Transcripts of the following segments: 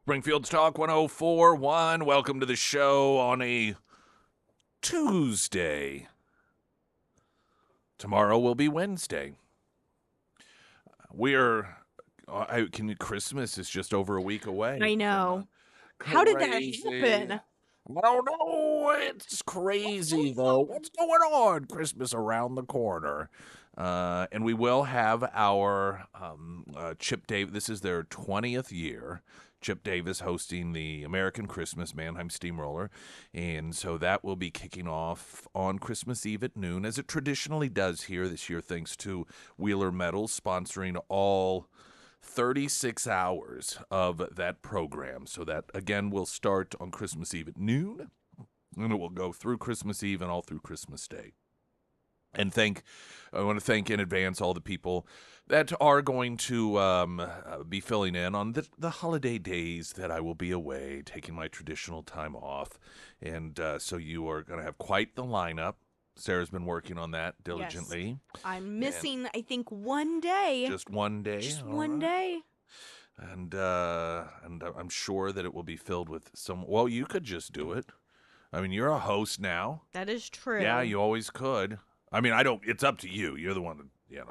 Springfield's Talk 104.1. Welcome to the show on a Tuesday. Tomorrow will be Wednesday. Christmas is just over a week away. I know. Crazy. How did that happen? I don't know. It's crazy, though. What's going on? Christmas around the corner. And we will have our Chip Davis. This is their 20th year. Chip Davis hosting the American Christmas Mannheim Steamroller. And so that will be kicking off on Christmas Eve at noon, as it traditionally does here this year, thanks to Wheeler Metals sponsoring all 36 hours of that program. So that, again, will start on Christmas Eve at noon, and it will go through Christmas Eve and all through Christmas Day. And I want to thank in advance all the people that are going to be filling in on the holiday days that I will be away, taking my traditional time off. And so you are going to have quite the lineup. Sarah's been working on that diligently. Yes. I'm missing, I think, one day. Just one day? Just one day. And I'm sure that it will be filled with well, you could just do it. I mean, you're a host now. That is true. Yeah, you always could. I mean, it's up to you. You're the one that,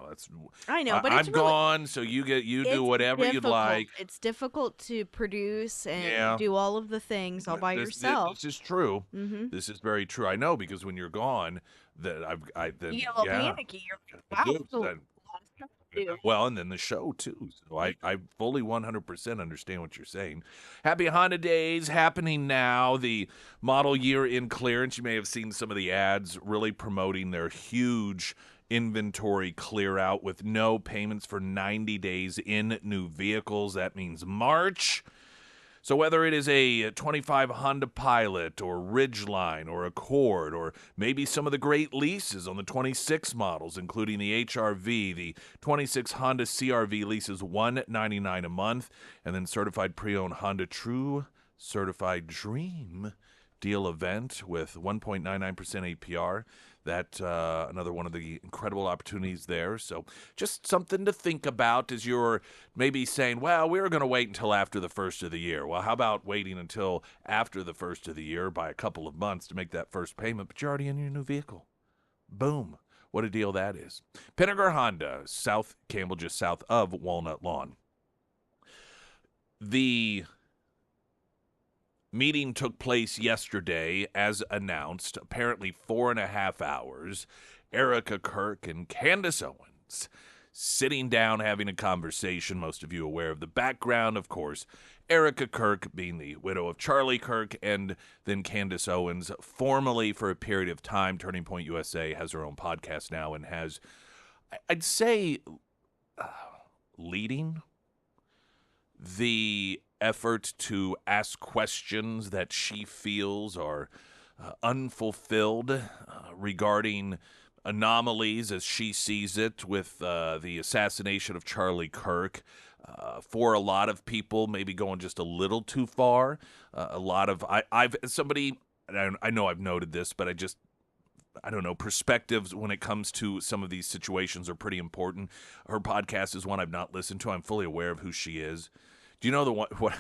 that's. I know, but I'm it's gone, so you do whatever you'd like. It's difficult to produce and do all of the things all by yourself. This is true. Mm-hmm. This is very true. I know, because when you're gone, that you get a little panicky. You're well, and then the show, too. So I fully 100% understand what you're saying. Happy Honda Days happening now. The model year in clearance. You may have seen some of the ads really promoting their huge inventory clear out with no payments for 90 days in new vehicles. That means March. So whether it is a 25 Honda Pilot or Ridgeline or Accord, or maybe some of the great leases on the 26 models, including the HRV, the 26 Honda CRV leases $199 a month, and then certified pre-owned Honda True Certified Dream deal event with 1.99% APR. That another one of the incredible opportunities there. So just something to think about as you're maybe saying, well, we were going to wait until after the first of the year. Well, how about waiting until after the first of the year by a couple of months to make that first payment, but you're already in your new vehicle. Boom. What a deal that is. Pinnaker Honda, South Campbell, just south of Walnut Lawn. The meeting took place yesterday, as announced, apparently 4.5 hours. Erica Kirk and Candace Owens sitting down having a conversation. Most of you aware of the background, of course. Erica Kirk being the widow of Charlie Kirk, and then Candace Owens, formerly for a period of time, Turning Point USA, has her own podcast now and has, I'd say, leading the effort to ask questions that she feels are unfulfilled regarding anomalies, as she sees it, with the assassination of Charlie Kirk. For a lot of people, maybe going just a little too far. A lot of I know I've noted this, but I don't know, perspectives when it comes to some of these situations are pretty important. Her podcast is one I've not listened to. I'm fully aware of who she is. Do you know what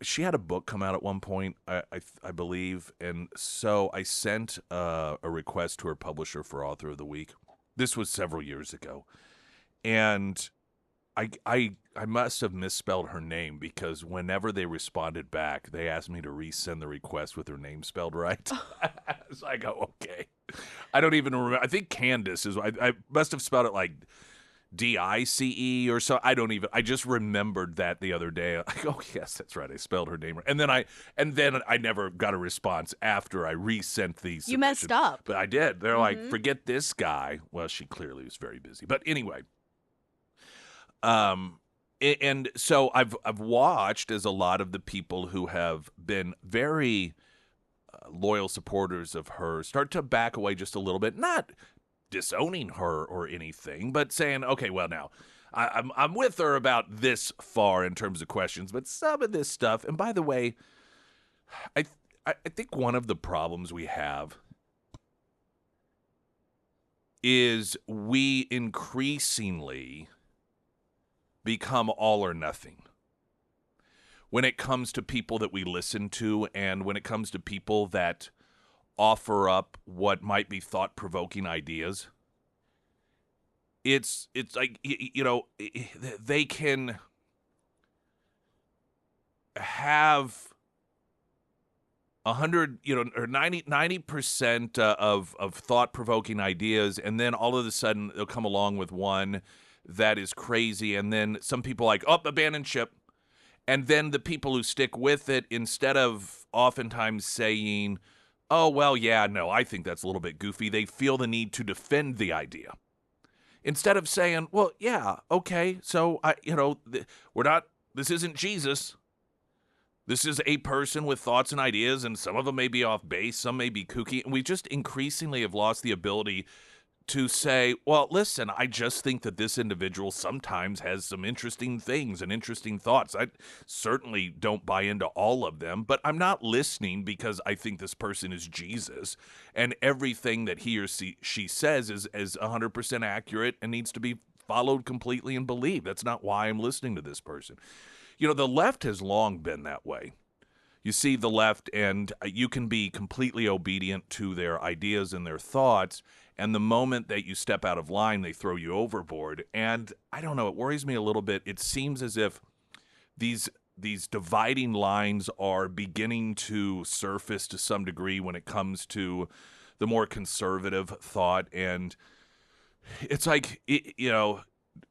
she had a book come out at one point, I believe, and so I sent a request to her publisher for Author of the Week. This was several years ago, and I must have misspelled her name, because whenever they responded back, they asked me to resend the request with her name spelled right. So I go, okay. I don't even remember. I think Candace is. I must have spelled it like DICE or so. I just remembered that the other day. I go, oh, yes, that's right. I spelled her name right. And then I never got a response after I resent these. You messed up. But I did. They're like, forget this guy. Well, she clearly was very busy. But anyway. And so I've watched as a lot of the people who have been very loyal supporters of her start to back away just a little bit, not disowning her or anything, but saying, okay, well, now I'm with her about this far in terms of questions, but some of this stuff. And by the way, I think one of the problems we have is we increasingly become all or nothing. when it comes to people that we listen to and when it comes to people that offer up what might be thought-provoking ideas. It's like, they can have 100, or 90% of thought-provoking ideas, and then all of a sudden they'll come along with one that is crazy, and then some people are like, oh, abandon ship. And then the people who stick with it, instead of oftentimes saying, oh, well, yeah, no, I think that's a little bit goofy, they feel the need to defend the idea. Instead of saying, well, yeah, okay, so, this isn't Jesus. This is a person with thoughts and ideas, and some of them may be off base, some may be kooky, and we just increasingly have lost the ability to say, well, listen, I just think that this individual sometimes has some interesting things and interesting thoughts. I certainly don't buy into all of them, but I'm not listening because I think this person is Jesus, and everything that he or she says is 100% accurate and needs to be followed completely and believed. That's not why I'm listening to this person. The left has long been that way. You see the left, and you can be completely obedient to their ideas and their thoughts, and the moment that you step out of line, they throw you overboard. And I don't know, it worries me a little bit. It seems as if these dividing lines are beginning to surface to some degree when it comes to the more conservative thought. And it's like,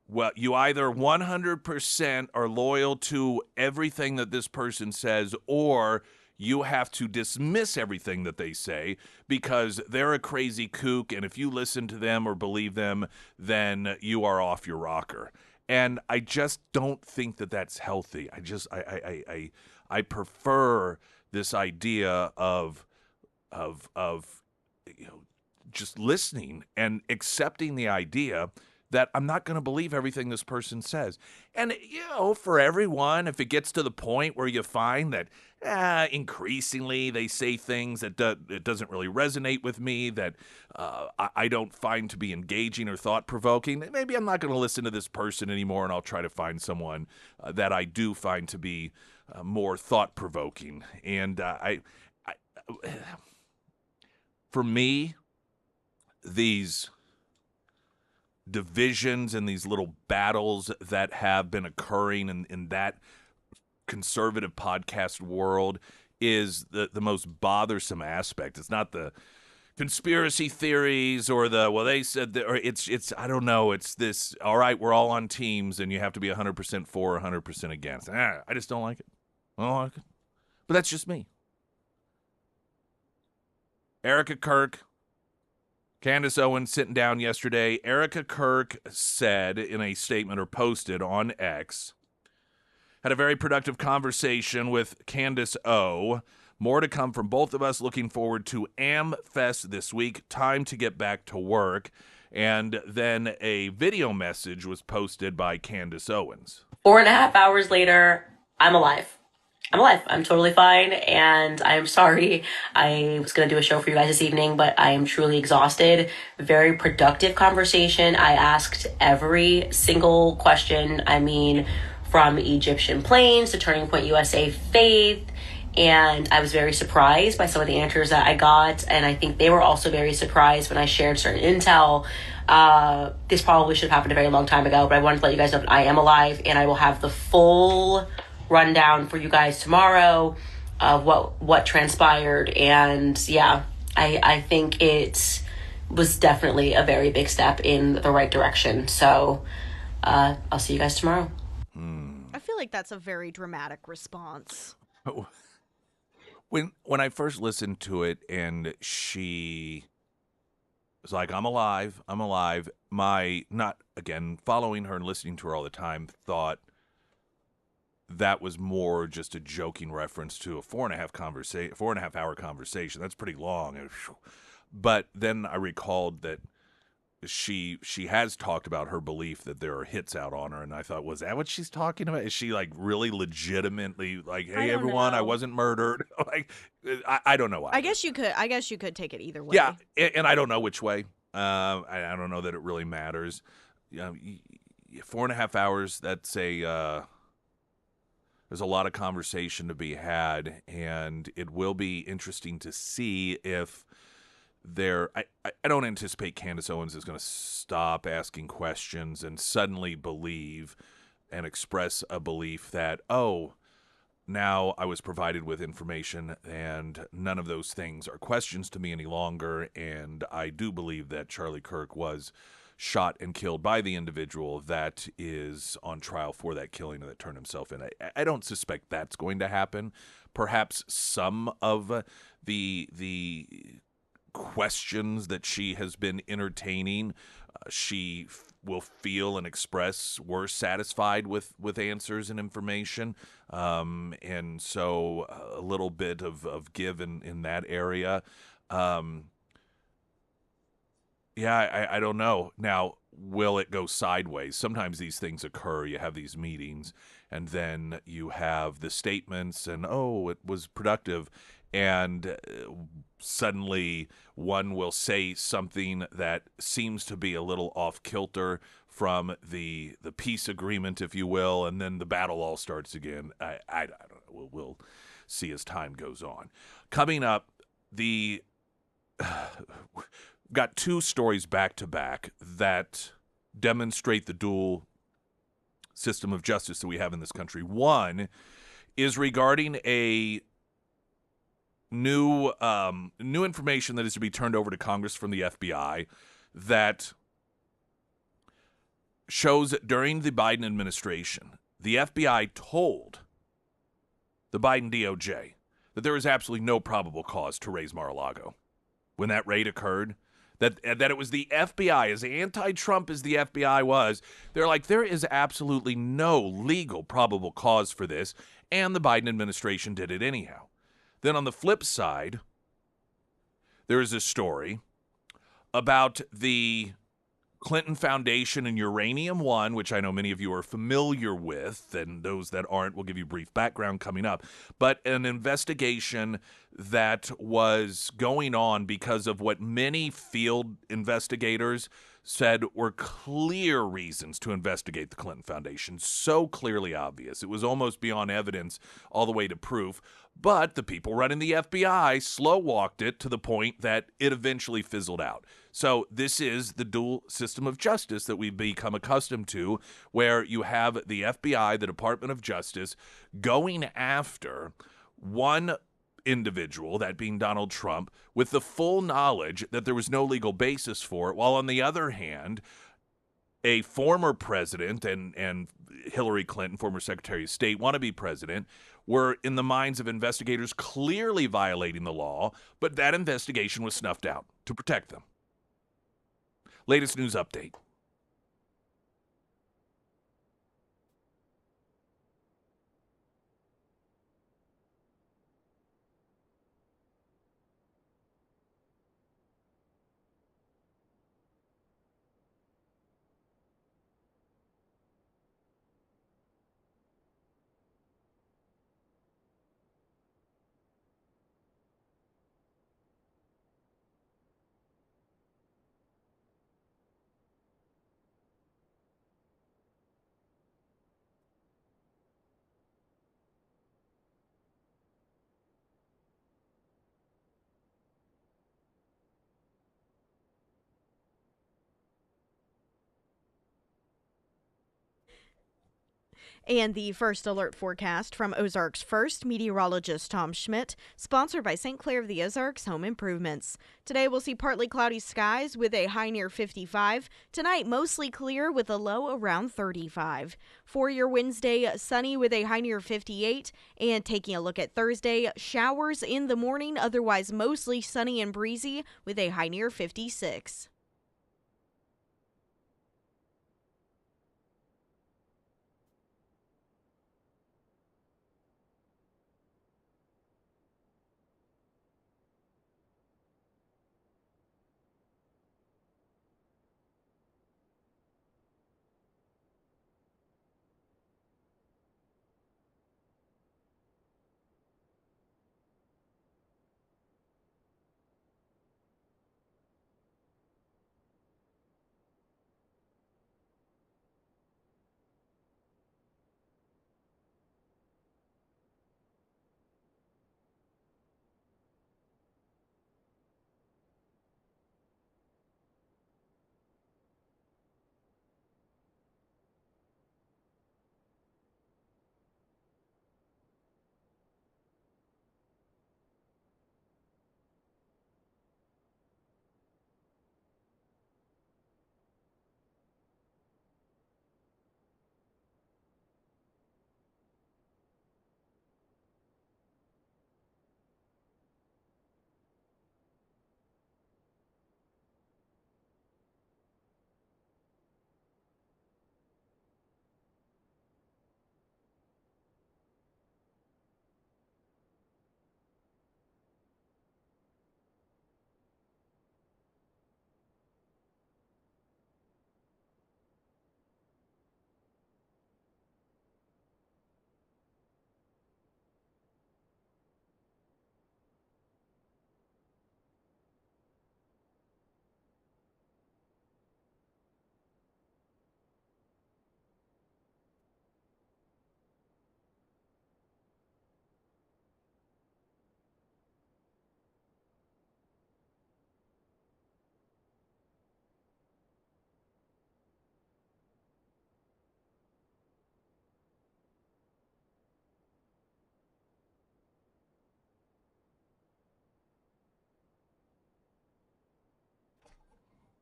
well, you either 100% are loyal to everything that this person says, or you have to dismiss everything that they say because they're a crazy kook, and if you listen to them or believe them, then you are off your rocker. And I just don't think that that's healthy. I prefer this idea of just listening and accepting the idea that I'm not going to believe everything this person says. And, for everyone, if it gets to the point where you find that increasingly they say things that it doesn't really resonate with me, that I don't find to be engaging or thought-provoking, maybe I'm not going to listen to this person anymore, and I'll try to find someone that I do find to be more thought-provoking. And for me, these divisions and these little battles that have been occurring in that conservative podcast world is the most bothersome aspect. It's not the conspiracy theories or they said that, or it's I don't know, it's this, all right, we're all on teams and you have to be 100% for, 100% against. I just don't like it. I don't like it. But that's just me. Erica Kirk, Candace Owens sitting down yesterday. Erica Kirk said in a statement, or posted on X, had a very productive conversation with Candace O. More to come from both of us. Looking forward to AmFest this week. Time to get back to work. And then a video message was posted by Candace Owens. 4.5 hours later, I'm alive. I'm totally fine, and I'm sorry. I was going to do a show for you guys this evening, but I am truly exhausted. Very productive conversation. I asked every single question. I mean, from Egyptian planes to Turning Point USA Faith, and I was very surprised by some of the answers that I got, and I think they were also very surprised when I shared certain intel. This probably should have happened a very long time ago, but I wanted to let you guys know that I am alive, and I will have the full rundown for you guys tomorrow of what transpired. And yeah, I think it was definitely a very big step in the right direction. So I'll see you guys tomorrow. I feel like that's a very dramatic response. When I first listened to it and she was like, I'm alive, my, not, again, following her and listening to her all the time, thought that was more just a joking reference to a 4.5 hour conversation. That's pretty long. But then I recalled that she has talked about her belief that there are hits out on her, and I thought, was that what she's talking about? Is she like really legitimately like, hey everyone, I wasn't murdered? Like, I don't know why. I guess you could take it either way. Yeah, and I don't know which way. I don't know that it really matters. 4.5 hours. That's There's a lot of conversation to be had, and it will be interesting to see if I don't anticipate Candace Owens is going to stop asking questions and suddenly believe and express a belief that, oh, now I was provided with information and none of those things are questions to me any longer. And I do believe that Charlie Kirk was shot and killed by the individual that is on trial for that killing and that turned himself in. I don't suspect that's going to happen. Perhaps some of the questions that she has been entertaining, she will feel and express were satisfied with answers and information. And so a little bit of give in that area. Yeah, I don't know. Now, will it go sideways? Sometimes these things occur. You have these meetings, and then you have the statements, and, oh, it was productive. And suddenly one will say something that seems to be a little off kilter from the peace agreement, if you will, and then the battle all starts again. I don't know. We'll see as time goes on. Coming up, the got two stories back to back that demonstrate the dual system of justice that we have in this country. One is regarding a new information that is to be turned over to Congress from the FBI that shows that during the Biden administration, the FBI told the Biden DOJ that there is absolutely no probable cause to raise Mar-a-Lago when that raid occurred. That it was the FBI, as anti-Trump as the FBI was, they're like, there is absolutely no legal probable cause for this, and the Biden administration did it anyhow. Then on the flip side, there is a story about the Clinton Foundation and Uranium One, which I know many of you are familiar with, and those that aren't, we'll give you brief background coming up, but an investigation that was going on because of what many field investigators said were clear reasons to investigate the Clinton Foundation. So clearly obvious. It was almost beyond evidence all the way to proof. But the people running the FBI slow-walked it to the point that it eventually fizzled out. So this is the dual system of justice that we've become accustomed to, where you have the FBI, the Department of Justice, going after one individual, that being Donald Trump, with the full knowledge that there was no legal basis for it, while on the other hand, a former president and Hillary Clinton, former Secretary of State, wannabe president, were in the minds of investigators clearly violating the law, but that investigation was snuffed out to protect them. Latest news update. And the first alert forecast from Ozarks First meteorologist Tom Schmidt, sponsored by St. Clair of the Ozarks Home Improvements. Today we'll see partly cloudy skies with a high near 55. Tonight mostly clear with a low around 35. For your Wednesday, sunny with a high near 58. And taking a look at Thursday, showers in the morning, otherwise mostly sunny and breezy with a high near 56.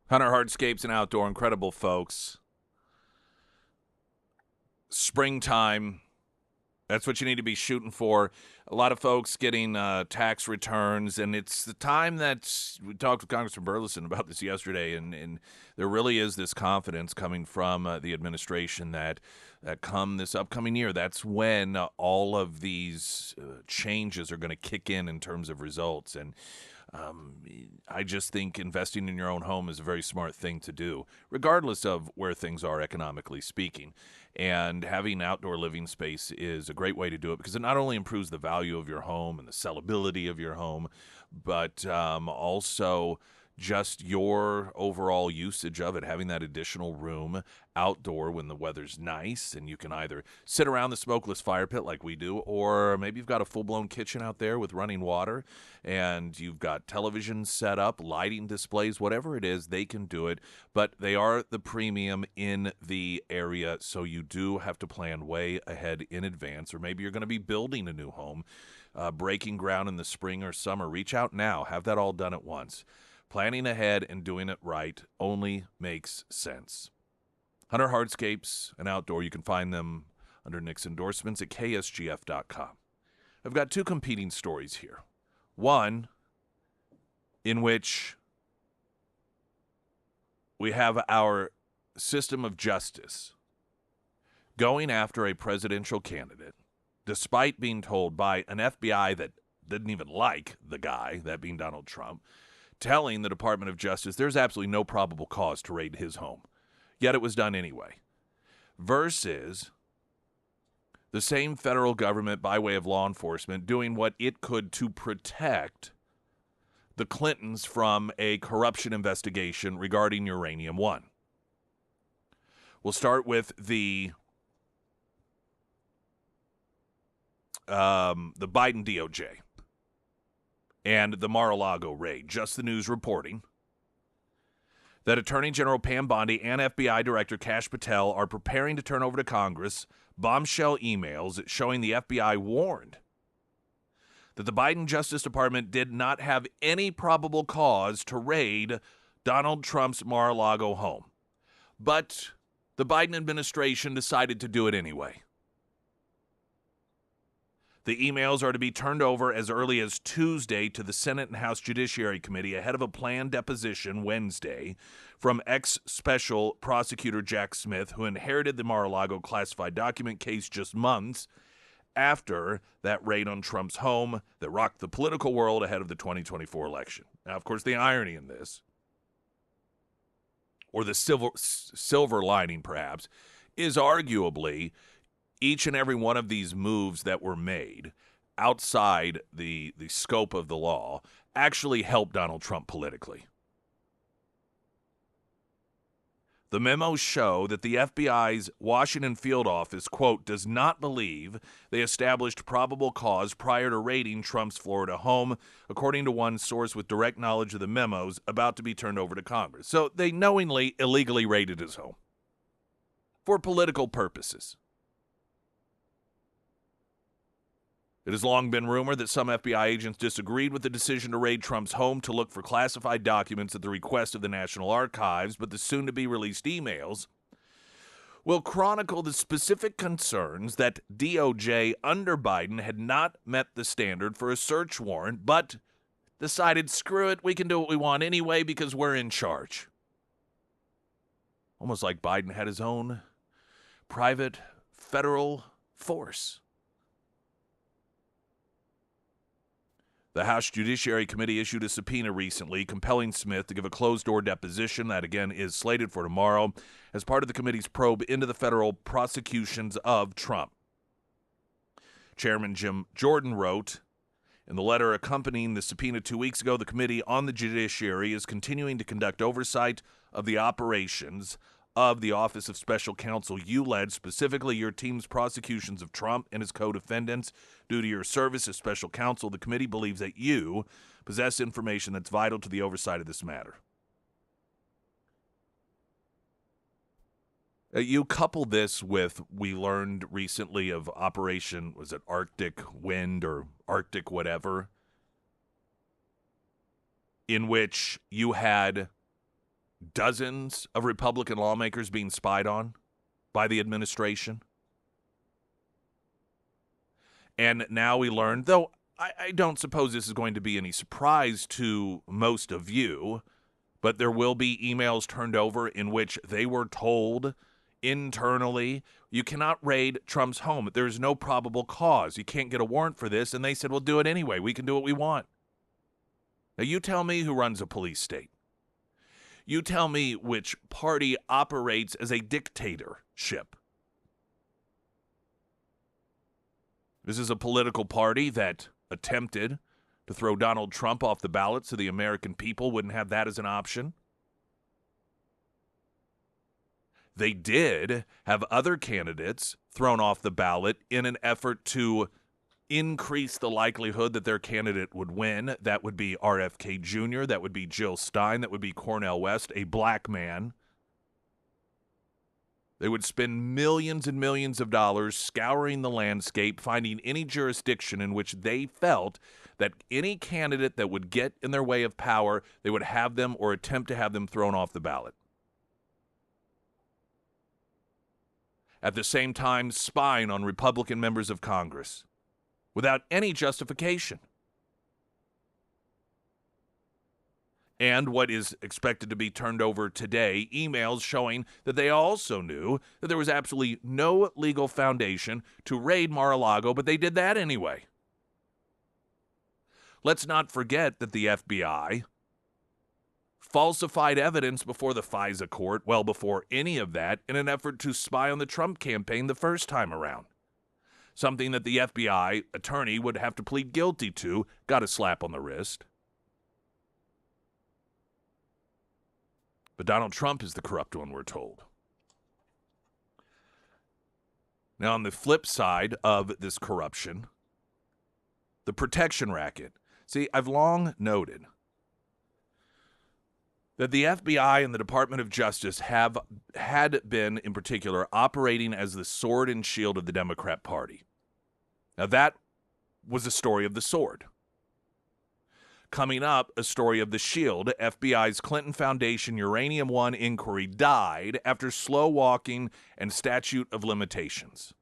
Hunter Hardscapes and Outdoor, incredible folks. Springtime, that's what you need to be shooting for. A lot of folks getting tax returns, and it's the time that we talked with Congressman Burleson about this yesterday, and there really is this confidence coming from the administration that come this upcoming year, that's when all of these changes are going to kick in terms of results. And I just think investing in your own home is a very smart thing to do, regardless of where things are economically speaking. And having outdoor living space is a great way to do it because it not only improves the value of your home and the sellability of your home, but also just your overall usage of it, having that additional room outdoor when the weather's nice and you can either sit around the smokeless fire pit like we do, or maybe you've got a full-blown kitchen out there with running water and you've got television set up, lighting displays, whatever it is, they can do it. But they are the premium in the area, so you do have to plan way ahead in advance, or maybe you're going to be building a new home, breaking ground in the spring or summer. Reach out now. Have that all done at once. Planning ahead and doing it right only makes sense. Hunter Hardscapes and Outdoor, you can find them under Nick's endorsements at ksgf.com. I've got two competing stories here. One in which we have our system of justice going after a presidential candidate, despite being told by an FBI that didn't even like the guy, that being Donald Trump, telling the Department of Justice there's absolutely no probable cause to raid his home. Yet it was done anyway. Versus the same federal government, by way of law enforcement, doing what it could to protect the Clintons from a corruption investigation regarding Uranium One. We'll start with the Biden DOJ and the Mar-a-Lago raid. Just the News reporting that Attorney General Pam Bondi and FBI Director Kash Patel are preparing to turn over to Congress bombshell emails showing the FBI warned that the Biden Justice Department did not have any probable cause to raid Donald Trump's Mar-a-Lago home. But the Biden administration decided to do it anyway. The emails are to be turned over as early as Tuesday to the Senate and House Judiciary Committee ahead of a planned deposition Wednesday from ex-special prosecutor Jack Smith, who inherited the Mar-a-Lago classified document case just months after that raid on Trump's home that rocked the political world ahead of the 2024 election. Now, of course, the irony in this, or the silver lining perhaps, is arguably each and every one of these moves that were made outside the scope of the law actually helped Donald Trump politically. The memos show that the FBI's Washington field office, quote, does not believe they established probable cause prior to raiding Trump's Florida home, according to one source with direct knowledge of the memos about to be turned over to Congress. So they knowingly, illegally raided his home for political purposes. It has long been rumored that some FBI agents disagreed with the decision to raid Trump's home to look for classified documents at the request of the National Archives, but the soon-to-be-released emails will chronicle the specific concerns that DOJ under Biden had not met the standard for a search warrant, but decided, screw it, we can do what we want anyway because we're in charge. Almost like Biden had his own private federal force. The House Judiciary Committee issued a subpoena recently, compelling Smith to give a closed-door deposition that, again, is slated for tomorrow as part of the committee's probe into the federal prosecutions of Trump. Chairman Jim Jordan wrote in the letter accompanying the subpoena 2 weeks ago, the Committee on the Judiciary is continuing to conduct oversight of the operations of the Office of Special Counsel you led, specifically your team's prosecutions of Trump and his co-defendants. Due to your service as special counsel, the committee believes that you possess information that's vital to the oversight of this matter. You couple this with, we learned recently of Operation, was it Arctic Wind or Arctic whatever, in which you had dozens of Republican lawmakers being spied on by the administration. And now we learned, though I don't suppose this is going to be any surprise to most of you, but there will be emails turned over in which they were told internally, you cannot raid Trump's home. There's no probable cause. You can't get a warrant for this. And they said, we'll do it anyway. We can do what we want. Now, you tell me who runs a police state. You tell me which party operates as a dictatorship. This is a political party that attempted to throw Donald Trump off the ballot so the American people wouldn't have that as an option. They did have other candidates thrown off the ballot in an effort to increase the likelihood that their candidate would win. That would be RFK Jr., that would be Jill Stein, that would be Cornel West, a black man. They would spend millions and millions of dollars scouring the landscape, finding any jurisdiction in which they felt that any candidate that would get in their way of power, they would have them or attempt to have them thrown off the ballot. At the same time, spying on Republican members of Congress without any justification. And what is expected to be turned over today, emails showing that they also knew that there was absolutely no legal foundation to raid Mar-a-Lago, but they did that anyway. Let's not forget that the FBI falsified evidence before the FISA court, well before any of that, in an effort to spy on the Trump campaign the first time around. Something that the FBI attorney would have to plead guilty to, got a slap on the wrist. But Donald Trump is the corrupt one, we're told. Now, on the flip side of this corruption, the protection racket. See, I've long noted that the FBI and the Department of Justice had been, in particular, operating as the sword and shield of the Democrat Party. Now, that was the story of the sword. Coming up, a story of the shield. FBI's Clinton Foundation Uranium One inquiry died after slow walking and statute of limitations.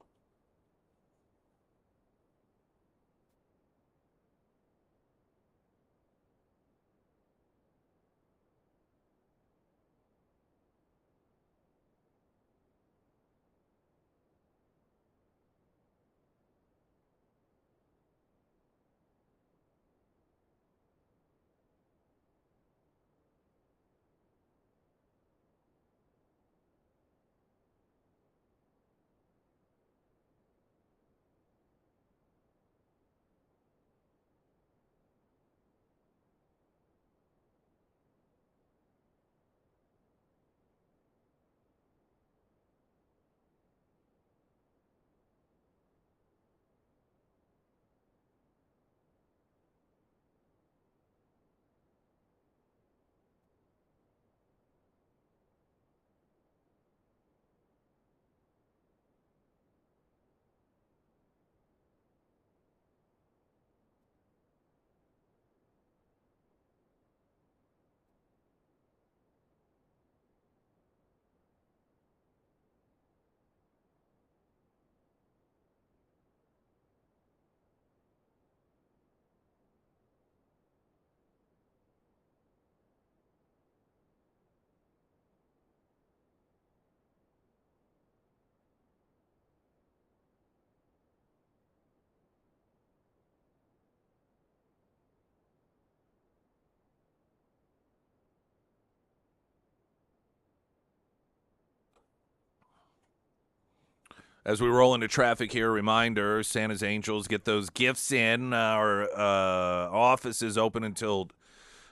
As we roll into traffic here, reminder, Santa's Angels, get those gifts in. Our office is open until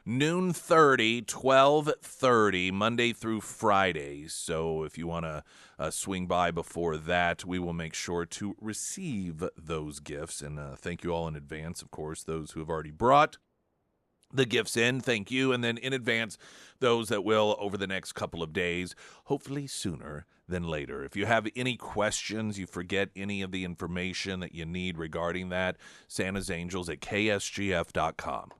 noon 12:30, Monday through Friday. So if you want to swing by before that, we will make sure to receive those gifts. And thank you all in advance, of course, those who have already brought the gifts in, thank you. And then in advance, those that will over the next couple of days, hopefully sooner than later. If you have any questions, you forget any of the information that you need regarding that, Santa's Angels at KSGF.com.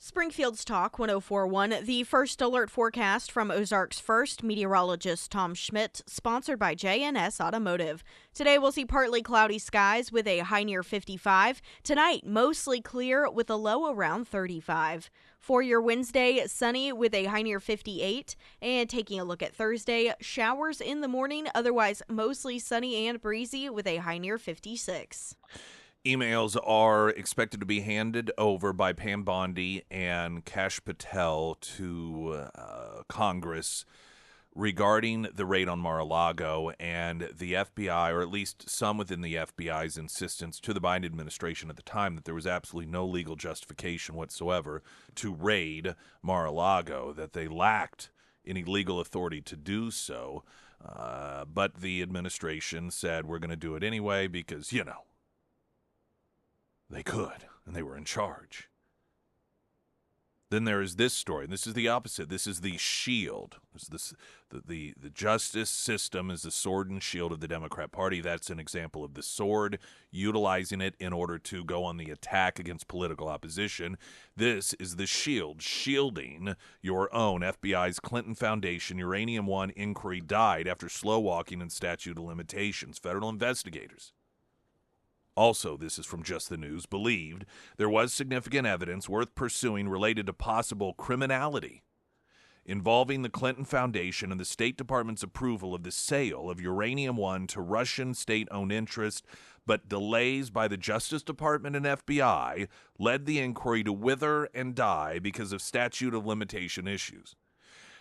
Springfield's Talk 1041, the first alert forecast from Ozarks First meteorologist Tom Schmidt, sponsored by J&S Automotive. Today we'll see partly cloudy skies with a high near 55. Tonight, mostly clear with a low around 35. For your Wednesday, sunny with a high near 58. And taking a look at Thursday, showers in the morning, otherwise mostly sunny and breezy with a high near 56. Emails are expected to be handed over by Pam Bondi and Kash Patel to Congress regarding the raid on Mar-a-Lago and the FBI, or at least some within the FBI's insistence to the Biden administration at the time that there was absolutely no legal justification whatsoever to raid Mar-a-Lago, that they lacked any legal authority to do so. But the administration said, we're going to do it anyway because, they could, and they were in charge. Then there is this story. This is the opposite. This is the shield. The justice system is the sword and shield of the Democrat Party. That's an example of the sword, utilizing it in order to go on the attack against political opposition. This is the shield, shielding your own. FBI's Clinton Foundation Uranium One inquiry died after slow walking and statute of limitations. Federal investigators, also, this is from Just the News, believed there was significant evidence worth pursuing related to possible criminality involving the Clinton Foundation and the State Department's approval of the sale of Uranium One to Russian state-owned interests, but delays by the Justice Department and FBI led the inquiry to wither and die because of statute of limitation issues.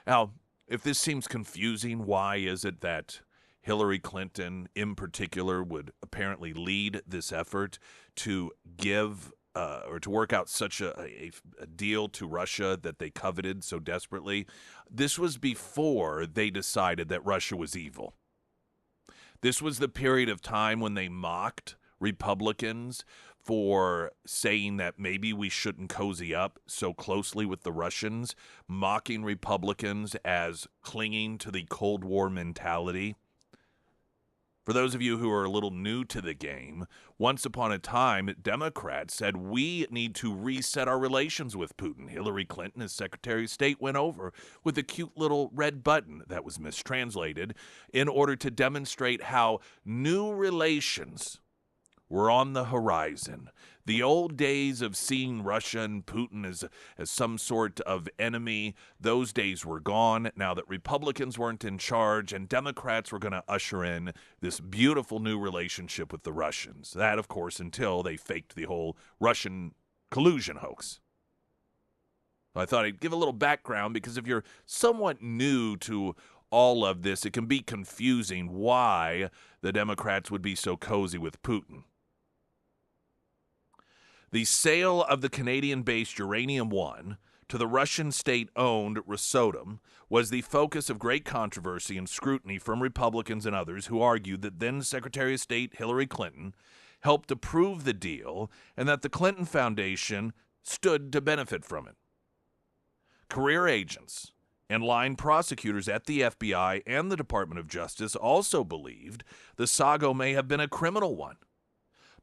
Now, if this seems confusing, why is it that Hillary Clinton, in particular, would apparently lead this effort to give or to work out such a deal to Russia that they coveted so desperately? This was before they decided that Russia was evil. This was the period of time when they mocked Republicans for saying that maybe we shouldn't cozy up so closely with the Russians, mocking Republicans as clinging to the Cold War mentality. For those of you who are a little new to the game, once upon a time, Democrats said we need to reset our relations with Putin. Hillary Clinton, as Secretary of State, went over with a cute little red button that was mistranslated in order to demonstrate how new relations were on the horizon. The old days of seeing Russia and Putin as some sort of enemy, those days were gone now that Republicans weren't in charge, and Democrats were going to usher in this beautiful new relationship with the Russians. That, of course, until they faked the whole Russian collusion hoax. I thought I'd give a little background because if you're somewhat new to all of this, it can be confusing why the Democrats would be so cozy with Putin. The sale of the Canadian-based Uranium One to the Russian state-owned Rosatom was the focus of great controversy and scrutiny from Republicans and others who argued that then Secretary of State Hillary Clinton helped approve the deal and that the Clinton Foundation stood to benefit from it. Career agents and line prosecutors at the FBI and the Department of Justice also believed the saga may have been a criminal one.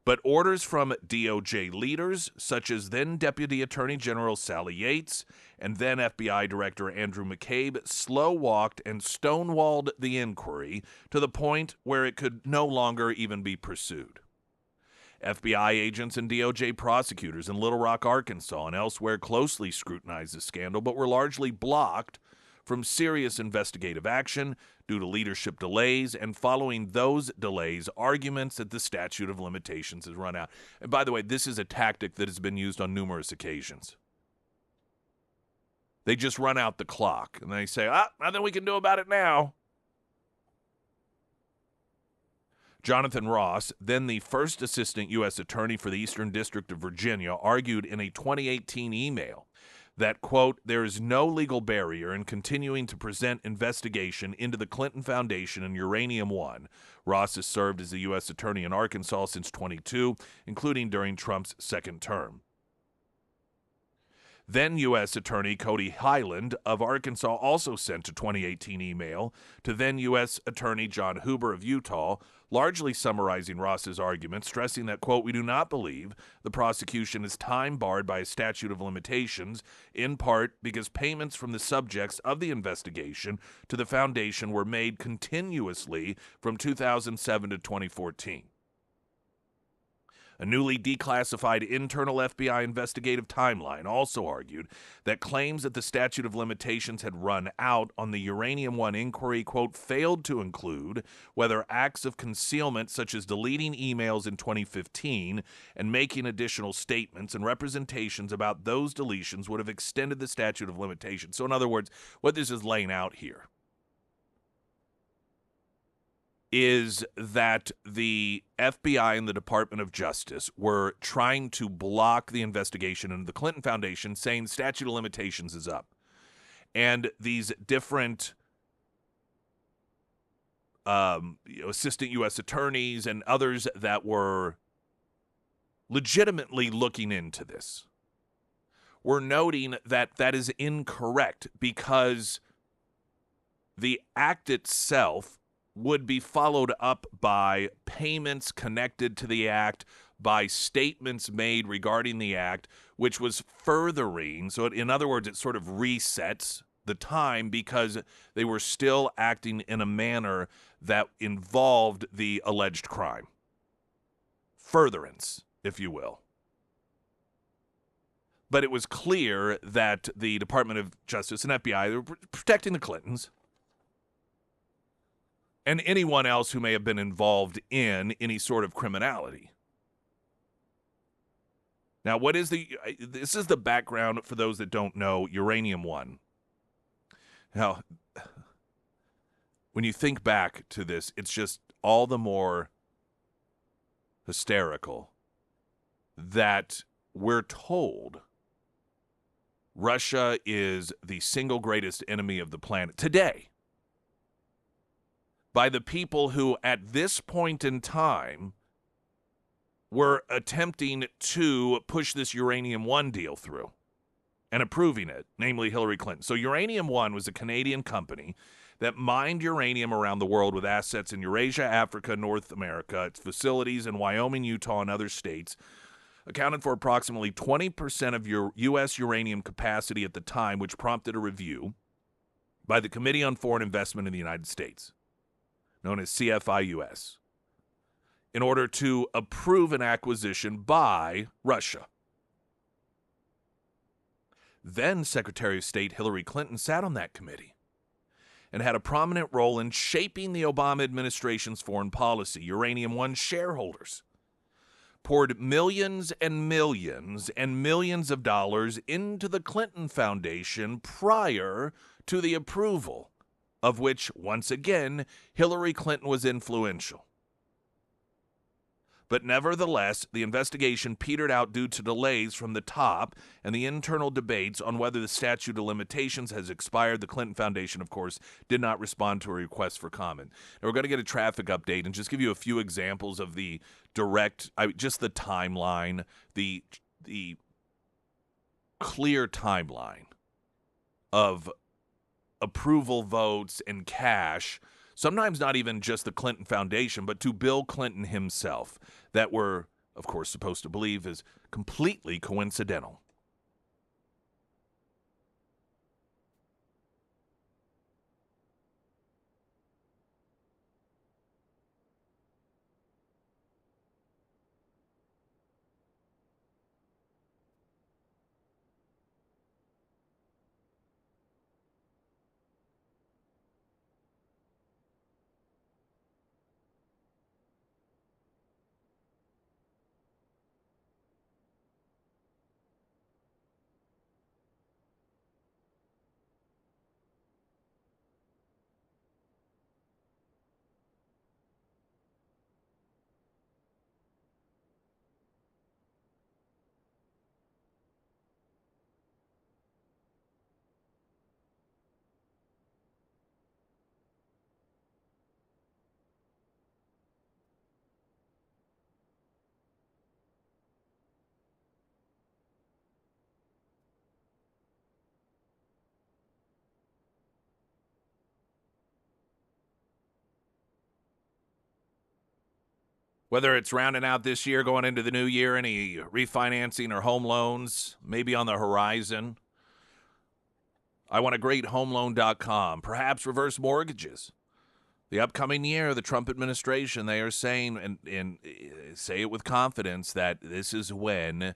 But orders from DOJ leaders, such as then Deputy Attorney General Sally Yates and then FBI Director Andrew McCabe, slow-walked and stonewalled the inquiry to the point where it could no longer even be pursued. FBI agents and DOJ prosecutors in Little Rock, Arkansas, and elsewhere closely scrutinized the scandal, but were largely blocked from serious investigative action due to leadership delays, and following those delays, arguments that the statute of limitations has run out. And by the way, this is a tactic that has been used on numerous occasions. They just run out the clock, and they say, nothing we can do about it now. Jonathan Ross, then the first assistant U.S. attorney for the Eastern District of Virginia, argued in a 2018 email that, quote, there is no legal barrier in continuing to present investigation into the Clinton Foundation and Uranium One. Ross has served as the U.S. attorney in Arkansas since 22, including during Trump's second term. Then U.S. Attorney Cody Highland of Arkansas also sent a 2018 email to then U.S. Attorney John Huber of Utah, largely summarizing Ross's argument, stressing that, quote, "We do not believe the prosecution is time-barred by a statute of limitations, in part because payments from the subjects of the investigation to the foundation were made continuously from 2007 to 2014. A newly declassified internal FBI investigative timeline also argued that claims that the statute of limitations had run out on the Uranium One inquiry, quote, failed to include whether acts of concealment such as deleting emails in 2015 and making additional statements and representations about those deletions would have extended the statute of limitations. So in other words, what this is laying out here is that the FBI and the Department of Justice were trying to block the investigation into the Clinton Foundation, saying statute of limitations is up. And these different assistant U.S. attorneys and others that were legitimately looking into this were noting that that is incorrect because the act itself would be followed up by payments connected to the act, by statements made regarding the act, which was furthering. So in other words, it sort of resets the time because they were still acting in a manner that involved the alleged crime. Furtherance, if you will. But it was clear that the Department of Justice and FBI, they were protecting the Clintons and anyone else who may have been involved in any sort of criminality. Now, this is the background for those that don't know Uranium One. Now, when you think back to this, it's just all the more hysterical that we're told Russia is the single greatest enemy of the planet today, by the people who, at this point in time, were attempting to push this Uranium One deal through and approving it, namely Hillary Clinton. So Uranium One was a Canadian company that mined uranium around the world with assets in Eurasia, Africa, North America. Its facilities in Wyoming, Utah, and other states accounted for approximately 20% of your U.S. uranium capacity at the time, which prompted a review by the Committee on Foreign Investment in the United States, known as CFIUS, in order to approve an acquisition by Russia. Then Secretary of State Hillary Clinton sat on that committee and had a prominent role in shaping the Obama administration's foreign policy. Uranium One shareholders poured millions and millions and millions of dollars into the Clinton Foundation prior to the approval, of which, once again, Hillary Clinton was influential. But nevertheless, the investigation petered out due to delays from the top and the internal debates on whether the statute of limitations has expired. The Clinton Foundation, of course, did not respond to a request for comment. Now, we're going to get a traffic update and just give you a few examples of the just the timeline, the clear timeline of approval votes and cash, sometimes not even just the Clinton Foundation, but to Bill Clinton himself, that we're, of course, supposed to believe is completely coincidental. Whether it's rounding out this year, going into the new year, any refinancing or home loans, maybe on the horizon. I want a great homeloan.com, perhaps reverse mortgages. The upcoming year, the Trump administration, they are saying, and say it with confidence, that this is when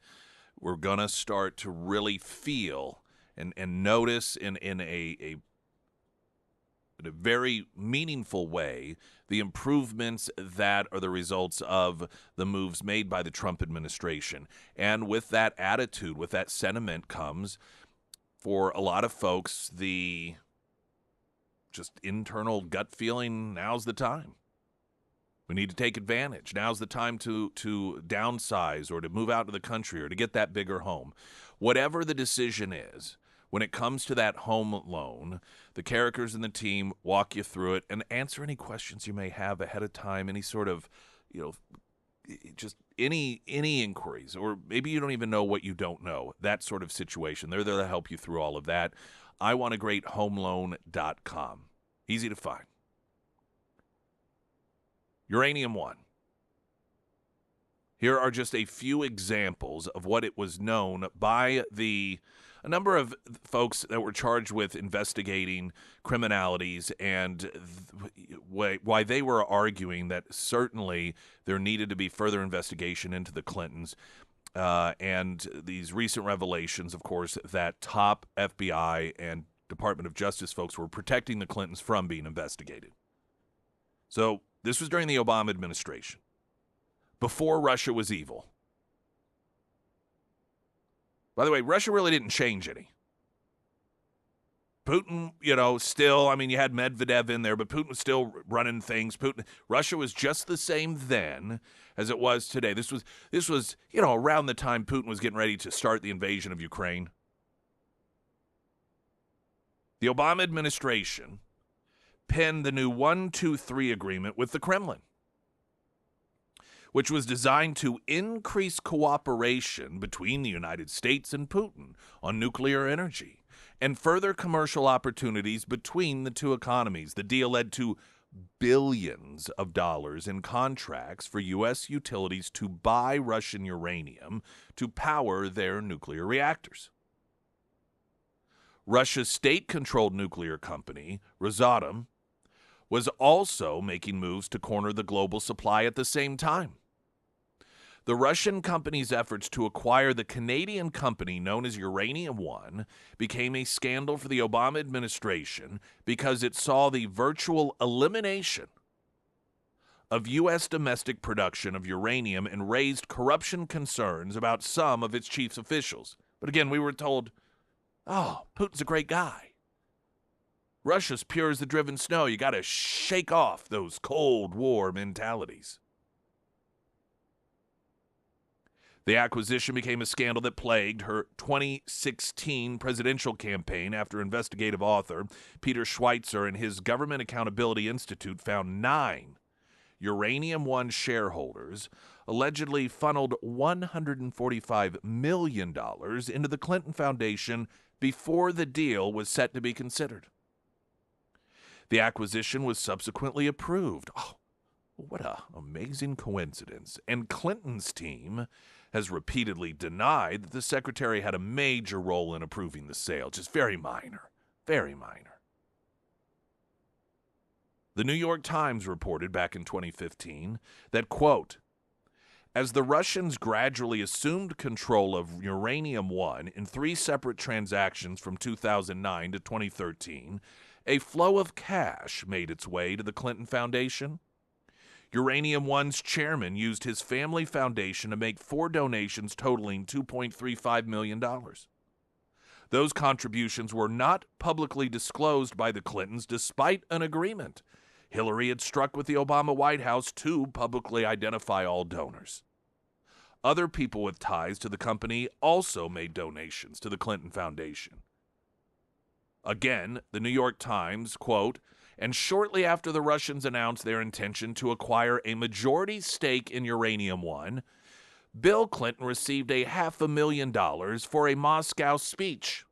we're going to start to really feel and notice in a very meaningful way the improvements that are the results of the moves made by the Trump administration. And with that attitude, with that sentiment comes, for a lot of folks, the just internal gut feeling, now's the time. We need to take advantage. Now's the time to downsize or to move out to the country or to get that bigger home. Whatever the decision is, when it comes to that home loan, the characters in the team walk you through it and answer any questions you may have ahead of time, any sort of, just any inquiries, or maybe you don't even know what you don't know, that sort of situation. They're there to help you through all of that. I want a great homeloan.com. Easy to find. Uranium One. Here are just a few examples of what it was known by a number of folks that were charged with investigating criminalities, and why they were arguing that certainly there needed to be further investigation into the Clintons. And these recent revelations, of course, that top FBI and Department of Justice folks were protecting the Clintons from being investigated. So this was during the Obama administration, before Russia was evil. By the way, Russia really didn't change any. Putin, still, you had Medvedev in there, but Putin was still running things. Russia was just the same then as it was today. This was around the time Putin was getting ready to start the invasion of Ukraine. The Obama administration penned the new 1-2-3 agreement with the Kremlin, which was designed to increase cooperation between the United States and Putin on nuclear energy and further commercial opportunities between the two economies. The deal led to billions of dollars in contracts for U.S. utilities to buy Russian uranium to power their nuclear reactors. Russia's state-controlled nuclear company, Rosatom, was also making moves to corner the global supply at the same time. The Russian company's efforts to acquire the Canadian company known as Uranium One became a scandal for the Obama administration because it saw the virtual elimination of U.S. domestic production of uranium and raised corruption concerns about some of its chief officials. But again, we were told, Putin's a great guy. Russia's pure as the driven snow. You got to shake off those Cold War mentalities. The acquisition became a scandal that plagued her 2016 presidential campaign after investigative author Peter Schweitzer and his Government Accountability Institute found 9 Uranium One shareholders allegedly funneled $145 million into the Clinton Foundation before the deal was set to be considered. The acquisition was subsequently approved. Oh, what an amazing coincidence. And Clinton's team has repeatedly denied that the secretary had a major role in approving the sale. Just very minor, very minor. The New York Times reported back in 2015 that, quote, as the Russians gradually assumed control of Uranium One in 3 separate transactions from 2009 to 2013, a flow of cash made its way to the Clinton Foundation. Uranium One's chairman used his family foundation to make 4 donations totaling $2.35 million. Those contributions were not publicly disclosed by the Clintons despite an agreement Hillary had struck with the Obama White House to publicly identify all donors. Other people with ties to the company also made donations to the Clinton Foundation. Again, the New York Times, quote, and shortly after the Russians announced their intention to acquire a majority stake in Uranium One, Bill Clinton received $500,000 for a Moscow speech.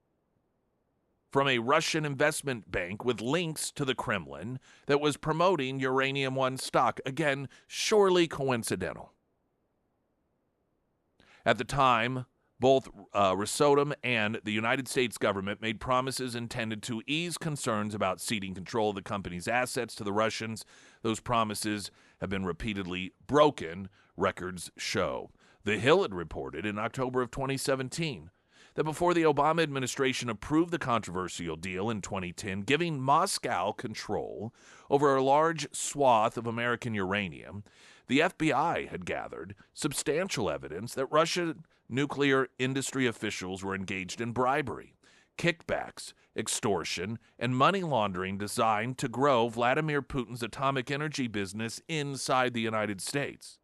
from a Russian investment bank with links to the Kremlin that was promoting Uranium One stock. Again, surely coincidental. At the time, both Rosatom and the United States government made promises intended to ease concerns about ceding control of the company's assets to the Russians. Those promises have been repeatedly broken, records show. The Hill had reported in October of 2017 that before the Obama administration approved the controversial deal in 2010, giving Moscow control over a large swath of American uranium, the FBI had gathered substantial evidence that Russian nuclear industry officials were engaged in bribery, kickbacks, extortion, and money laundering designed to grow Vladimir Putin's atomic energy business inside the United States.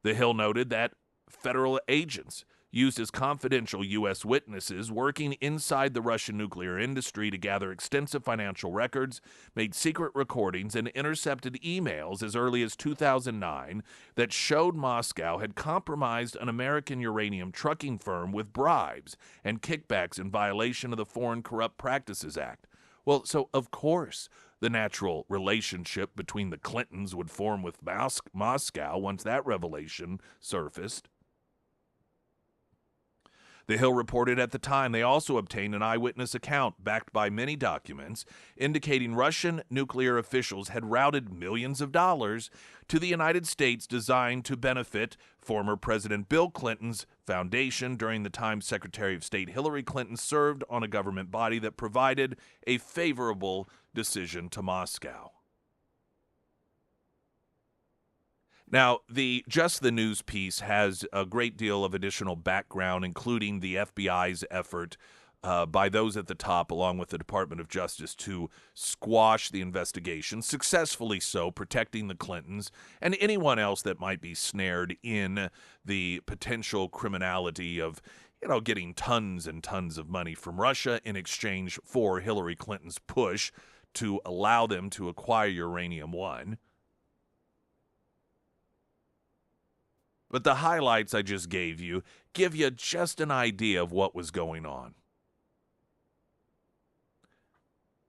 The Hill noted that federal agents used as confidential U.S. witnesses working inside the Russian nuclear industry to gather extensive financial records, made secret recordings, and intercepted emails as early as 2009 that showed Moscow had compromised an American uranium trucking firm with bribes and kickbacks in violation of the Foreign Corrupt Practices Act. Well, so of course the natural relationship between the Clintons would form with Moscow once that revelation surfaced. The Hill reported at the time they also obtained an eyewitness account backed by many documents indicating Russian nuclear officials had routed millions of dollars to the United States designed to benefit former President Bill Clinton's foundation during the time Secretary of State Hillary Clinton served on a government body that provided a favorable decision to Moscow. Now, the Just the News piece has a great deal of additional background, including the FBI's effort by those at the top, along with the Department of Justice, to squash the investigation, successfully so, protecting the Clintons and anyone else that might be snared in the potential criminality of, getting tons and tons of money from Russia in exchange for Hillary Clinton's push to allow them to acquire Uranium One. But the highlights I just gave you give you just an idea of what was going on.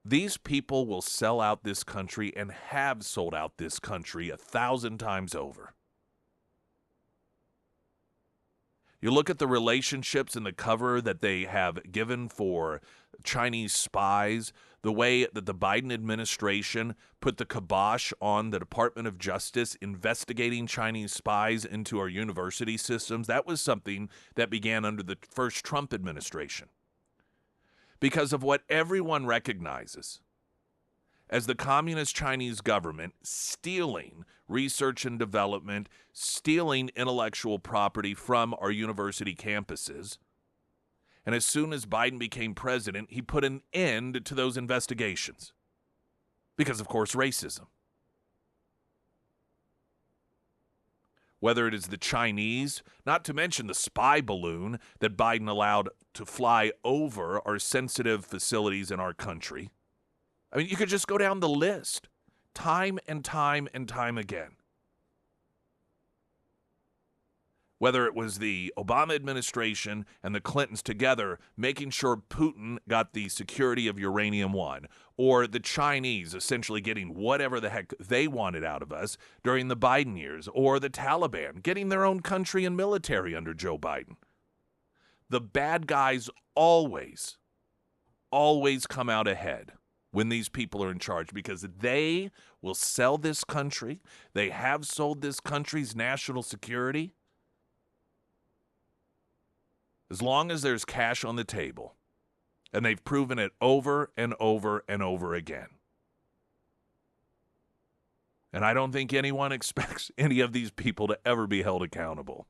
These people will sell out this country and have sold out this country 1,000 times over. You look at the relationships and the cover that they have given for Chinese spies, the way that the Biden administration put the kibosh on the Department of Justice investigating Chinese spies into our university systems. That was something that began under the first Trump administration. Because of what everyone recognizes as the communist Chinese government stealing research and development, stealing intellectual property from our university campuses. And as soon as Biden became president, he put an end to those investigations. Because, of course, racism. Whether it is the Chinese, not to mention the spy balloon that Biden allowed to fly over our sensitive facilities in our country. I mean, you could just go down the list time and time and time again. Whether it was the Obama administration and the Clintons together making sure Putin got the security of Uranium One, or the Chinese essentially getting whatever the heck they wanted out of us during the Biden years, or the Taliban getting their own country and military under Joe Biden. The bad guys always come out ahead when these people are in charge, because they will sell this country. They have sold this country's national security. As long as there's cash on the table, and they've proven it over and over and over again. And I don't think anyone expects any of these people to ever be held accountable.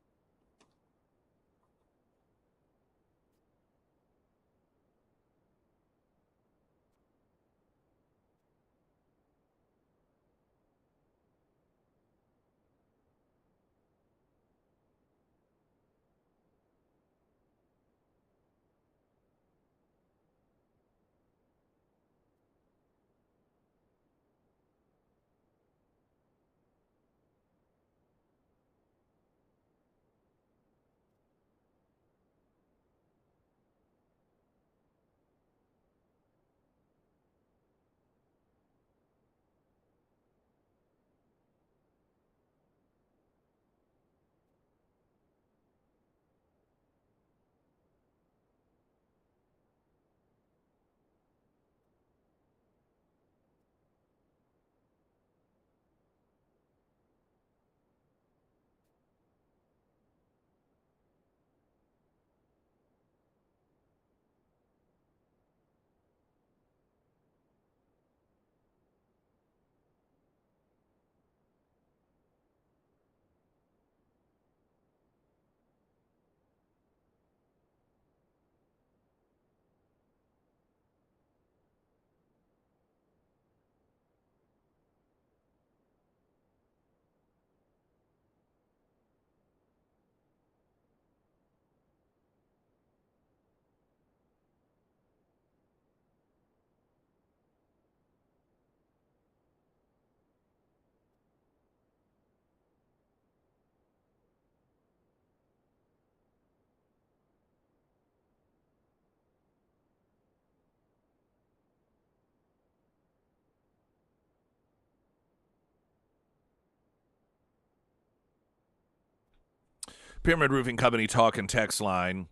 Pyramid Roofing Company talk and text line.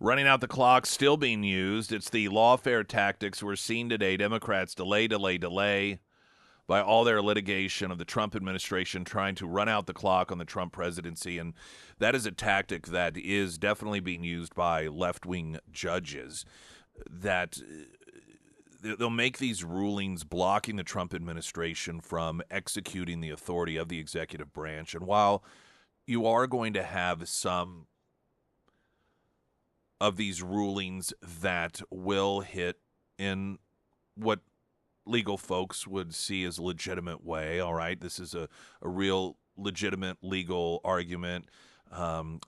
Running out the clock, still being used. It's the lawfare tactics we're seeing today. Democrats delay by all their litigation of the Trump administration trying to run out the clock on the Trump presidency. And that is a tactic that is definitely being used by left-wing judges, that they'll make these rulings blocking the Trump administration from executing the authority of the executive branch. And while you are going to have some of these rulings that will hit in what legal folks would see as a legitimate way, all right, this is a real legitimate legal argument,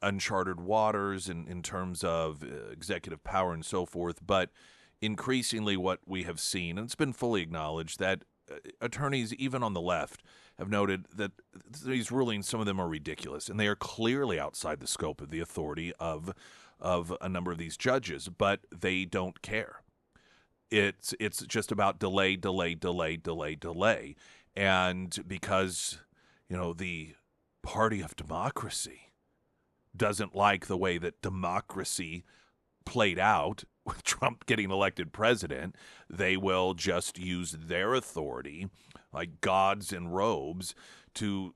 uncharted waters in terms of executive power and so forth, but increasingly what we have seen, and it's been fully acknowledged, that attorneys, even on the left, have noted that these rulings, some of them are ridiculous, and they are clearly outside the scope of the authority of a number of these judges, but they don't care. It's just about delay. And because, the party of democracy doesn't like the way that democracy played out with Trump getting elected president, they will just use their authority, like gods in robes, to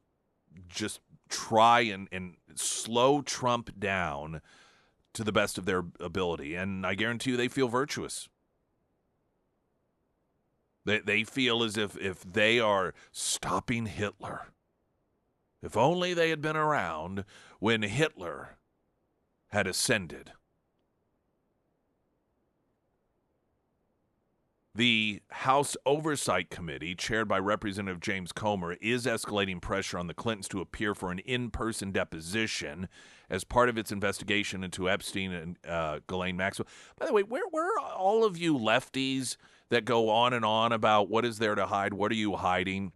just try and slow Trump down to the best of their ability. And I guarantee you they feel virtuous. They feel as if they are stopping Hitler. If only they had been around when Hitler had ascended. The House Oversight Committee, chaired by Representative James Comer, is escalating pressure on the Clintons to appear for an in-person deposition as part of its investigation into Epstein and Ghislaine Maxwell. By the way, where are all of you lefties that go on and on about what is there to hide? What are you hiding?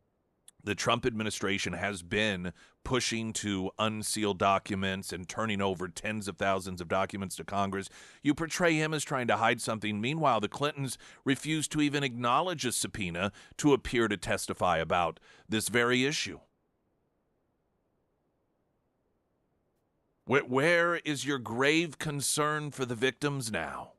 The Trump administration has been pushing to unseal documents and turning over tens of thousands of documents to Congress. You portray him as trying to hide something. Meanwhile, the Clintons refuse to even acknowledge a subpoena to appear to testify about this very issue. Where is your grave concern for the victims now?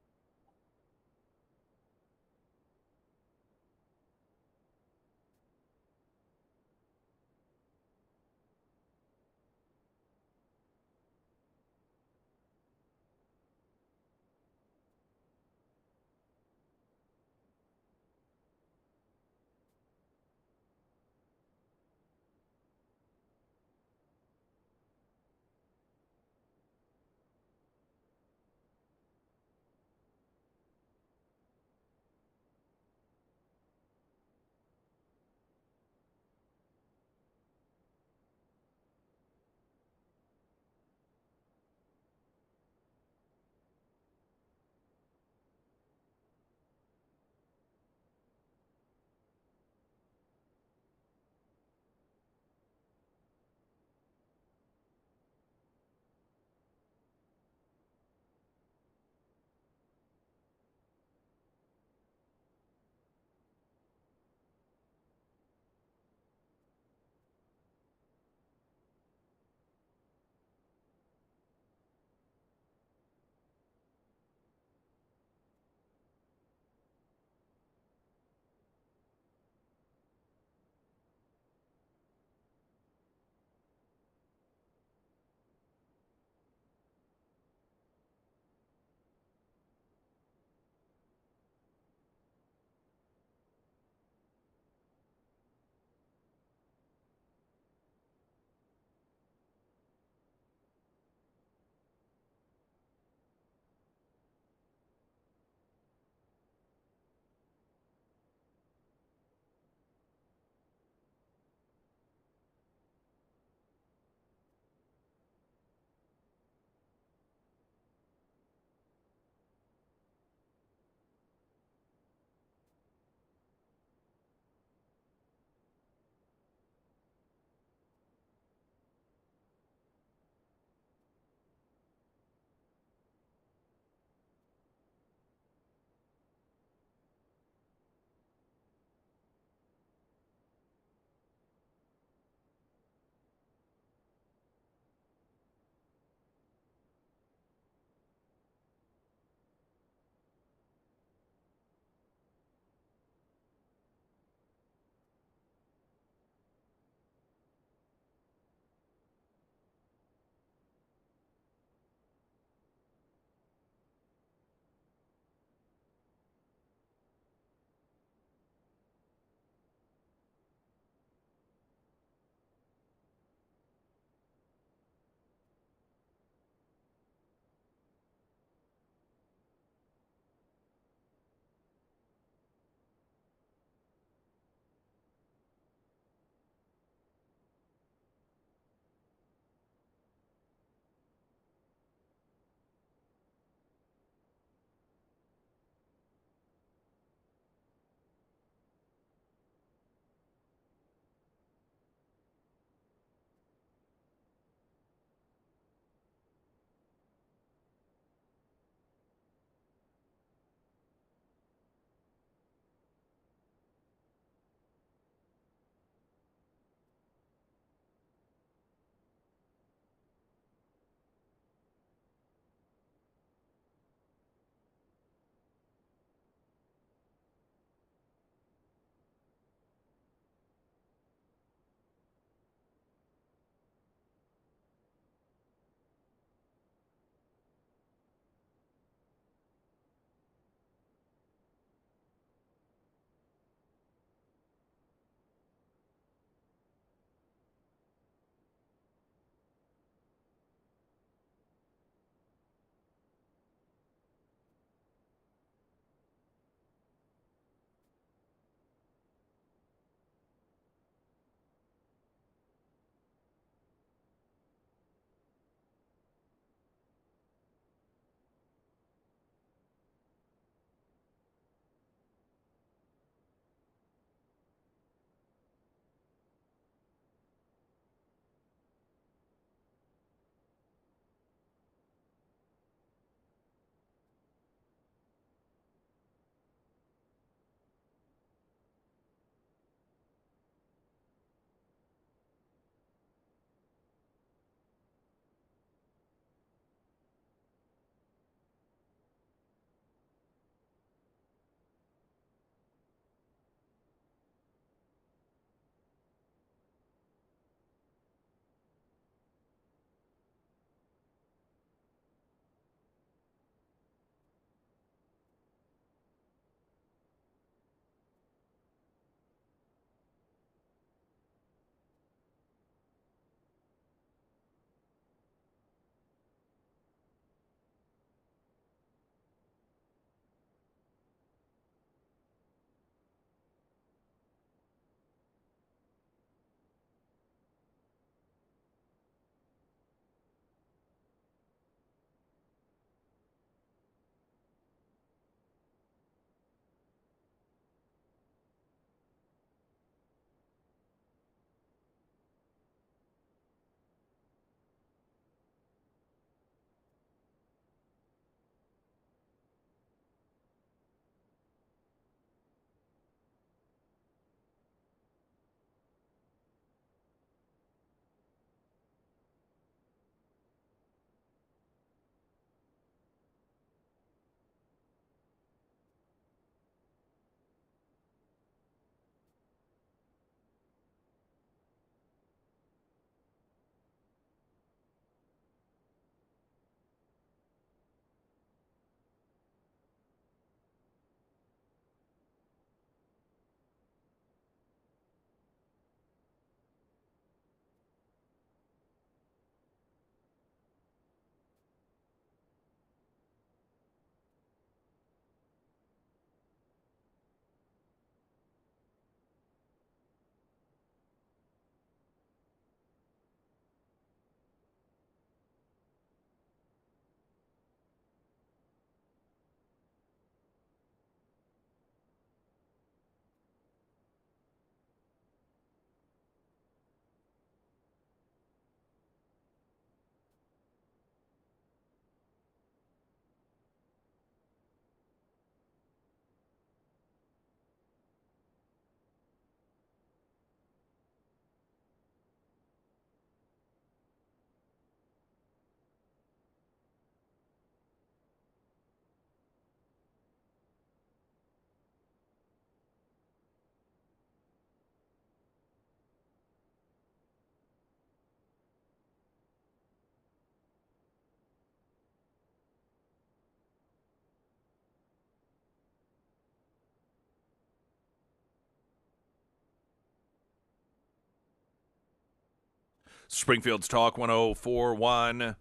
Springfield's Talk 1041,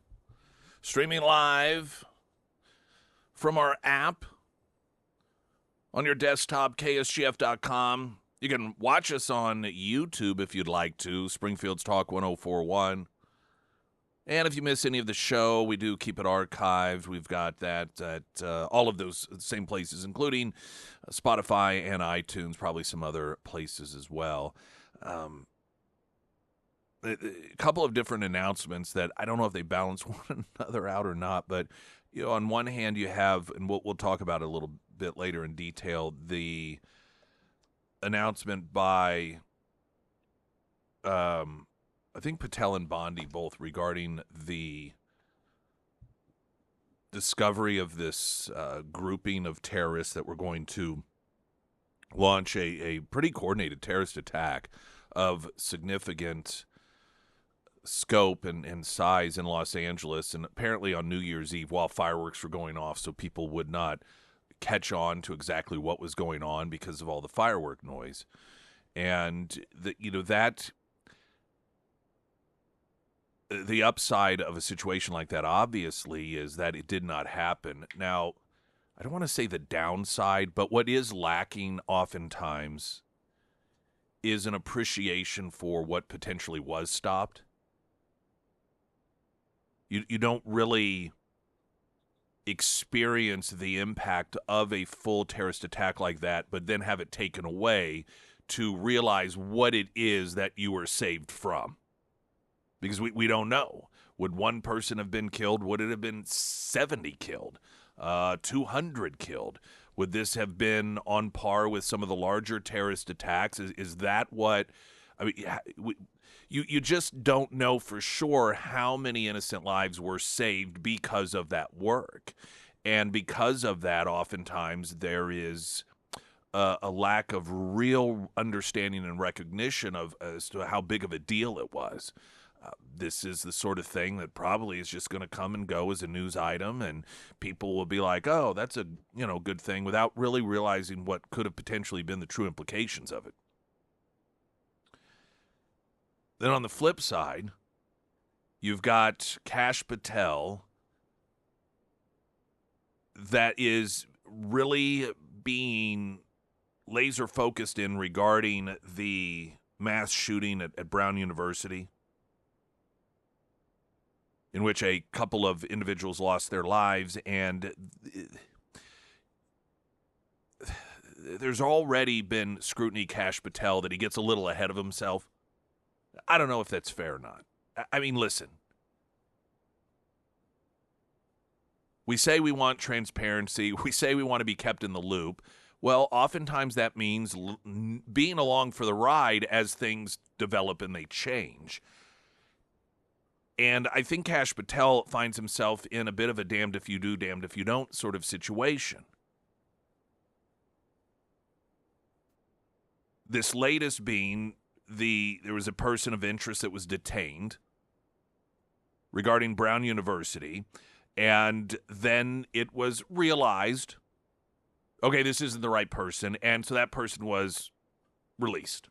streaming live from our app on your desktop, ksgf.com. You can watch us on YouTube if you'd like to, Springfield's Talk 1041. And if you miss any of the show, we do keep it archived. We've got that at all of those same places, including Spotify and iTunes, probably some other places as well. A couple of different announcements that I don't know if they balance one another out or not, but on one hand you have, and we'll talk about it a little bit later in detail, the announcement by I think Patel and Bondi both regarding the discovery of this grouping of terrorists that were going to launch a pretty coordinated terrorist attack of significant scope and size in Los Angeles, and apparently on New Year's Eve while fireworks were going off, so people would not catch on to exactly what was going on because of all the firework noise. And the upside of a situation like that obviously is that it did not happen. Now, I don't want to say the downside, but what is lacking oftentimes is an appreciation for what potentially was stopped. You don't really experience the impact of a full terrorist attack like that, but then have it taken away to realize what it is that you were saved from. Because we don't know. Would one person have been killed? Would it have been 70 killed? 200 killed? Would this have been on par with some of the larger terrorist attacks? Is that what... I mean, you just don't know for sure how many innocent lives were saved because of that work. And because of that, oftentimes there is a lack of real understanding and recognition as to how big of a deal it was. This is the sort of thing that probably is just going to come and go as a news item, and people will be like, oh, that's a good thing, without really realizing what could have potentially been the true implications of it. Then on the flip side, you've got Kash Patel that is really being laser focused in regarding the mass shooting at Brown University, in which a couple of individuals lost their lives, and there's already been scrutiny Kash Patel that he gets a little ahead of himself. I don't know if that's fair or not. I mean, listen. We say we want transparency. We say we want to be kept in the loop. Well, oftentimes that means being along for the ride as things develop and they change. And I think Kash Patel finds himself in a bit of a damned if you do, damned if you don't sort of situation. This latest being there was a person of interest that was detained regarding Brown University, and then it was realized, okay, this isn't the right person, and so that person was released.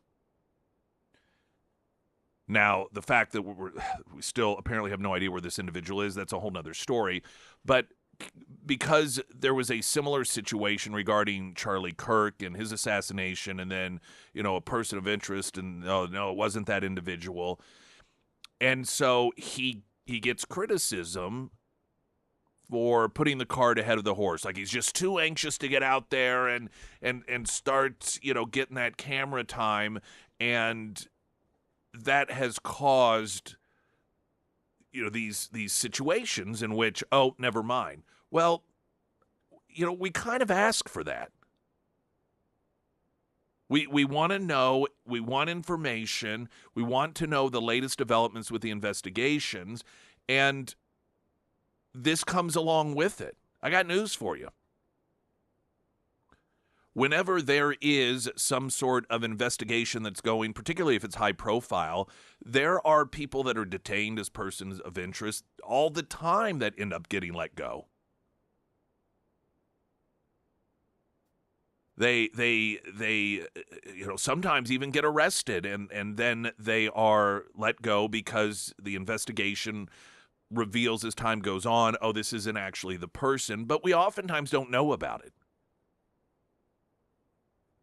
Now, the fact that we still apparently have no idea where this individual is, that's a whole nother story. But because there was a similar situation regarding Charlie Kirk and his assassination, and then, a person of interest, and no, it wasn't that individual. And so he gets criticism for putting the cart ahead of the horse. Like, he's just too anxious to get out there and start, getting that camera time. And that has caused, these situations in which, oh, never mind. Well, we kind of ask for that. We want to know, we want information, we want to know the latest developments with the investigations, and this comes along with it. I got news for you. Whenever there is some sort of investigation that's going, particularly if it's high profile, there are people that are detained as persons of interest all the time that end up getting let go. They sometimes even get arrested, and then they are let go because the investigation reveals as time goes on, oh, this isn't actually the person, but we oftentimes don't know about it.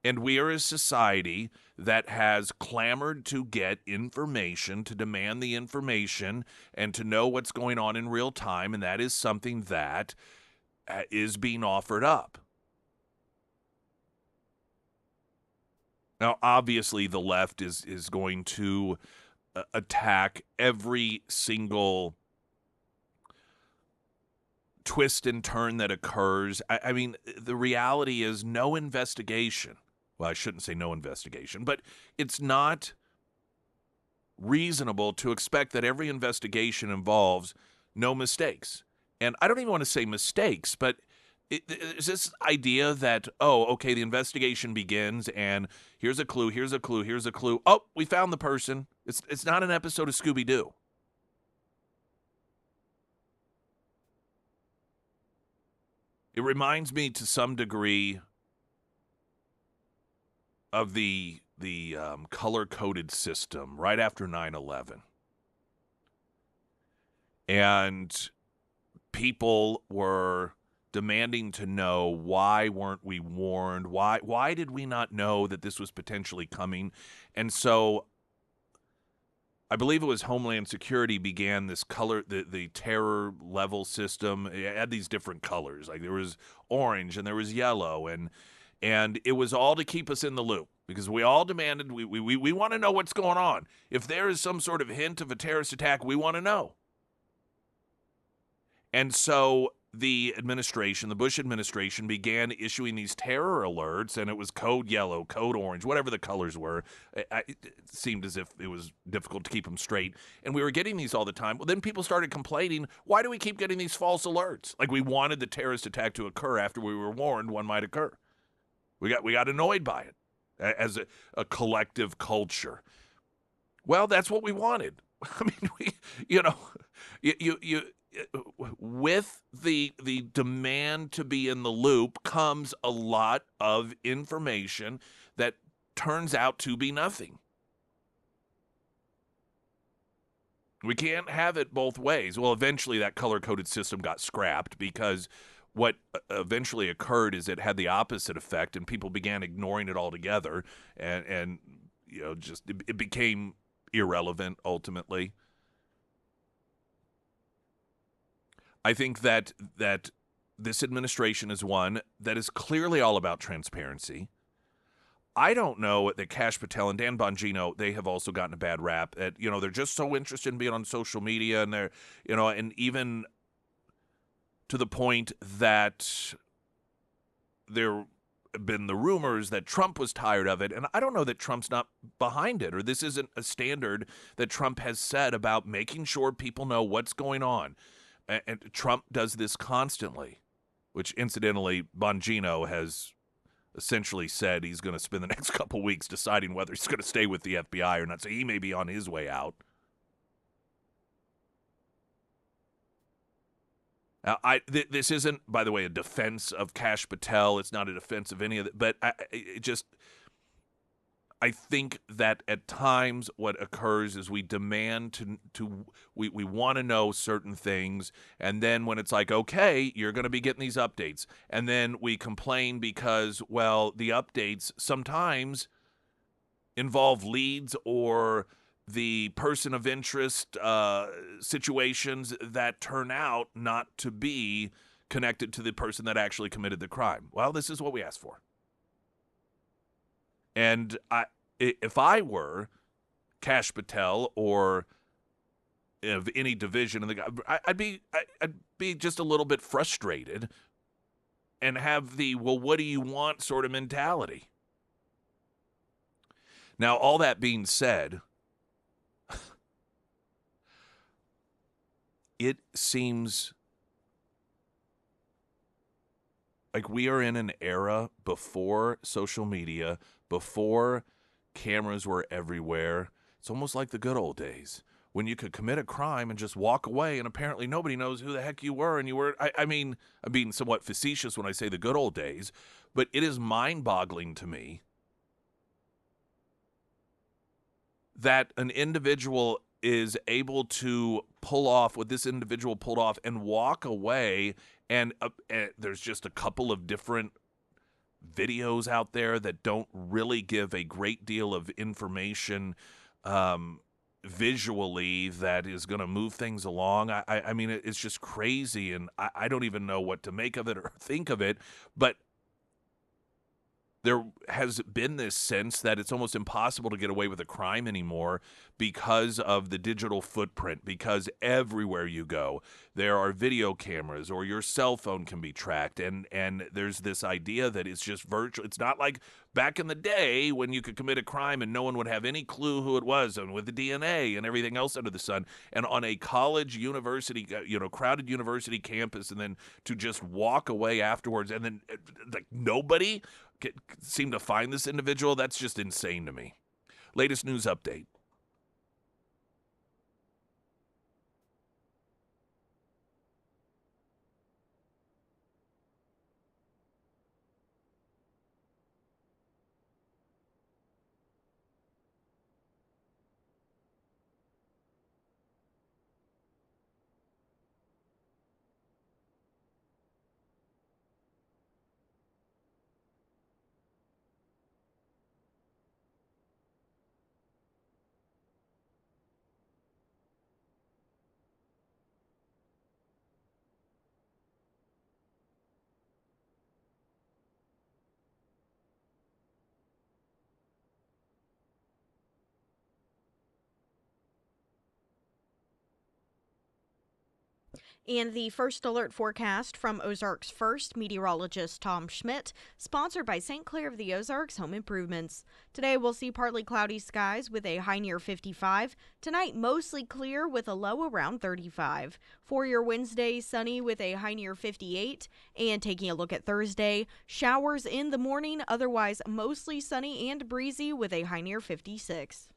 And we are a society that has clamored to get information, to demand the information, and to know what's going on in real time, and that is something that is being offered up. Now, obviously, the left is going to attack every single twist and turn that occurs. I mean, the reality is no investigation. Well, I shouldn't say no investigation, but it's not reasonable to expect that every investigation involves no mistakes. And I don't even want to say mistakes, but is this idea that, oh, okay, the investigation begins and here's a clue, here's a clue, here's a clue. Oh, we found the person. It's not an episode of Scooby-Doo. It reminds me to some degree of the color-coded system right after 9/11. And people were demanding to know, why weren't we warned? Why did we not know that this was potentially coming? And so I believe it was Homeland Security began this the terror level system. It had these different colors. Like there was orange and there was yellow, and it was all to keep us in the loop because we all demanded, we want to know what's going on. If there is some sort of hint of a terrorist attack, we want to know. And so the Bush administration began issuing these terror alerts, and it was code yellow, code orange, whatever the colors were. It seemed as if it was difficult to keep them straight. And we were getting these all the time. Well, then people started complaining, why do we keep getting these false alerts? Like we wanted the terrorist attack to occur after we were warned one might occur. We got annoyed by it as a collective culture. Well, that's what we wanted. I mean, you with the demand to be in the loop comes a lot of information that turns out to be nothing. We can't have it both ways. Well, eventually that color-coded system got scrapped because what eventually occurred is it had the opposite effect, and people began ignoring it altogether, and just it became irrelevant ultimately. I think that this administration is one that is clearly all about transparency. I don't know that Kash Patel and Dan Bongino, they have also gotten a bad rap. They're just so interested in being on social media, and they're, and even to the point that there have been the rumors that Trump was tired of it. And I don't know that Trump's not behind it, or this isn't a standard that Trump has set about making sure people know what's going on. And Trump does this constantly, which incidentally, Bongino has essentially said he's going to spend the next couple weeks deciding whether he's going to stay with the FBI or not. So he may be on his way out. Now, this isn't, by the way, a defense of Kash Patel. It's not a defense of any of it. But I think that at times what occurs is we demand we want to know certain things, and then when it's like, okay, you're going to be getting these updates, and then we complain because, well, the updates sometimes involve leads or the person of interest situations that turn out not to be connected to the person that actually committed the crime. Well, this is what we asked for. And if I were Kash Patel or of any division, I'd be just a little bit frustrated and have the, well, what do you want sort of mentality. Now, all that being said, it seems like we are in an era before social media, before cameras were everywhere. It's almost like the good old days when you could commit a crime and just walk away, and apparently nobody knows who the heck you were, and you were, I mean, I'm being somewhat facetious when I say the good old days, but it is mind-boggling to me that an individual is able to pull off what this individual pulled off and walk away, and there's just a couple of different videos out there that don't really give a great deal of information visually that is going to move things along. I mean, it's just crazy, and I don't even know what to make of it or think of it, but there has been this sense that it's almost impossible to get away with a crime anymore because of the digital footprint, because everywhere you go, there are video cameras or your cell phone can be tracked. And there's this idea that it's just virtual. It's not like back in the day when you could commit a crime and no one would have any clue who it was, and with the DNA and everything else under the sun, and on a college, university, crowded university campus, and then to just walk away afterwards, and then like nobody seem to find this individual. That's just insane to me. Latest news update. And the first alert forecast from Ozarks First meteorologist Tom Schmidt, sponsored by St. Clair of the Ozarks Home Improvements. Today we'll see partly cloudy skies with a high near 55. Tonight mostly clear with a low around 35. For your Wednesday, sunny with a high near 58. And taking a look at Thursday, showers in the morning, otherwise mostly sunny and breezy with a high near 56.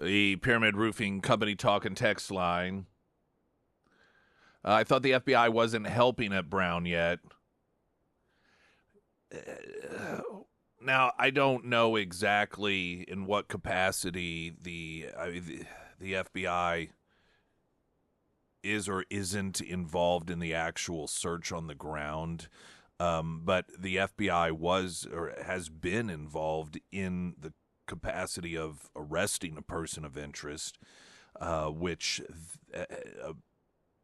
The Pyramid Roofing Company talk and text line. I thought the FBI wasn't helping at Brown yet. Now, I don't know exactly in what capacity the FBI is or isn't involved in the actual search on the ground. But the FBI was or has been involved in the capacity of arresting a person of interest, which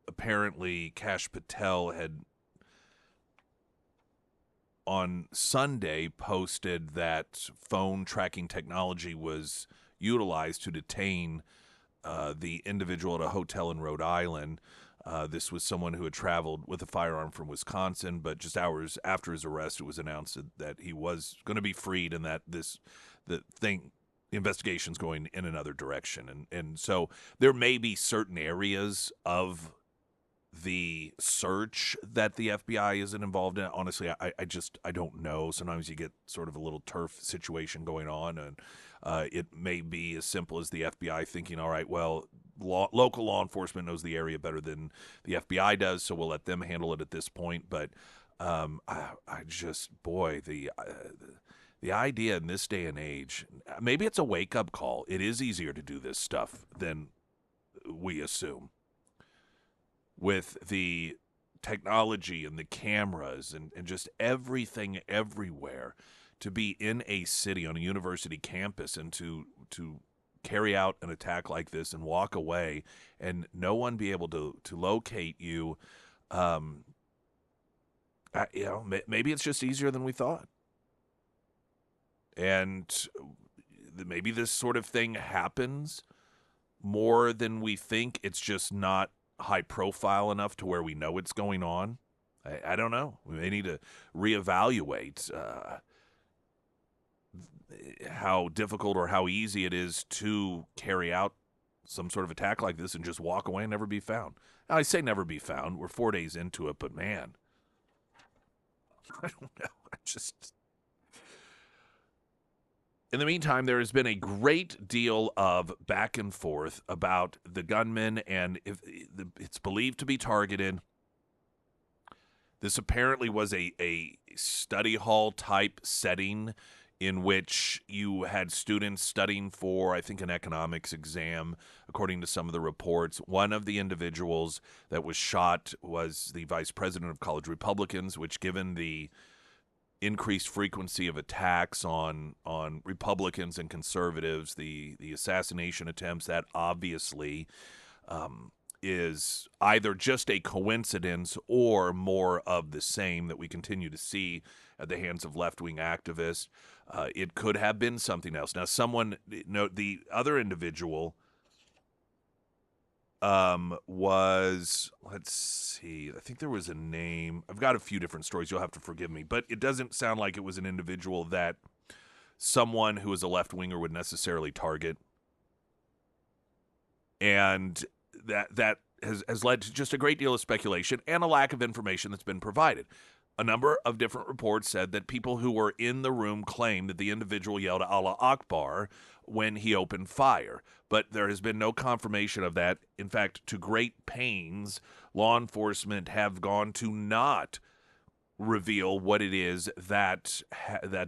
apparently Kash Patel had on Sunday posted that phone tracking technology was utilized to detain the individual at a hotel in Rhode Island. This was someone who had traveled with a firearm from Wisconsin, but just hours after his arrest, it was announced that he was going to be freed and that the investigation's going in another direction. And so there may be certain areas of the search that the FBI isn't involved in. Honestly, I don't know. Sometimes you get sort of a little turf situation going on, and it may be as simple as the FBI thinking, all right, well, local law enforcement knows the area better than the FBI does, so we'll let them handle it at this point. But the idea in this day and age, maybe it's a wake-up call. It is easier to do this stuff than we assume. With the technology and the cameras and just everything everywhere, to be in a city on a university campus and to carry out an attack like this and walk away and no one be able to locate you, maybe it's just easier than we thought. And maybe this sort of thing happens more than we think. It's just not high profile enough to where we know it's going on. I don't know. We may need to reevaluate how difficult or how easy it is to carry out some sort of attack like this and just walk away and never be found. Now, I say never be found. We're 4 days into it, but man, I don't know. In the meantime, there has been a great deal of back and forth about the gunman, and if it's believed to be targeted. This apparently was a study hall type setting in which you had students studying for, I think, an economics exam, according to some of the reports. One of the individuals that was shot was the vice president of College Republicans, which, given the increased frequency of attacks on Republicans and conservatives, the assassination attempts, that obviously is either just a coincidence or more of the same that we continue to see at the hands of left-wing activists. It could have been something else. Now, the other individual was, let's see, I think there was a name. I've got a few different stories. You'll have to forgive me. But it doesn't sound like it was an individual that someone who is a left-winger would necessarily target. And that has led to just a great deal of speculation and a lack of information that's been provided. A number of different reports said that people who were in the room claimed that the individual yelled Allah Akbar when he opened fire. But there has been no confirmation of that. In fact, to great pains, law enforcement have gone to not reveal what it is that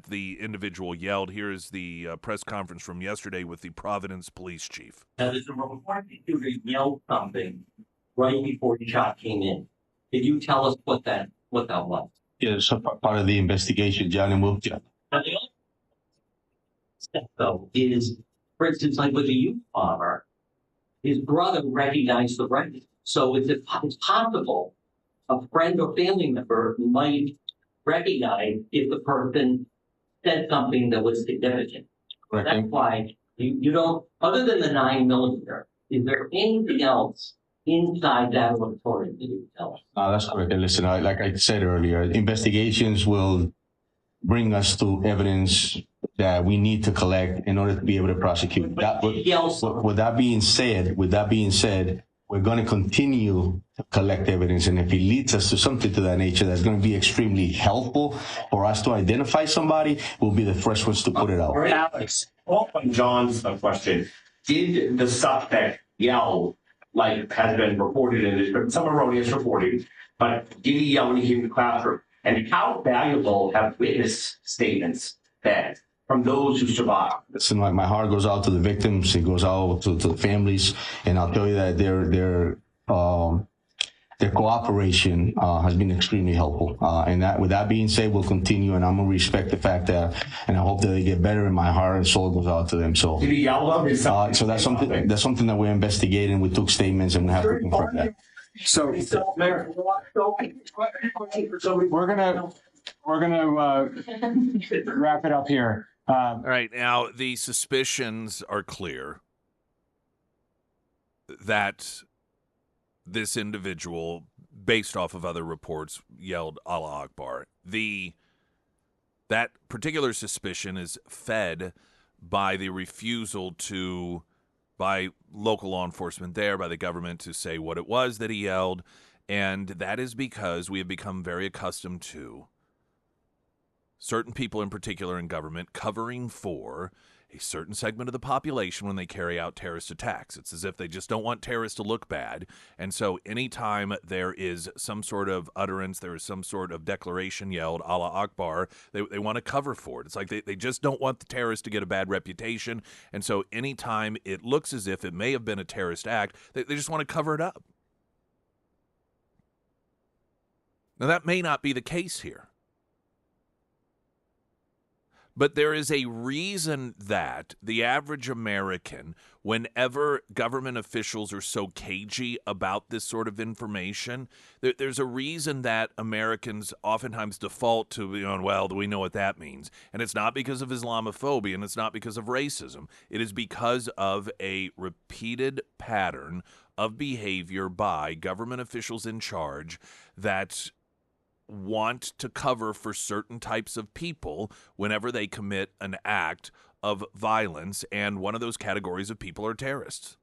the individual yelled. Here is the press conference from yesterday with the Providence police chief. Now, there's a report that you yelled something right before the shot came in. Can you tell us what that was? Yeah, it's part of the investigation, John, and we'll. Now, the other step, though, is, for instance, like with the youth bomber, his brother recognized the writing. So it's possible a friend or family member might recognize if the person said something that was significant. Right. That's why you don't, other than the 9mm, is there anything else inside that auditorium that you tell us? No, that's correct. And listen, like I said earlier, investigations will bring us to evidence that we need to collect in order to be able to prosecute. With that being said, we're going to continue to collect evidence, and if it leads us to something to that nature that's going to be extremely helpful for us to identify somebody, we'll be the first ones to put it out. All right, Alex, on John's question, did the suspect yell, like has been reported in this, but some erroneous reporting, but did he yell when he came to the classroom? And how valuable have witness statements been from those who survived? Listen, my heart goes out to the victims. It goes out to the families, and I'll tell you that their cooperation has been extremely helpful. And that, with that being said, we'll continue, and I'm gonna respect the fact that, and I hope that they get better. And my heart and soul goes out to them. So, Did he yell them? so that's something that we're investigating. We took statements, and we have to confirm that. So, Mayor, We're gonna wrap it up here. All right, now the suspicions are clear that this individual, based off of other reports, yelled Allah Akbar. That particular suspicion is fed by the refusal by local law enforcement there, by the government, to say what it was that he yelled. And that is because we have become very accustomed to certain people in particular in government covering for a certain segment of the population when they carry out terrorist attacks. It's as if they just don't want terrorists to look bad. And so anytime there is some sort of utterance, there is some sort of declaration yelled, Allah Akbar, they want to cover for it. It's like they just don't want the terrorists to get a bad reputation. And so anytime it looks as if it may have been a terrorist act, they just want to cover it up. Now, that may not be the case here. But there is a reason that the average American, whenever government officials are so cagey about this sort of information, there's a reason that Americans oftentimes default to, well, we know what that means. And it's not because of Islamophobia, and it's not because of racism. It is because of a repeated pattern of behavior by government officials in charge that want to cover for certain types of people whenever they commit an act of violence, and one of those categories of people are terrorists.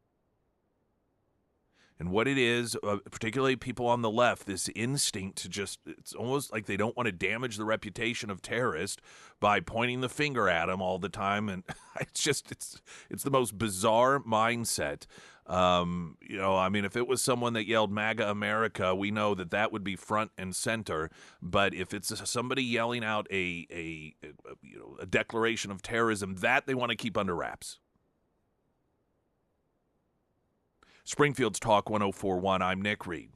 And what it is, particularly people on the left, this instinct to it's almost like they don't want to damage the reputation of terrorists by pointing the finger at them all the time. And it's the most bizarre mindset. If it was someone that yelled MAGA America, we know that would be front and center. But if it's somebody yelling out a declaration of terrorism, that they want to keep under wraps. Springfield's Talk 104.1. I'm Nick Reed.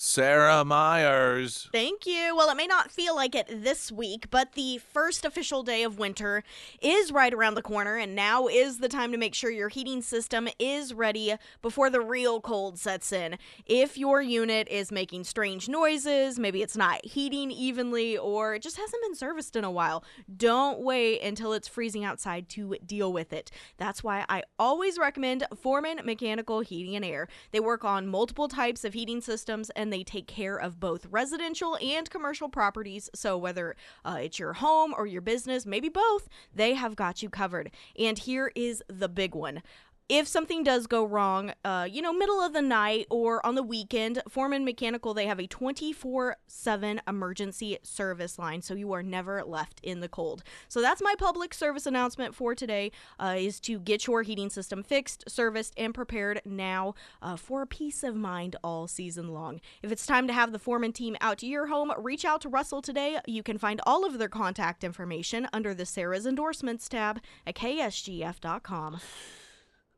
Sarah Myers. Thank you. Well, it may not feel like it this week, but the first official day of winter is right around the corner, and now is the time to make sure your heating system is ready before the real cold sets in. If your unit is making strange noises, maybe it's not heating evenly, or it just hasn't been serviced in a while, don't wait until it's freezing outside to deal with it. That's why I always recommend Foreman Mechanical Heating and Air. They work on multiple types of heating systems, and they take care of both residential and commercial properties. So whether it's your home or your business, maybe both, they have got you covered. And here is the big one. If something does go wrong, middle of the night or on the weekend, Foreman Mechanical, they have a 24/7 emergency service line, so you are never left in the cold. So that's my public service announcement for today, is to get your heating system fixed, serviced, and prepared now for peace of mind all season long. If it's time to have the Foreman team out to your home, reach out to Russell today. You can find all of their contact information under the Sarah's Endorsements tab at ksgf.com.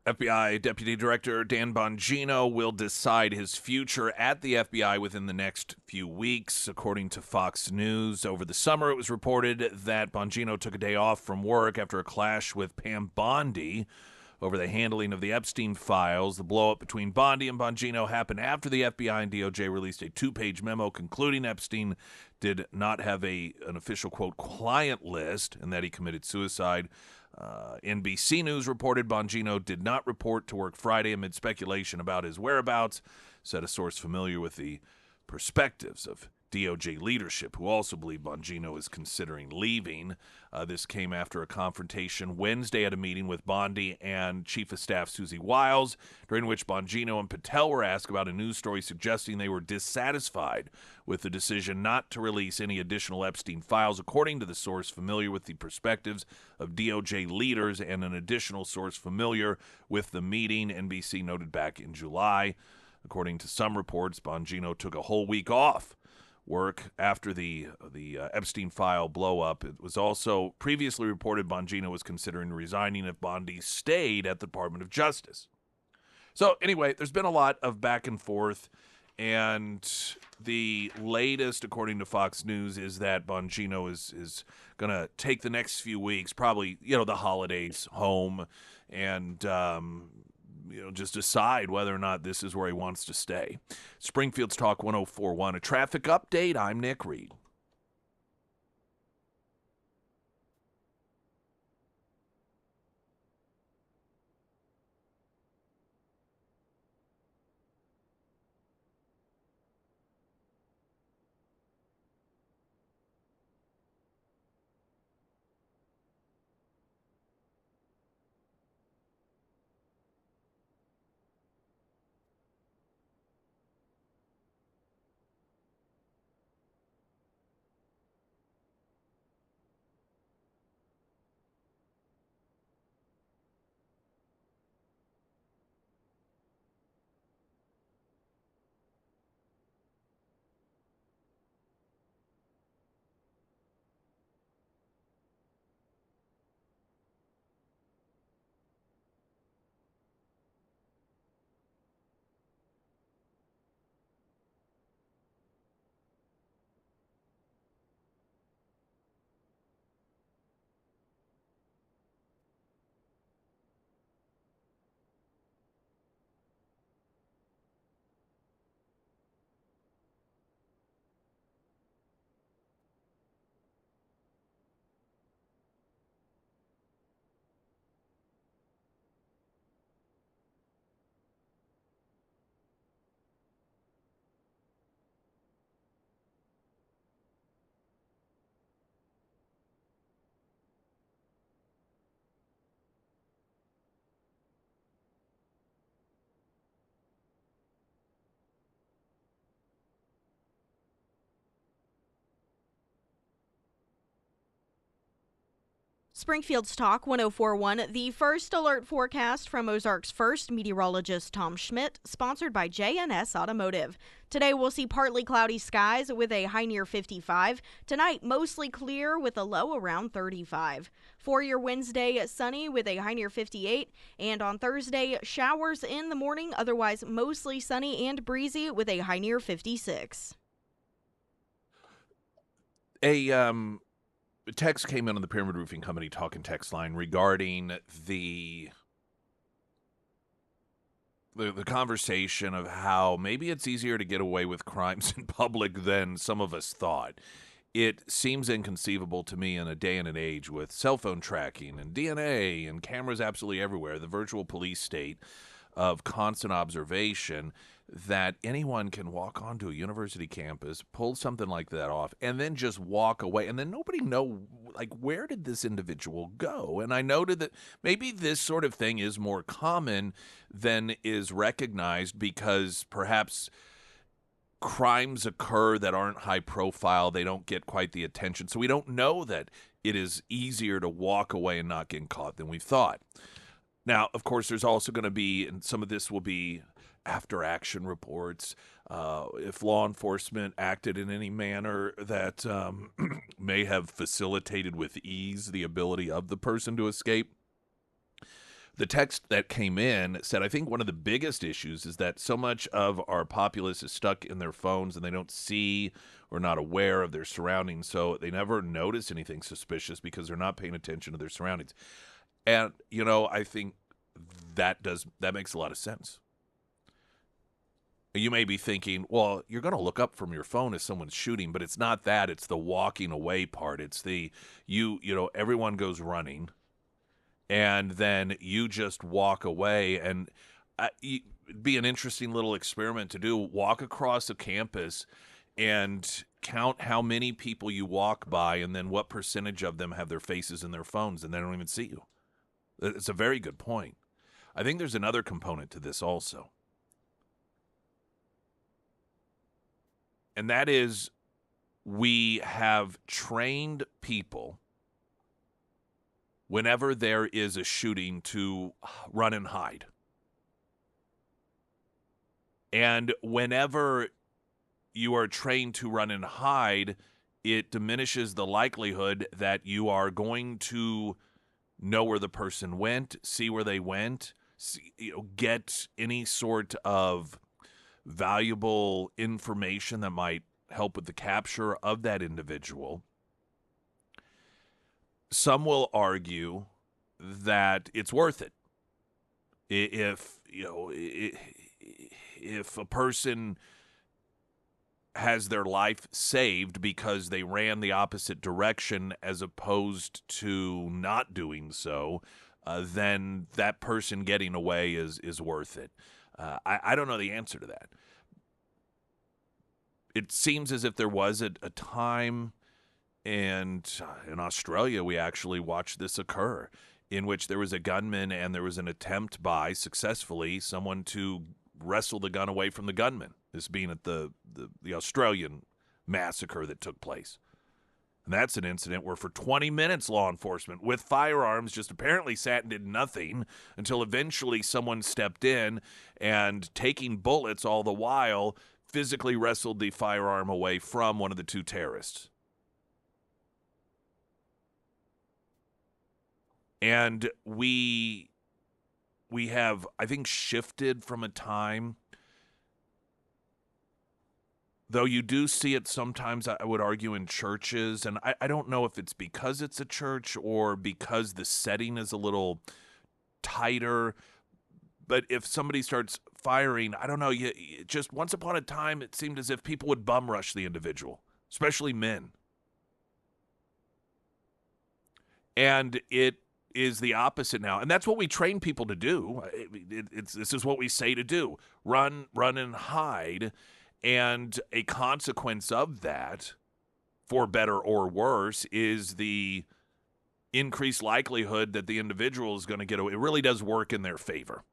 FBI Deputy Director Dan Bongino will decide his future at the FBI within the next few weeks, according to Fox News. Over the summer, it was reported that Bongino took a day off from work after a clash with Pam Bondi over the handling of the Epstein files. The blow-up between Bondi and Bongino happened after the FBI and DOJ released a 2-page memo concluding Epstein did not have an official, quote, client list and that he committed suicide. NBC News reported Bongino did not report to work Friday amid speculation about his whereabouts, said a source familiar with the perspectives of DOJ leadership, who also believe Bongino is considering leaving. This came after a confrontation Wednesday at a meeting with Bondi and Chief of Staff Susie Wiles, during which Bongino and Patel were asked about a news story suggesting they were dissatisfied with the decision not to release any additional Epstein files, according to the source familiar with the perspectives of DOJ leaders and an additional source familiar with the meeting, NBC noted back in July. According to some reports, Bongino took a whole week off work after the Epstein file blow up. It was also previously reported Bongino was considering resigning if Bondi stayed at the Department of Justice. So anyway, there's been a lot of back and forth, and the latest, according to Fox News, is that Bongino is going to take the next few weeks, probably, the holidays, home, and just decide whether or not this is where he wants to stay. Springfield's Talk 104.1, a traffic update. I'm Nick Reed. Springfield's Talk 1041, the first alert forecast from Ozarks First meteorologist Tom Schmidt, sponsored by J&S Automotive. Today we'll see partly cloudy skies with a high near 55. Tonight, mostly clear with a low around 35. For your Wednesday, sunny with a high near 58. And on Thursday, showers in the morning, otherwise mostly sunny and breezy with a high near 56. A text came in on the Pyramid Roofing Company talk and text line regarding the conversation of how maybe it's easier to get away with crimes in public than some of us thought. It seems inconceivable to me in a day and an age with cell phone tracking and DNA and cameras absolutely everywhere, the virtual police state of constant observation, that anyone can walk onto a university campus, pull something like that off, and then just walk away, and then nobody know, like, where did this individual go? And I noted that maybe this sort of thing is more common than is recognized because perhaps crimes occur that aren't high profile. They don't get quite the attention. So we don't know that it is easier to walk away and not get caught than we thought. Now, of course, there's also going to be, and some of this will be after action reports, if law enforcement acted in any manner that may have facilitated with ease the ability of the person to escape. The text that came in said, I think one of the biggest issues is that so much of our populace is stuck in their phones and they don't see or not aware of their surroundings, so they never notice anything suspicious because they're not paying attention to their surroundings. And, you know, I think that makes a lot of sense. You may be thinking, well, you're going to look up from your phone if someone's shooting, but it's not that. It's the walking away part. It's the, everyone goes running, and then you just walk away. And it'd be an interesting little experiment to do. Walk across a campus and count how many people you walk by, and then what percentage of them have their faces in their phones, and they don't even see you. It's a very good point. I think there's another component to this also. And that is, we have trained people whenever there is a shooting to run and hide. And whenever you are trained to run and hide, it diminishes the likelihood that you are going to know where the person went, see where they went, get any sort of valuable information that might help with the capture of that individual. Some will argue that it's worth it. If a person has their life saved because they ran the opposite direction as opposed to not doing so, then that person getting away is worth it. I don't know the answer to that. It seems as if there was a time, and in Australia we actually watched this occur, in which there was a gunman and there was an attempt by, successfully, someone to wrestle the gun away from the gunman, this being at the Australian massacre that took place. And that's an incident where for 20 minutes law enforcement with firearms just apparently sat and did nothing until eventually someone stepped in and, taking bullets all the while, physically wrestled the firearm away from one of the two terrorists. And we have, I think, shifted from a time, though you do see it sometimes, I would argue, in churches. And I don't know if it's because it's a church or because the setting is a little tighter. But if somebody starts firing, I don't know, just once upon a time, it seemed as if people would bum rush the individual, especially men. And it is the opposite now. And that's what we train people to do. This is what we say to do. Run and hide. And a consequence of that, for better or worse, is the increased likelihood that the individual is going to get away. It really does work in their favor.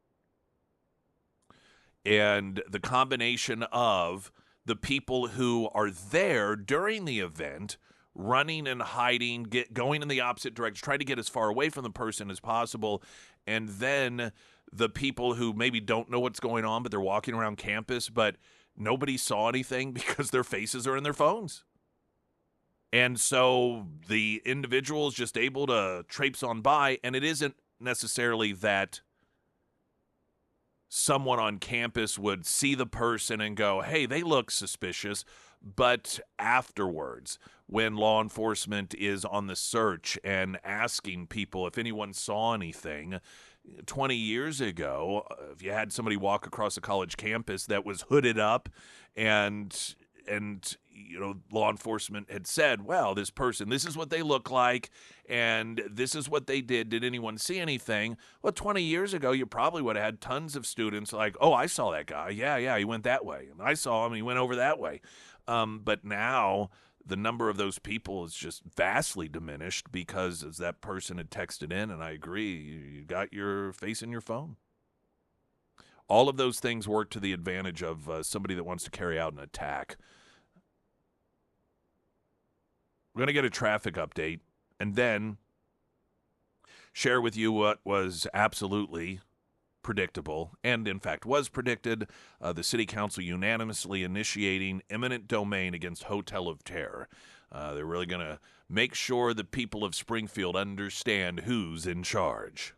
And the combination of the people who are there during the event running and hiding, going in the opposite direction, try to get as far away from the person as possible. And then the people who maybe don't know what's going on, but they're walking around campus, but nobody saw anything because their faces are in their phones. And so the individual is just able to traipse on by, and it isn't necessarily that someone on campus would see the person and go, hey, they look suspicious. But afterwards, when law enforcement is on the search and asking people if anyone saw anything, 20 years ago, if you had somebody walk across a college campus that was hooded up and law enforcement had said, well, this person, this is what they look like, and this is what they did. Did anyone see anything? Well, 20 years ago, you probably would have had tons of students like, oh, I saw that guy. Yeah, he went that way. And I saw him, he went over that way. But now the number of those people is just vastly diminished because, as that person had texted in, and I agree, you got your face in your phone. All of those things work to the advantage of somebody that wants to carry out an attack. We're going to get a traffic update and then share with you what was absolutely predictable and, in fact, was predicted. The City Council unanimously initiating eminent domain against Hotel of Terror. They're really going to make sure the people of Springfield understand who's in charge.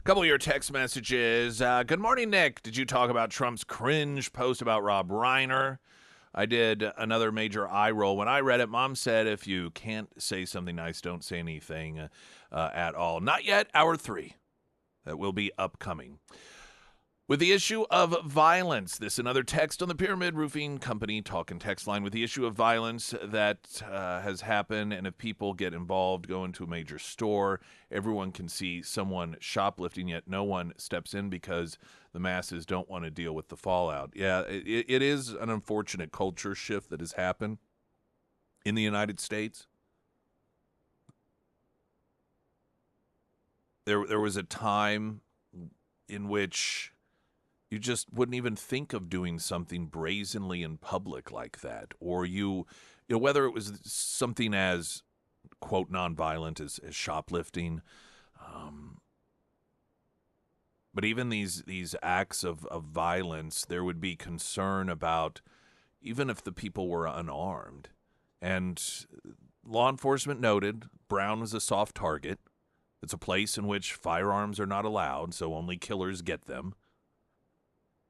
Couple of your text messages. Good morning, Nick. Did you talk about Trump's cringe post about Rob Reiner? I did another major eye roll. When I read it, Mom said, if you can't say something nice, don't say anything at all. Not yet, hour 3. That will be upcoming. With the issue of violence, this another text on the Pyramid Roofing Company talk and text line. With the issue of violence that has happened, and if people get involved, go into a major store, everyone can see someone shoplifting, yet no one steps in because the masses don't want to deal with the fallout. Yeah, it is an unfortunate culture shift that has happened in the United States. There was a time in which you just wouldn't even think of doing something brazenly in public like that. Or you know, whether it was something as, quote, nonviolent as shoplifting. But even these acts of violence, there would be concern about even if the people were unarmed. And law enforcement noted Brown was a soft target. It's a place in which firearms are not allowed, so only killers get them.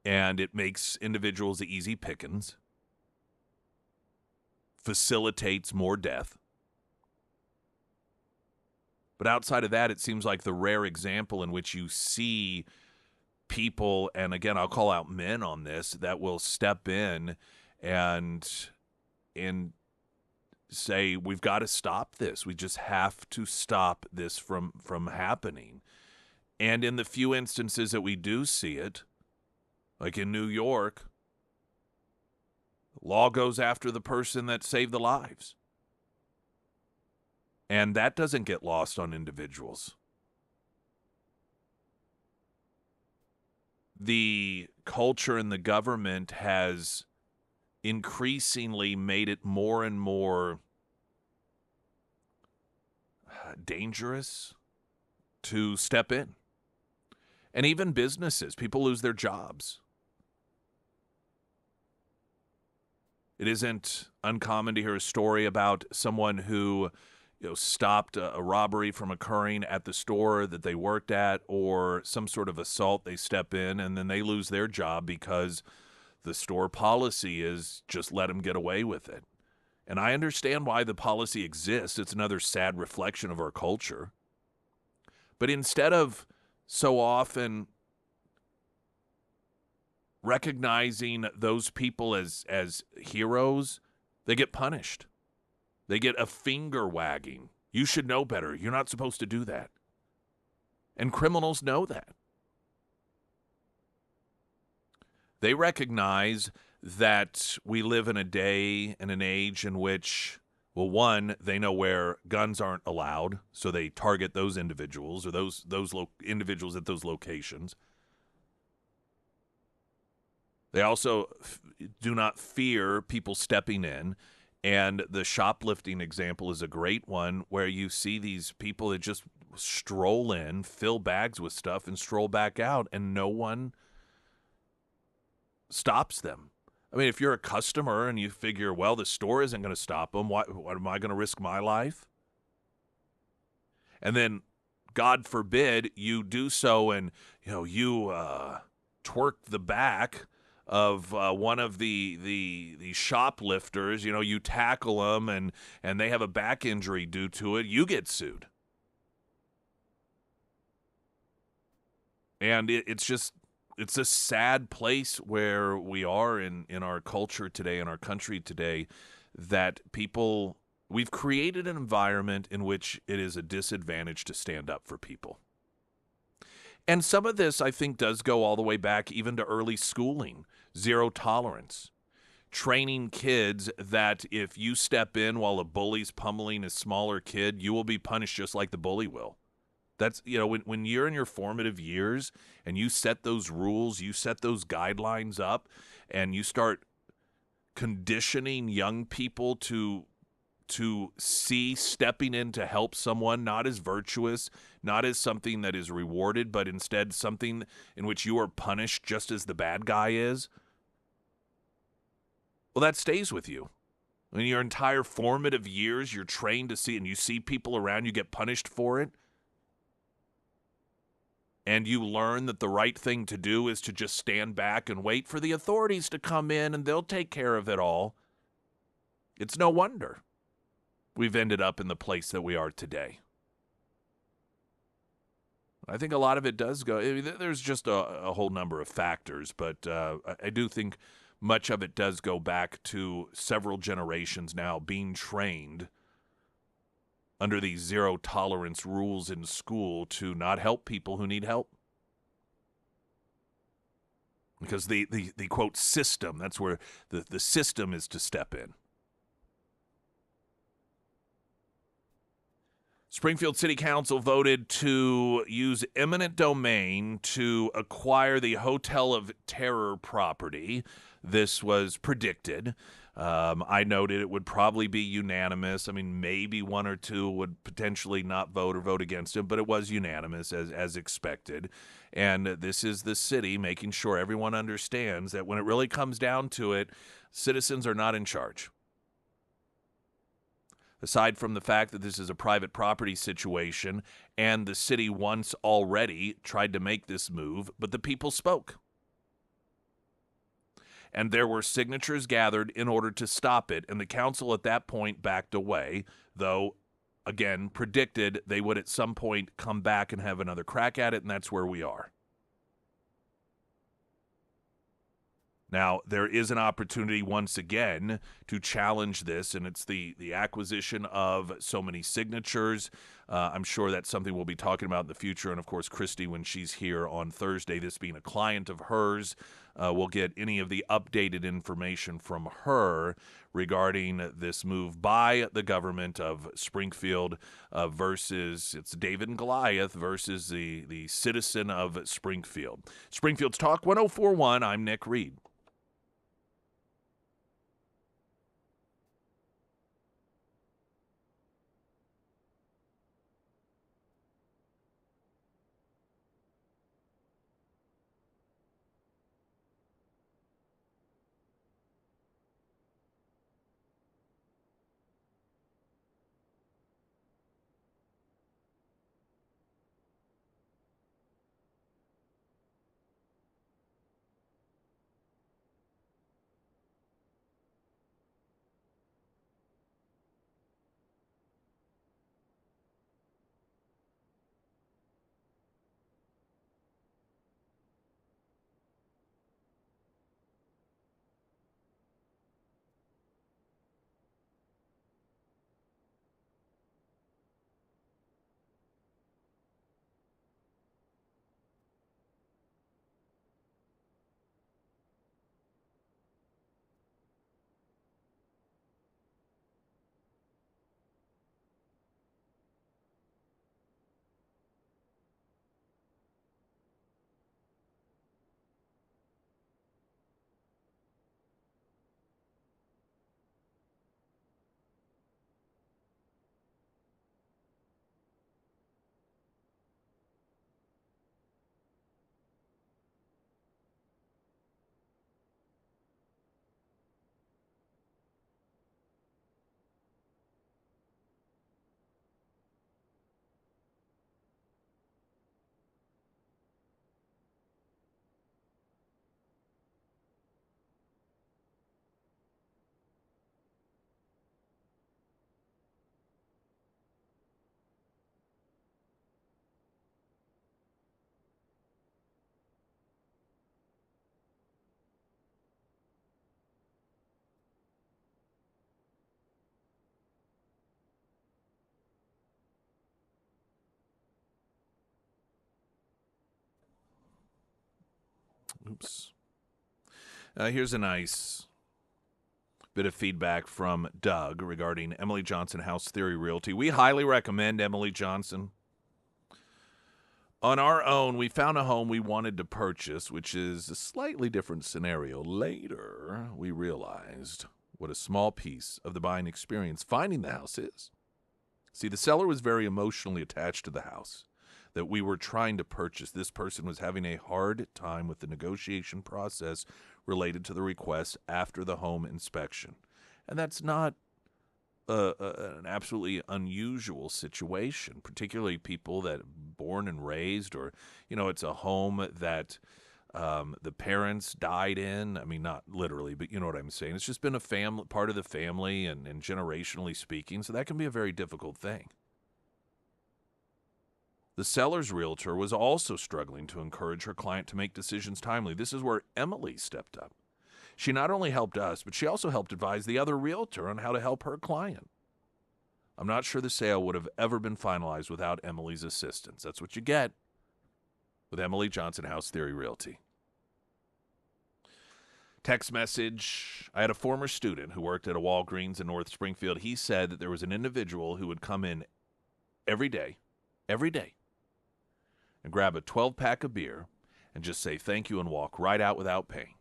And it makes individuals easy pickings, facilitates more death. But outside of that, it seems like the rare example in which you see people, and again, I'll call out men on this, that will step in and say, we've got to stop this. We just have to stop this from happening. And in the few instances that we do see it, like in New York, law goes after the person that saved the lives. And that doesn't get lost on individuals. The culture and the government has increasingly made it more and more dangerous to step in. And even businesses, people lose their jobs. It isn't uncommon to hear a story about someone who stopped a robbery from occurring at the store that they worked at, or some sort of assault. They step in and then they lose their job because the store policy is just let them get away with it. And I understand why the policy exists. It's another sad reflection of our culture. But instead of so often recognizing those people as heroes, they get punished. They get a finger wagging. You should know better. You're not supposed to do that. And criminals know that. They recognize that we live in a day and an age in which, well, one, they know where guns aren't allowed, so they target those individuals or those individuals at those locations. They also do not fear people stepping in. And the shoplifting example is a great one, where you see these people that just stroll in, fill bags with stuff, and stroll back out, and no one stops them. I mean, if you're a customer and you figure, well, the store isn't going to stop them, why am I going to risk my life? And then, God forbid, you do so and, you twerk the back of one of the shoplifters, you tackle them and they have a back injury due to it, you get sued. And it's a sad place where we are in our culture today, in our country today, that we've created an environment in which it is a disadvantage to stand up for people. And some of this, I think, does go all the way back even to early schooling, zero tolerance, training kids that if you step in while a bully's pummeling a smaller kid, you will be punished just like the bully will. That's, when you're in your formative years and you set those rules, you set those guidelines up, and you start conditioning young people to see stepping in to help someone not as virtuous, not as something that is rewarded, but instead something in which you are punished just as the bad guy is, well, that stays with you. In your entire formative years, you're trained to see, and you see people around you get punished for it, and you learn that the right thing to do is to just stand back and wait for the authorities to come in and they'll take care of it all. It's no wonder we've ended up in the place that we are today. I think a lot of it does go, there's just a whole number of factors, but I do think much of it does go back to several generations now being trained under these zero tolerance rules in school to not help people who need help. Because the quote system, that's where the system is to step in. Springfield City Council voted to use eminent domain to acquire the Hotel of Terror property. This was predicted. I noted it would probably be unanimous. I mean, maybe one or two would potentially not vote or vote against it, but it was unanimous as expected. And this is the city making sure everyone understands that when it really comes down to it, citizens are not in charge. Aside from the fact that this is a private property situation and the city once already tried to make this move, but the people spoke. And there were signatures gathered in order to stop it, and the council at that point backed away, though again, predicted they would at some point come back and have another crack at it, and that's where we are. Now, there is an opportunity once again to challenge this, and it's the acquisition of so many signatures. I'm sure that's something we'll be talking about in the future. And, of course, Christy, when she's here on Thursday, this being a client of hers, we'll get any of the updated information from her regarding this move by the government of Springfield versus, it's David and Goliath versus the citizen of Springfield. Springfield's Talk 1041, I'm Nick Reed. Oops. Here's a nice bit of feedback from Doug regarding Emily Johnson House Theory Realty. We highly recommend Emily Johnson. On our own, we found a home we wanted to purchase, which is a slightly different scenario. Later, we realized what a small piece of the buying experience finding the house is. See, the seller was very emotionally attached to the house that we were trying to purchase. This person was having a hard time with the negotiation process related to the request after the home inspection. And that's not an absolutely unusual situation, particularly people that are born and raised, or, it's a home that the parents died in. I mean, not literally, but you know what I'm saying. It's just been a family, part of the family, and generationally speaking, so that can be a very difficult thing. The seller's realtor was also struggling to encourage her client to make decisions timely. This is where Emily stepped up. She not only helped us, but she also helped advise the other realtor on how to help her client. I'm not sure the sale would have ever been finalized without Emily's assistance. That's what you get with Emily Johnson House Theory Realty. Text message. I had a former student who worked at a Walgreens in North Springfield. He said that there was an individual who would come in every day, and grab a 12-pack of beer and just say thank you and walk right out without paying.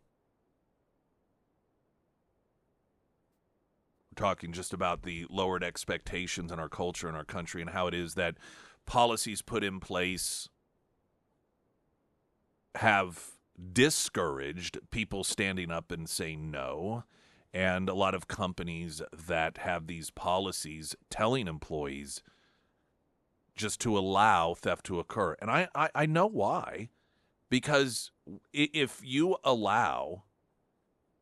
We're talking just about the lowered expectations in our culture and our country, and how it is that policies put in place have discouraged people standing up and saying no, and a lot of companies that have these policies telling employees just to allow theft to occur. And I know why. Because if you allow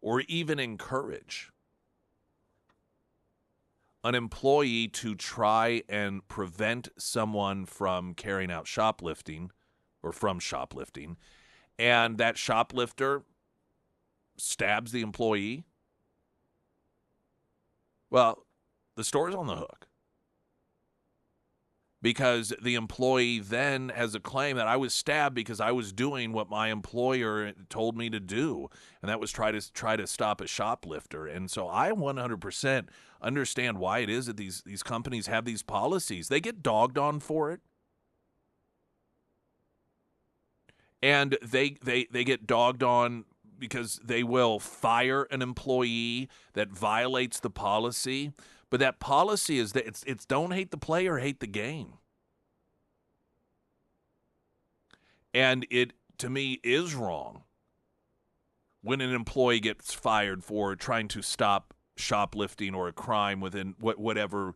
or even encourage an employee to try and prevent someone from carrying out shoplifting or from shoplifting, and that shoplifter stabs the employee, well, the store's on the hook. Because the employee then has a claim that I was stabbed because I was doing what my employer told me to do, and that was try to stop a shoplifter. And so I 100% understand why it is that these companies have these policies. They get dogged on for it, and they get dogged on because they will fire an employee that violates the policy. But that policy is that it's don't hate the player, hate the game. And it, to me, is wrong when an employee gets fired for trying to stop shoplifting or a crime within whatever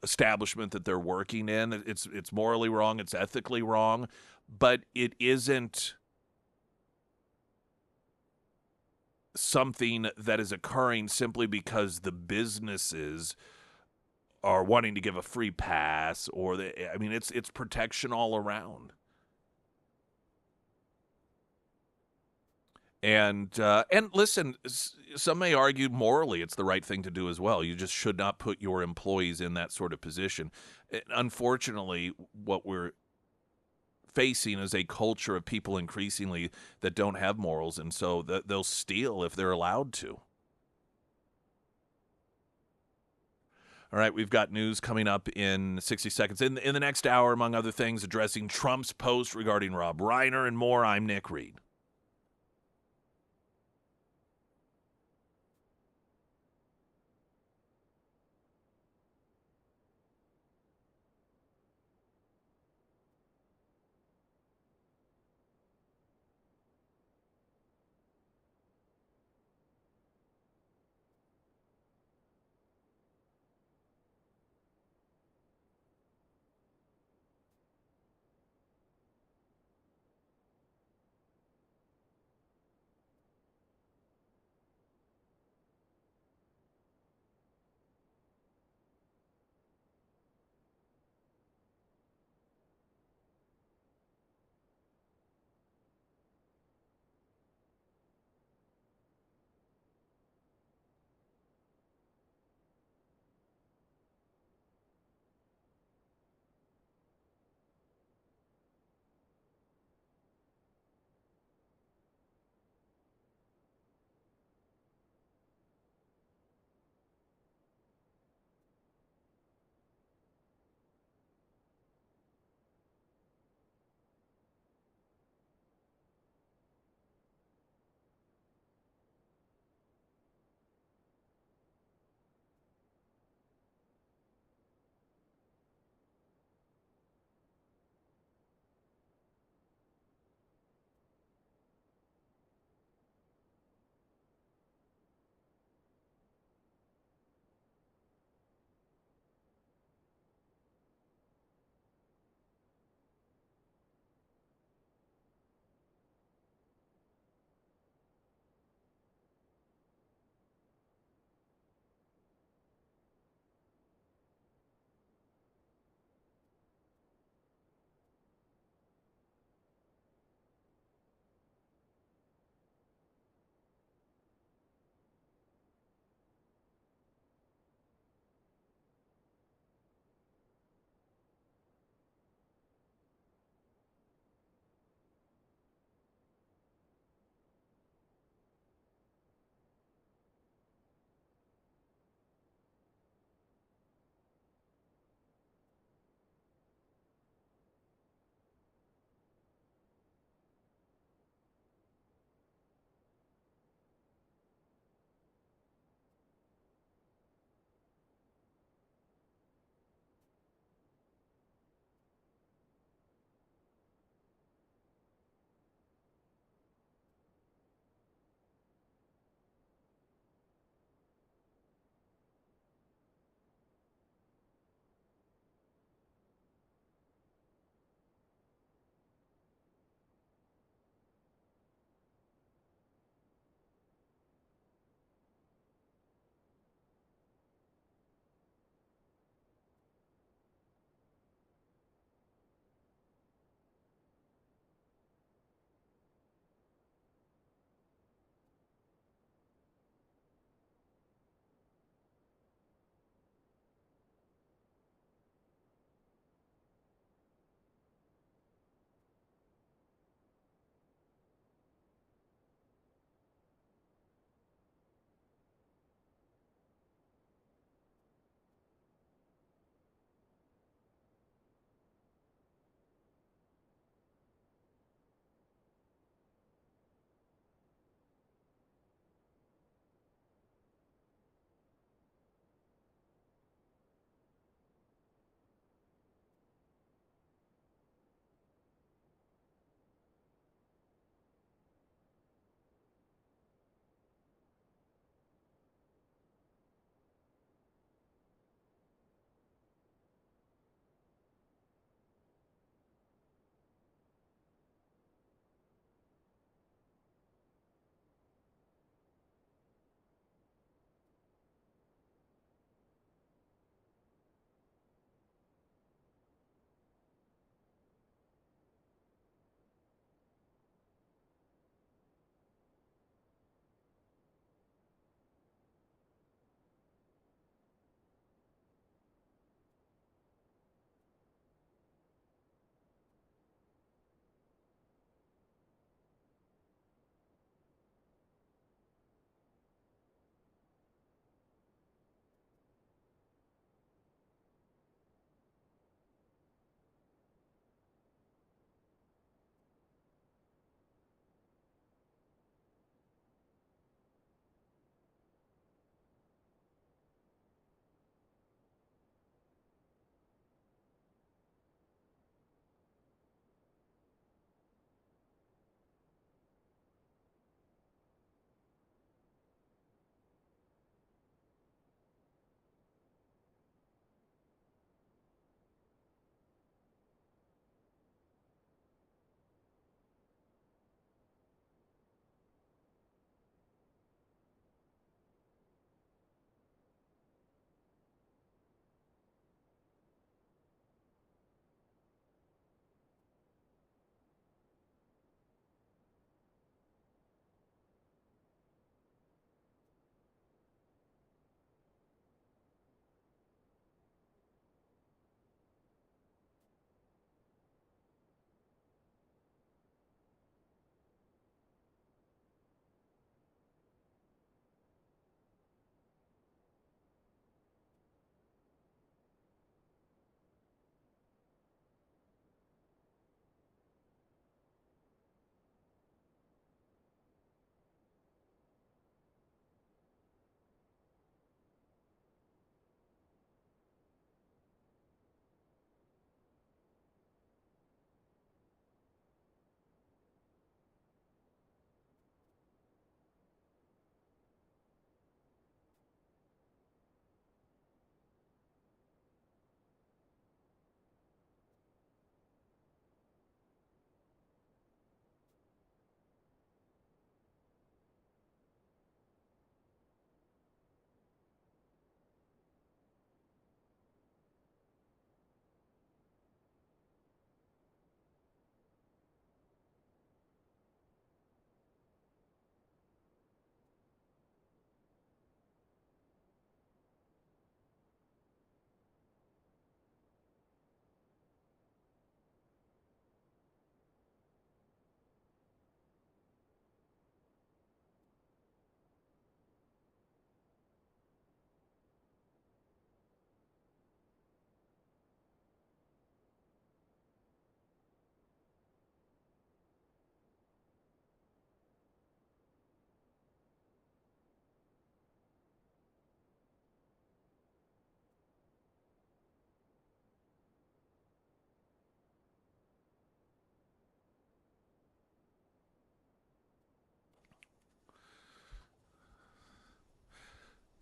establishment that they're working in. It's morally wrong. It's ethically wrong. But it isn't something that is occurring simply because the businesses are wanting to give a free pass, or it's protection all around. And listen, some may argue morally it's the right thing to do as well. You just should not put your employees in that sort of position. Unfortunately, what we're facing is a culture of people increasingly that don't have morals, and so they'll steal if they're allowed to. All right, we've got news coming up in 60 seconds. In the next hour, among other things, addressing Trump's post regarding Rob Reiner and more. I'm Nick Reed.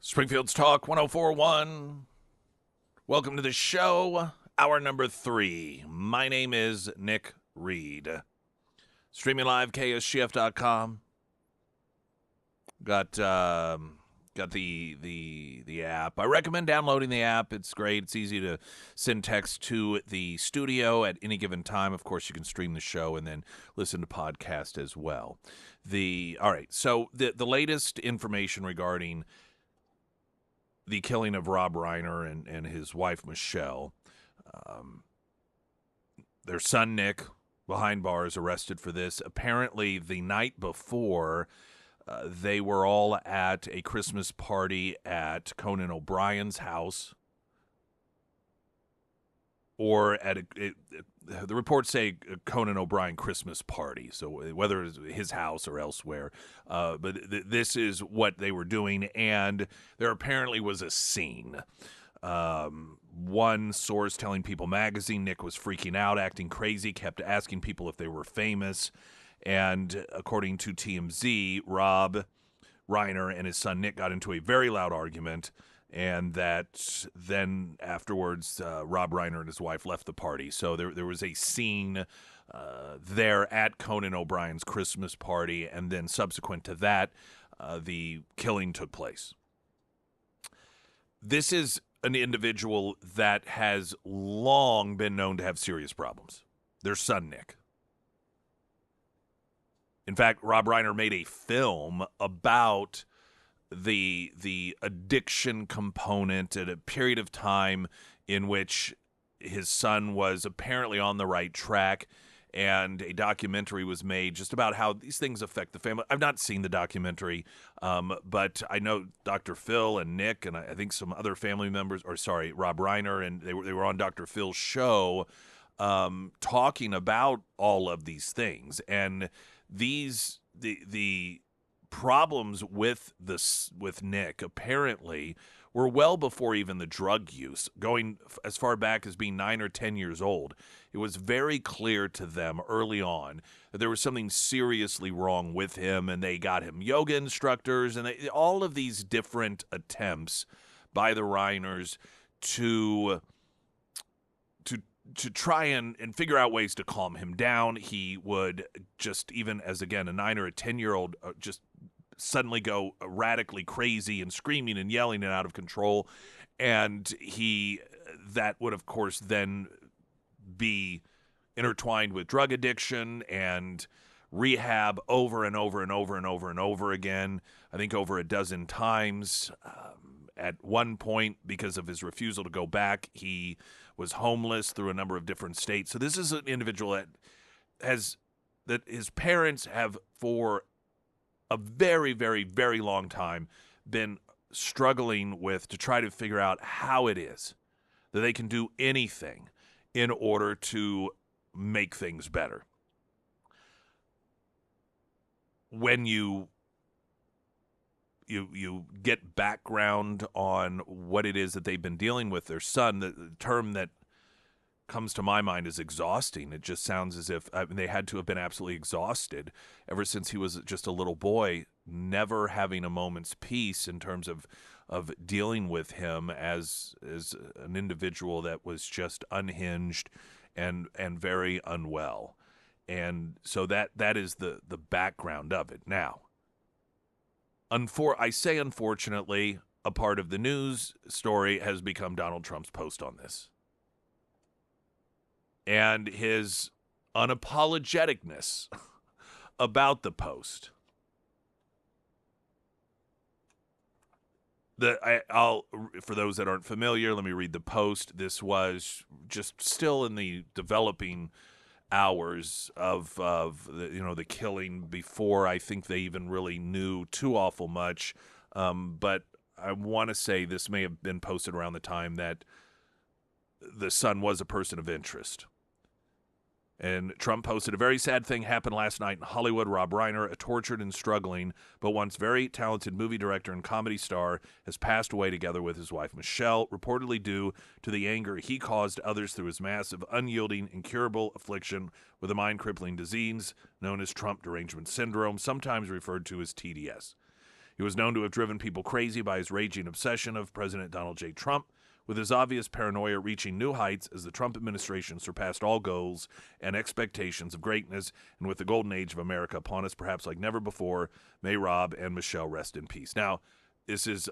Springfield's Talk 1041. Welcome to the show, hour number 3. My name is Nick Reed. Streaming live, KSGF.com. Got the app. I recommend downloading the app. It's great. It's easy to send text to the studio at any given time. Of course, you can stream the show and then listen to podcast as well. All right. So the latest information regarding the killing of Rob Reiner and his wife Michelle. Their son Nick, behind bars, arrested for this. Apparently, the night before, they were all at a Christmas party at Conan O'Brien's house, or at the reports say a Conan O'Brien Christmas party. So whether it's his house or elsewhere, but this is what they were doing, and there apparently was a scene. One source telling People magazine Nick was freaking out, acting crazy, kept asking people if they were famous. And according to TMZ, Rob Reiner and his son Nick got into a very loud argument, and that then afterwards, Rob Reiner and his wife left the party. So there was a scene there at Conan O'Brien's Christmas party, and then subsequent to that, the killing took place. This is an individual that has long been known to have serious problems. Their son, Nick. In fact, Rob Reiner made a film about the addiction component at a period of time in which his son was apparently on the right track, and a documentary was made just about how these things affect the family. I've not seen the documentary, but I know Dr. Phil and Nick and I think some other family members, Rob Reiner, and they were on Dr. Phil's show talking about all of these things. And the problems with Nick apparently were well before even the drug use, going as far back as being 9 or 10 years old. It was very clear to them early on that there was something seriously wrong with him, and they got him yoga instructors, and all of these different attempts by the Reiners to try and figure out ways to calm him down. He would just, even as, again, a 9 or a 10-year-old, just suddenly go radically crazy and screaming and yelling and out of control. And that would, of course, then be intertwined with drug addiction and rehab over and over and over and over and over again. I think over a dozen times. At one point, because of his refusal to go back, he was homeless through a number of different states. So this is an individual that his parents have, for a very, very, very long time, been struggling with to try to figure out how it is that they can do anything in order to make things better. When you get background on what it is that they've been dealing with their son, the term that comes to my mind is exhausting. It just sounds as if they had to have been absolutely exhausted ever since he was just a little boy, never having a moment's peace in terms of dealing with him as an individual that was just unhinged and very unwell. And so that is the background of it. Now, I say unfortunately, a part of the news story has become Donald Trump's post on this. And his unapologeticness about the post. For those that aren't familiar, let me read the post. This was just still in the developing hours of the killing, before I think they even really knew too awful much. But I want to say this may have been posted around the time that the son was a person of interest. And Trump posted, "A very sad thing happened last night in Hollywood. Rob Reiner, a tortured and struggling but once very talented movie director and comedy star, has passed away together with his wife Michelle, reportedly due to the anger he caused others through his massive, unyielding, incurable affliction with a mind-crippling disease known as Trump derangement syndrome, sometimes referred to as TDS. He was known to have driven people crazy by his raging obsession of President Donald J. Trump, with his obvious paranoia reaching new heights as the Trump administration surpassed all goals and expectations of greatness, and with the golden age of America upon us perhaps like never before. May Rob and Michelle rest in peace. Now, this is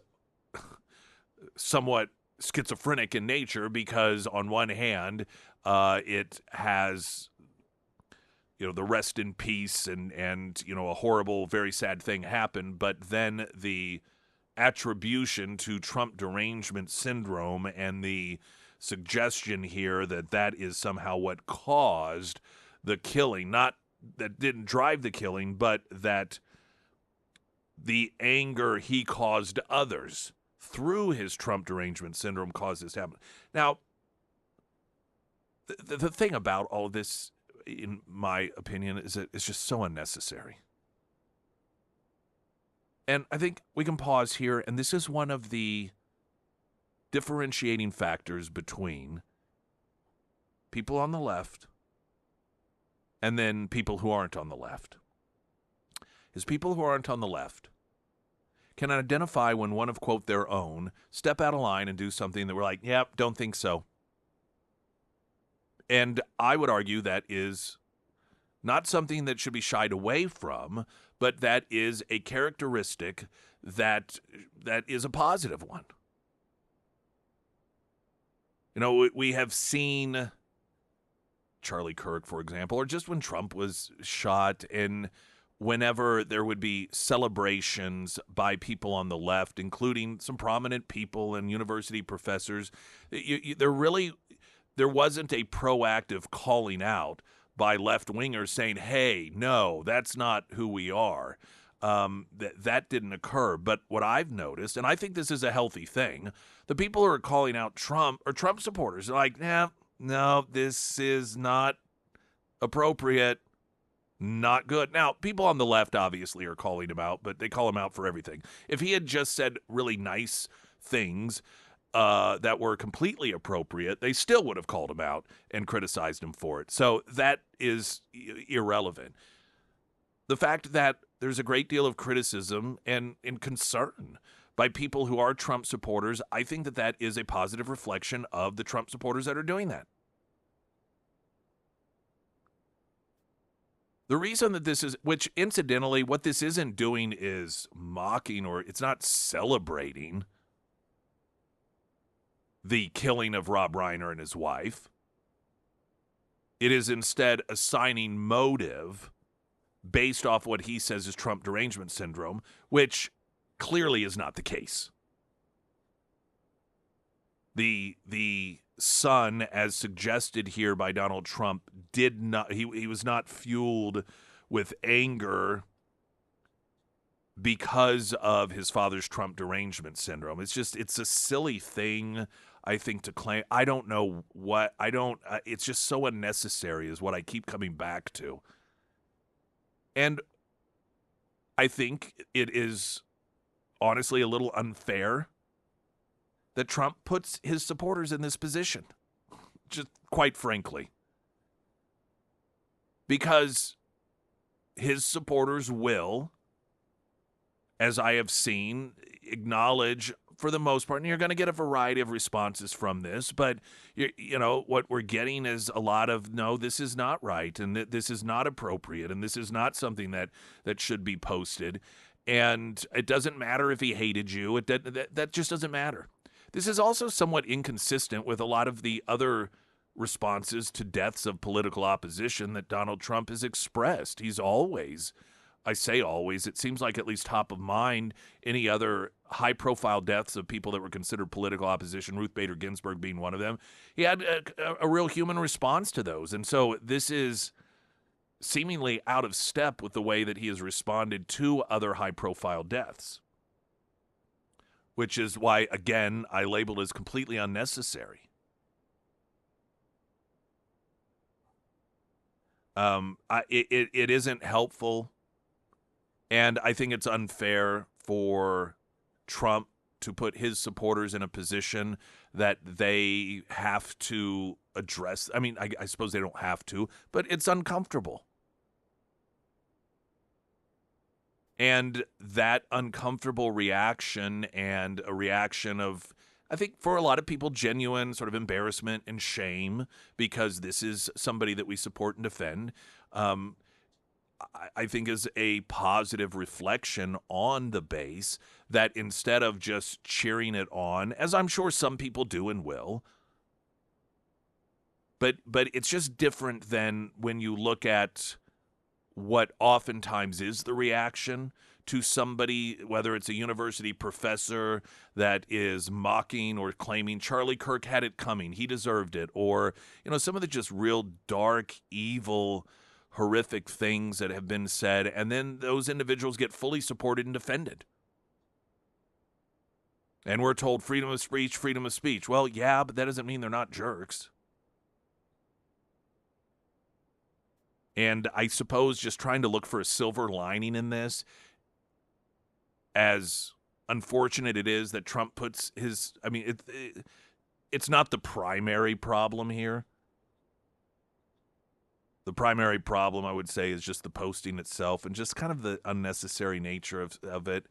somewhat schizophrenic in nature because on one hand, it has the rest in peace and a horrible, very sad thing happened, but then the attribution to Trump derangement syndrome and the suggestion here that that is somehow what caused the killing, not that didn't drive the killing, but that the anger he caused others through his Trump derangement syndrome caused this to happen. Now, the thing about all of this, in my opinion, is that it's just so unnecessary. And I think we can pause here, and this is one of the differentiating factors between people on the left and then people who aren't on the left. Is people who aren't on the left can identify when one of, quote, their own step out of line and do something that we're like, yeah, don't think so. And I would argue that is not something that should be shied away from, but that is a characteristic that is a positive one. We have seen Charlie Kirk, for example, or just when Trump was shot, and whenever there would be celebrations by people on the left, including some prominent people and university professors, there wasn't a proactive calling out by left-wingers saying, hey, no, that's not who we are. That didn't occur. But what I've noticed, and I think this is a healthy thing, the people who are calling out Trump are Trump supporters. They're like, no, this is not appropriate, not good. Now, people on the left obviously are calling him out, but they call him out for everything. If he had just said really nice things that were completely appropriate, they still would have called him out and criticized him for it. So that is irrelevant. The fact that there's a great deal of criticism and concern by people who are Trump supporters, I think that is a positive reflection of the Trump supporters that are doing that. The reason that this is, which incidentally, what this isn't doing is mocking, or it's not celebrating the killing of Rob Reiner and his wife. It is instead assigning motive based off what he says is Trump derangement syndrome, which clearly is not the case. The son, as suggested here by Donald Trump, he was not fueled with anger because of his father's Trump derangement syndrome. It's a silly thing, I think, to claim. I don't know what, it's just so unnecessary is what I keep coming back to. And I think it is honestly a little unfair that Trump puts his supporters in this position, just quite frankly. Because his supporters will, as I have seen, acknowledge for the most part, and you're going to get a variety of responses from this, but what we're getting is a lot of, no, this is not right, and this is not appropriate, and this is not something that should be posted, and it doesn't matter if he hated you. That just doesn't matter. This is also somewhat inconsistent with a lot of the other responses to deaths of political opposition that Donald Trump has expressed. He's always, I say always, it seems like at least top of mind, any other high-profile deaths of people that were considered political opposition, Ruth Bader Ginsburg being one of them. He had a real human response to those. And so this is seemingly out of step with the way that he has responded to other high-profile deaths, which is why, again, I labeled as completely unnecessary. It isn't helpful, and I think it's unfair for Trump to put his supporters in a position that they have to address. I mean, I suppose they don't have to, but it's uncomfortable. And that uncomfortable reaction, and a reaction of, I think for a lot of people, genuine sort of embarrassment and shame, because this is somebody that we support and defend, I think is a positive reflection on the base, that instead of just cheering it on, as I'm sure some people do and will, but it's just different than when you look at what oftentimes is the reaction to somebody, whether it's a university professor that is mocking or claiming Charlie Kirk had it coming, he deserved it, or some of the just real dark, evil, horrific things that have been said, and then those individuals get fully supported and defended. And we're told freedom of speech, freedom of speech. Well, yeah, but that doesn't mean they're not jerks. And I suppose just trying to look for a silver lining in this, as unfortunate it is that Trump puts his, it's not the primary problem here. The primary problem, I would say, is just the posting itself and just kind of the unnecessary nature of it.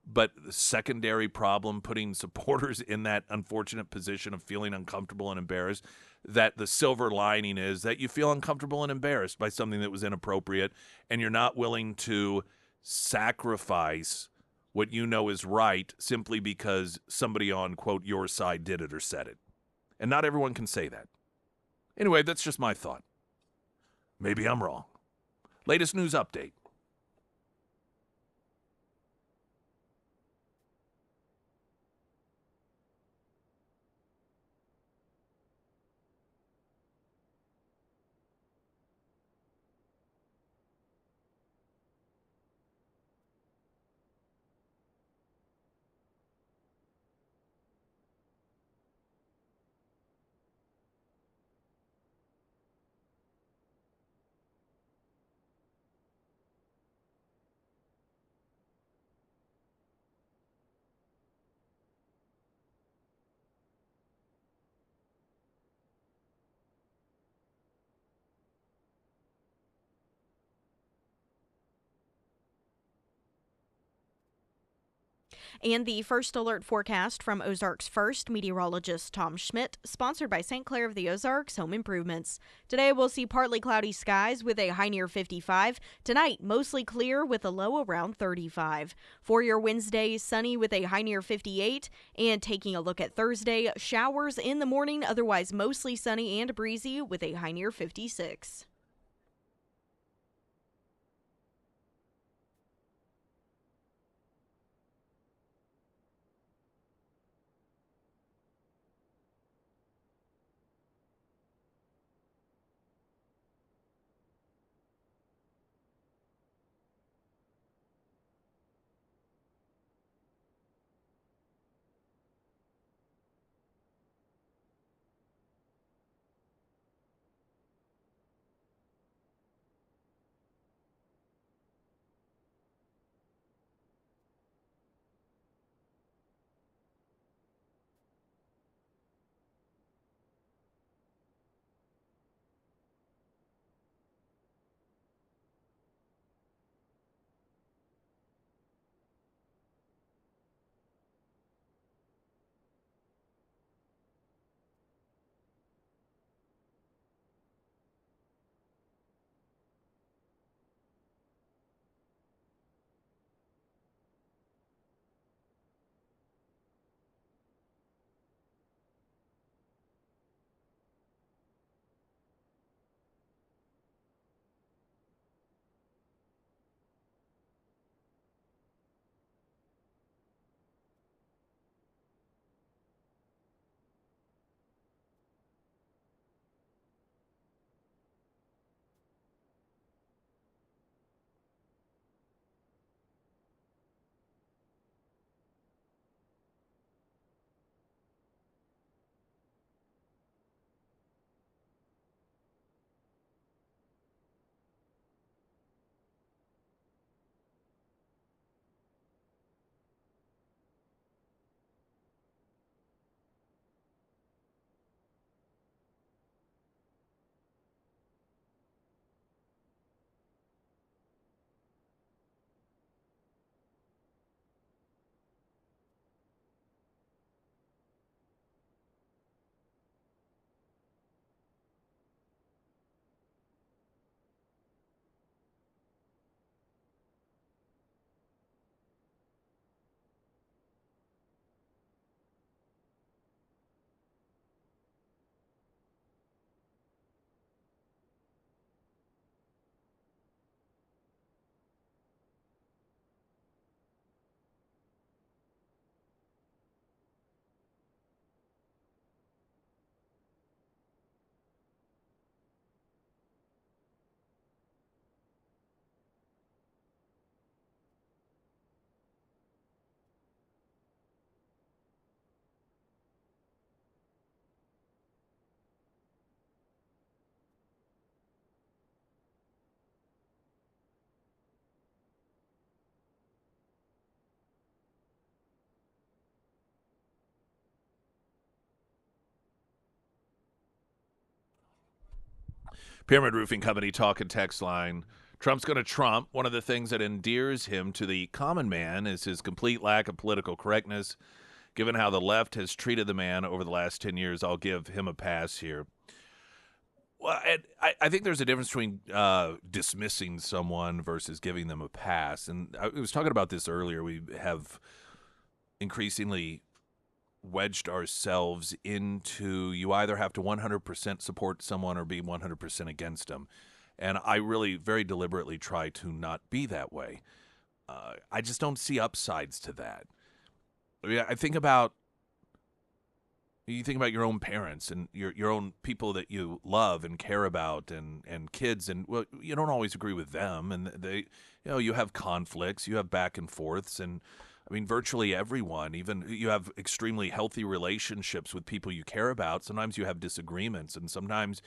But the secondary problem, putting supporters in that unfortunate position of feeling uncomfortable and embarrassed, that the silver lining is that you feel uncomfortable and embarrassed by something that was inappropriate, and you're not willing to sacrifice what you know is right simply because somebody on, quote, your side did it or said it. And not everyone can say that. Anyway, that's just my thought. Maybe I'm wrong. Latest news update. And the first alert forecast from Ozarks First meteorologist Tom Schmidt, sponsored by St. Clair of the Ozarks Home Improvements. Today we'll see partly cloudy skies with a high near 55. Tonight, mostly clear with a low around 35. For your Wednesday, sunny with a high near 58. And taking a look at Thursday, showers in the morning, otherwise mostly sunny and breezy with a high near 56. Pyramid Roofing Company talk and text line. Trump's going to Trump. One of the things that endears him to the common man is his complete lack of political correctness. Given how the left has treated the man over the last 10 years, I'll give him a pass here. Well, I think there's a difference between dismissing someone versus giving them a pass. And I was talking about this earlier. We have increasingly wedged ourselves into you either have to 100% support someone or be 100% against them. And I really very deliberately try to not be that way. I just don't see upsides to that. I mean, you think about your own parents and your own people that you love and care about and kids, and well, you don't always agree with them, and you have conflicts, you have back and forths, and I mean, virtually everyone, even you have extremely healthy relationships with people you care about. Sometimes you have disagreements, and sometimes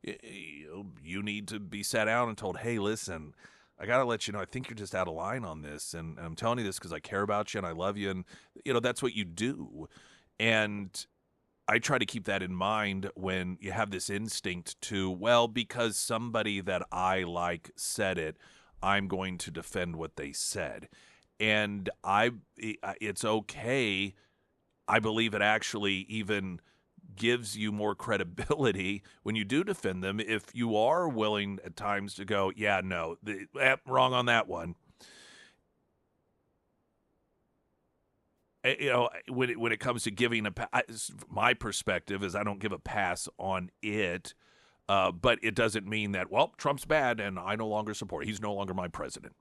you need to be sat down and told, hey, listen, I got to let you know, I think you're just out of line on this, and I'm telling you this because I care about you and I love you, and that's what you do. And I try to keep that in mind when you have this instinct to, well, because somebody that I like said it, I'm going to defend what they said. And it's okay. I believe it actually even gives you more credibility when you do defend them if you are willing at times to go, yeah, no, wrong on that one. When it comes to giving my perspective is I don't give a pass on it, but it doesn't mean that, well, Trump's bad and I no longer support. He's no longer my president.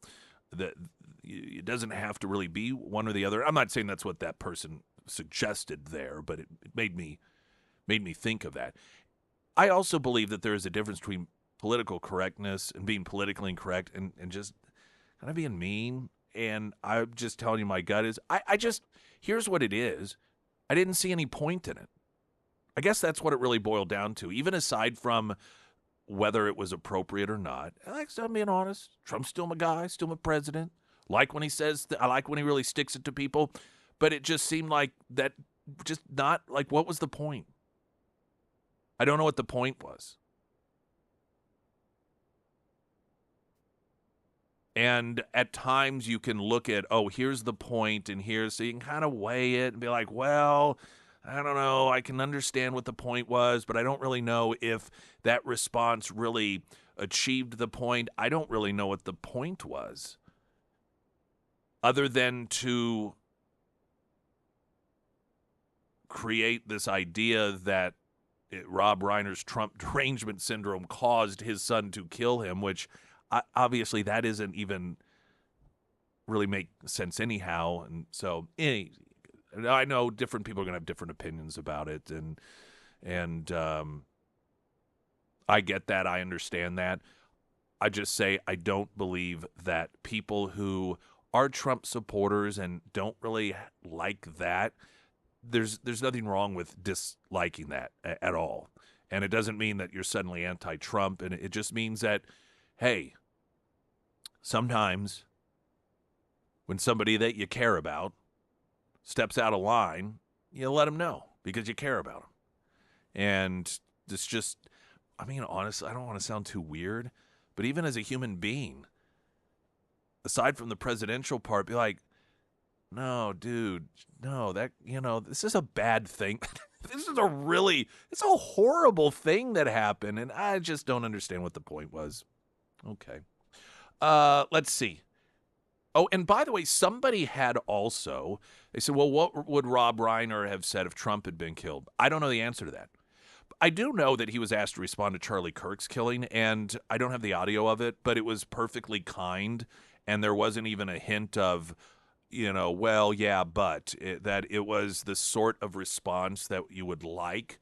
It doesn't have to really be one or the other. I'm not saying that's what that person suggested there, but it made me think of that. I also believe that there is a difference between political correctness and being politically incorrect and just kind of being mean. And I'm just telling you, my gut is, here's what it is. I didn't see any point in it. I guess that's what it really boiled down to. Even aside from whether it was appropriate or not, I'm being honest. Trump's still my guy, still my president. Like when he says, I like when he really sticks it to people. But it just seemed like that, just not, like, what was the point? I don't know what the point was. And at times you can look at, oh, here's the point, and here's, so you can kind of weigh it and be like, well, I don't know, I can understand what the point was, but I don't really know if that response really achieved the point. I don't really know what the point was, other than to create this idea that Rob Reiner's Trump derangement syndrome caused his son to kill him, which obviously that isn't even really make sense anyhow. And so I know different people are going to have different opinions about it, and I get that. I understand that. I just say I don't believe that people who are Trump supporters and don't really like that, there's nothing wrong with disliking that at all. And it doesn't mean that you're suddenly anti-Trump, and it just means that, hey, sometimes when somebody that you care about steps out of line, you let them know because you care about them. And it's just, I mean, honestly, I don't want to sound too weird, but even as a human being, aside from the presidential part, be like, no, dude, no, that, this is a bad thing. It's a horrible thing that happened, and I just don't understand what the point was. Okay. Let's see. Oh, and by the way, somebody had also, they said, well, what would Rob Reiner have said if Trump had been killed? I don't know the answer to that. I do know that he was asked to respond to Charlie Kirk's killing, and I don't have the audio of it, but it was perfectly kind, and there wasn't even a hint of, well, yeah, but that it was the sort of response that you would like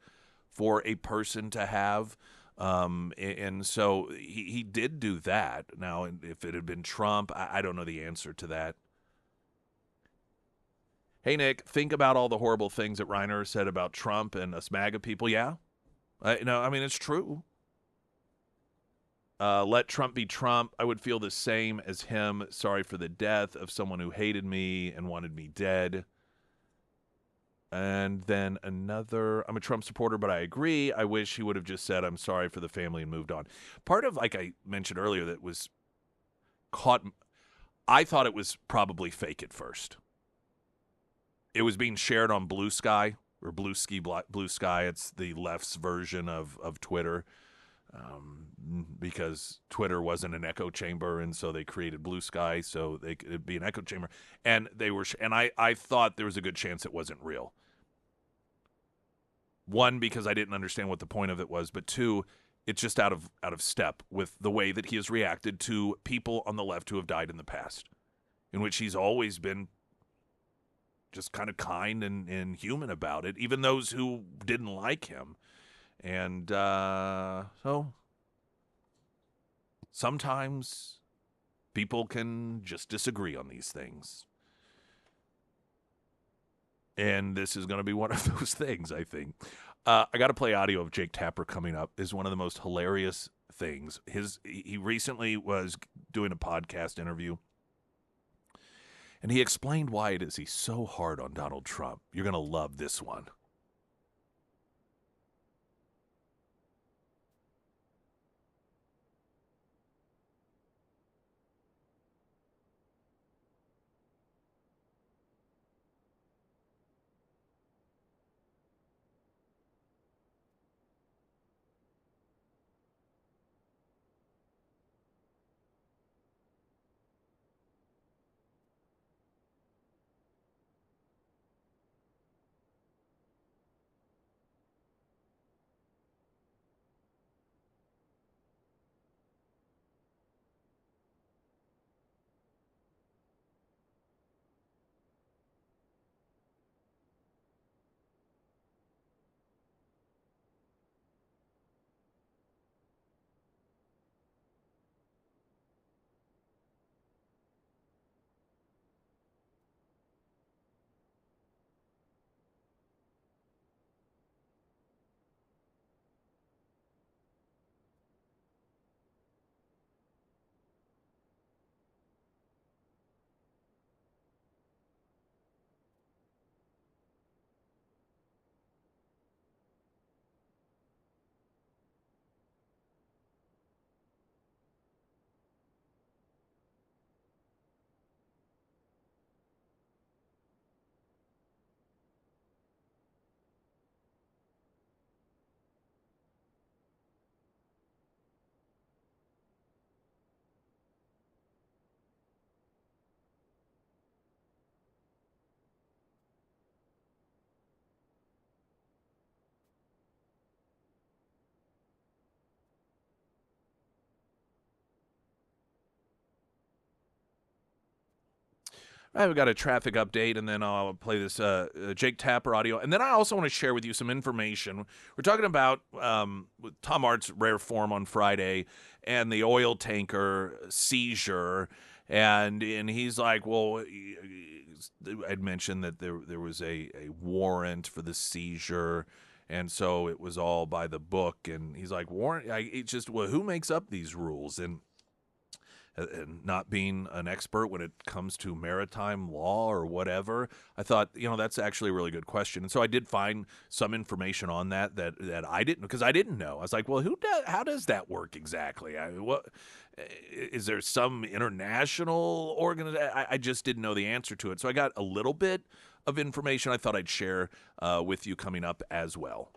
for a person to have. And so he did do that. Now, if it had been Trump, I don't know the answer to that. Hey, Nick, think about all the horrible things that Reiner said about Trump and us MAGA people. Yeah. It's true. Let Trump be Trump. I would feel the same as him. Sorry for the death of someone who hated me and wanted me dead. And then another, I'm a Trump supporter, but I agree. I wish he would have just said, I'm sorry for the family and moved on. Part of, like I mentioned earlier, that was caught, I thought it was probably fake at first. It was being shared on Blue Sky or Blue Sky. It's the left's version of Twitter, because Twitter wasn't an echo chamber, and so they created Blue Sky so they could be an echo chamber. And they were, and I thought there was a good chance it wasn't real. One, because I didn't understand what the point of it was, but two, it's just out of step with the way that he has reacted to people on the left who have died in the past, in which he's always been just kind of kind and human about it, even those who didn't like him. And so sometimes people can just disagree on these things. And this is going to be one of those things, I think. I got to play audio of Jake Tapper coming up. Is one of the most hilarious things. He recently was doing a podcast interview, and he explained why it is he's so hard on Donald Trump. You're going to love this one. All right, we got a traffic update, and then I'll play this Jake Tapper audio. And then I also want to share with you some information. We're talking about with Tom Art's rare form on Friday and the oil tanker seizure. And he's like, well, I'd mentioned that there was a warrant for the seizure, and so it was all by the book. And he's like, warrant? It's just, well, who makes up these rules? And not being an expert when it comes to maritime law or whatever, I thought, that's actually a really good question. And so I did find some information on that I didn't, because I didn't know. I was like, well, how does that work exactly? What is there some international organization? I just didn't know the answer to it. So I got a little bit of information I thought I'd share with you coming up as well.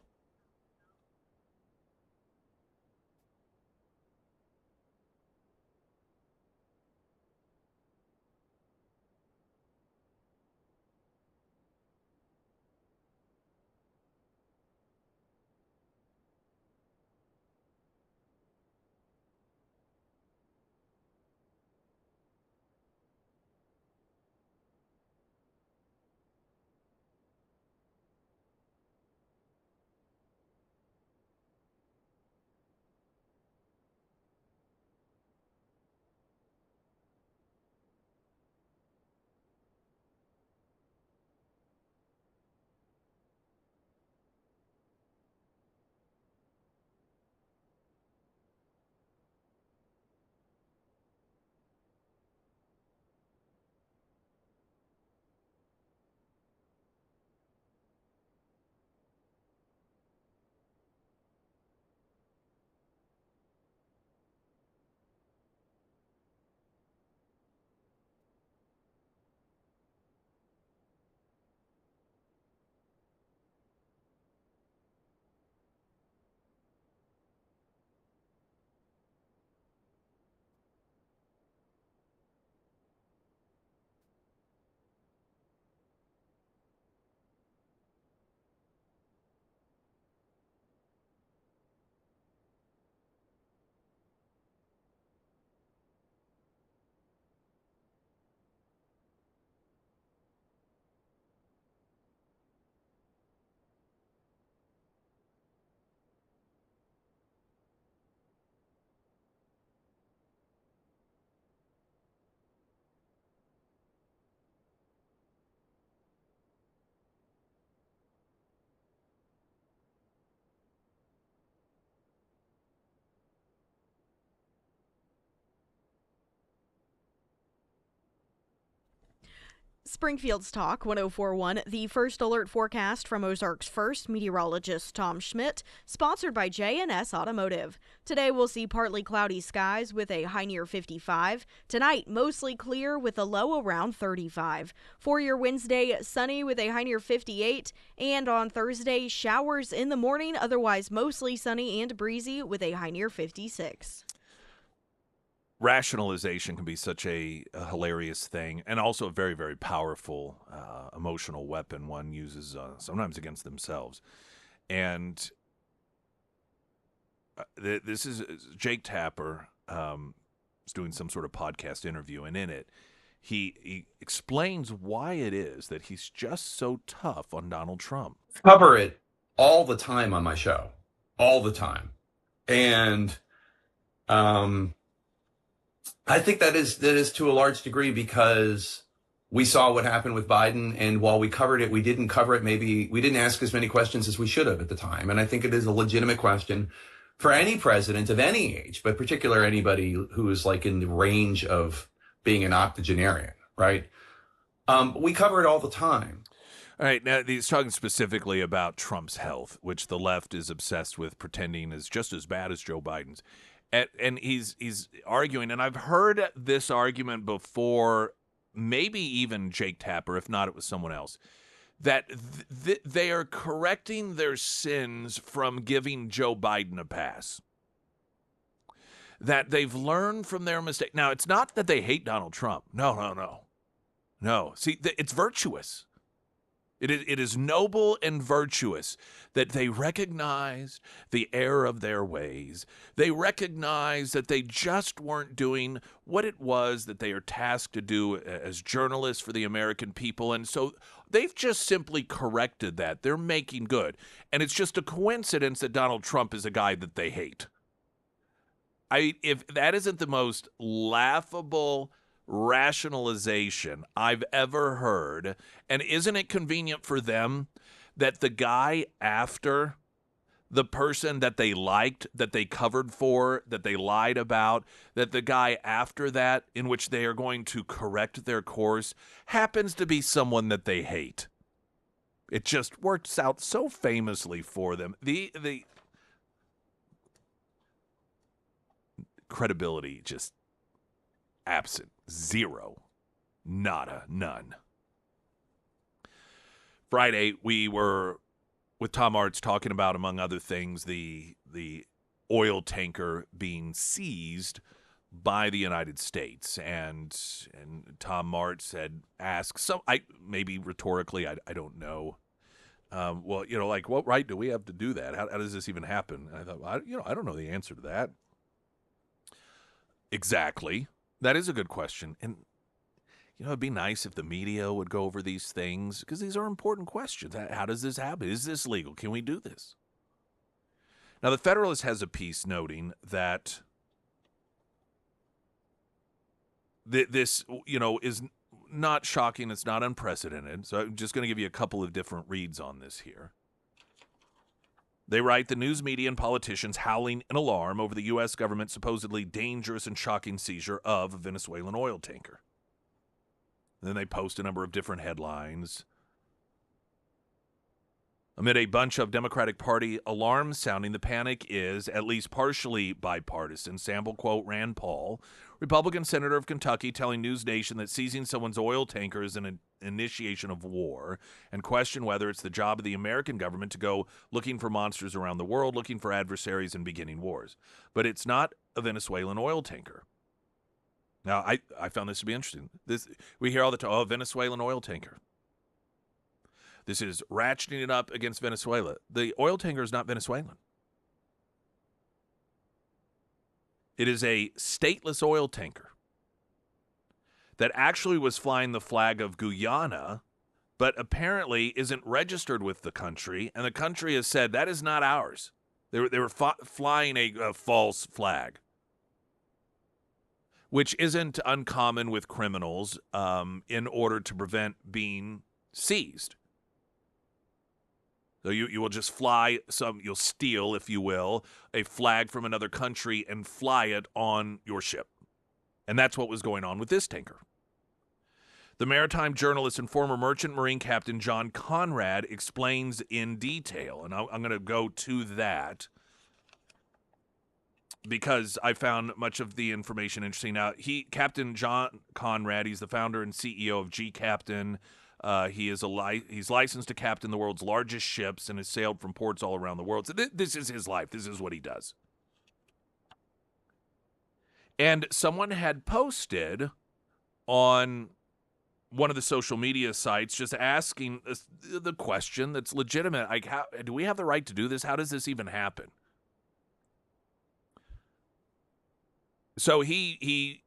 Springfield's Talk 1041, the first alert forecast from Ozarks First meteorologist Tom Schmidt, sponsored by J&S Automotive. Today we'll see partly cloudy skies with a high near 55. Tonight, mostly clear with a low around 35. For your Wednesday, sunny with a high near 58. And on Thursday, showers in the morning, otherwise mostly sunny and breezy with a high near 56. Rationalization can be such a hilarious thing, and also a very, very powerful emotional weapon one uses sometimes against themselves. And this is Jake Tapper is doing some sort of podcast interview, and in it, he explains why it is that he's just so tough on Donald Trump. Cover it all the time on my show, all the time, and I think that is to a large degree because we saw what happened with Biden, and while we covered it, we didn't cover it. Maybe we didn't ask as many questions as we should have at the time. And I think it is a legitimate question for any president of any age, but particularly anybody who is like in the range of being an octogenarian, right? We cover it all the time. All right, now he's talking specifically about Trump's health, which the left is obsessed with pretending is just as bad as Joe Biden's. And he's arguing, and I've heard this argument before, maybe even Jake Tapper, if not it was someone else, that they are correcting their sins from giving Joe Biden a pass. That they've learned from their mistake. Now, it's not that they hate Donald Trump. No. See, it's virtuous. It is noble and virtuous that they recognize the error of their ways. They recognize that they just weren't doing what it was that they are tasked to do as journalists for the American people. And so they've just simply corrected that. They're making good. And it's just a coincidence that Donald Trump is a guy that they hate. If that isn't the most laughable rationalization I've ever heard, and isn't it convenient for them that the guy after the person that they liked, that they covered for, that they lied about, that the guy after that in which they are going to correct their course happens to be someone that they hate? It just works out so famously for them. The credibility just absent. Zero. Nada. None. Friday, we were with Tom Arts talking about, among other things, the oil tanker being seized by the United States. And Tom Arts had asked, maybe rhetorically, I don't know. Well, like, what right do we have to do that? How does this even happen? And I thought, I don't know the answer to that. Exactly. That is a good question. And, it'd be nice if the media would go over these things because these are important questions. How does this happen? Is this legal? Can we do this? Now, the Federalist has a piece noting that this, is not shocking. It's not unprecedented. So I'm just going to give you a couple of different reads on this here. They write, the news media and politicians howling in alarm over the U.S. government's supposedly dangerous and shocking seizure of a Venezuelan oil tanker. Then they post a number of different headlines. Amid a bunch of Democratic Party alarms sounding, the panic is at least partially bipartisan. Sample quote Rand Paul, Republican senator of Kentucky, telling News Nation that seizing someone's oil tanker is an initiation of war, and question whether it's the job of the American government to go looking for monsters around the world, looking for adversaries and beginning wars. But it's not a Venezuelan oil tanker. Now, I found this to be interesting. We hear all the time, Venezuelan oil tanker. This is ratcheting it up against Venezuela. The oil tanker is not Venezuelan. It is a stateless oil tanker that actually was flying the flag of Guyana, but apparently isn't registered with the country, and the country has said that is not ours. They were flying a false flag, which isn't uncommon with criminals in order to prevent being seized. So you will just you'll steal, if you will, a flag from another country and fly it on your ship. And that's what was going on with this tanker. The maritime journalist and former merchant marine captain John Conrad explains in detail, and I'm going to go to that because I found much of the information interesting. Now, Captain John Conrad, he's the founder and CEO of G Captain. He's licensed to captain the world's largest ships and has sailed from ports all around the world. So this is his life. This is what he does. And someone had posted on one of the social media sites just asking the question that's legitimate. Like, do we have the right to do this? How does this even happen? So he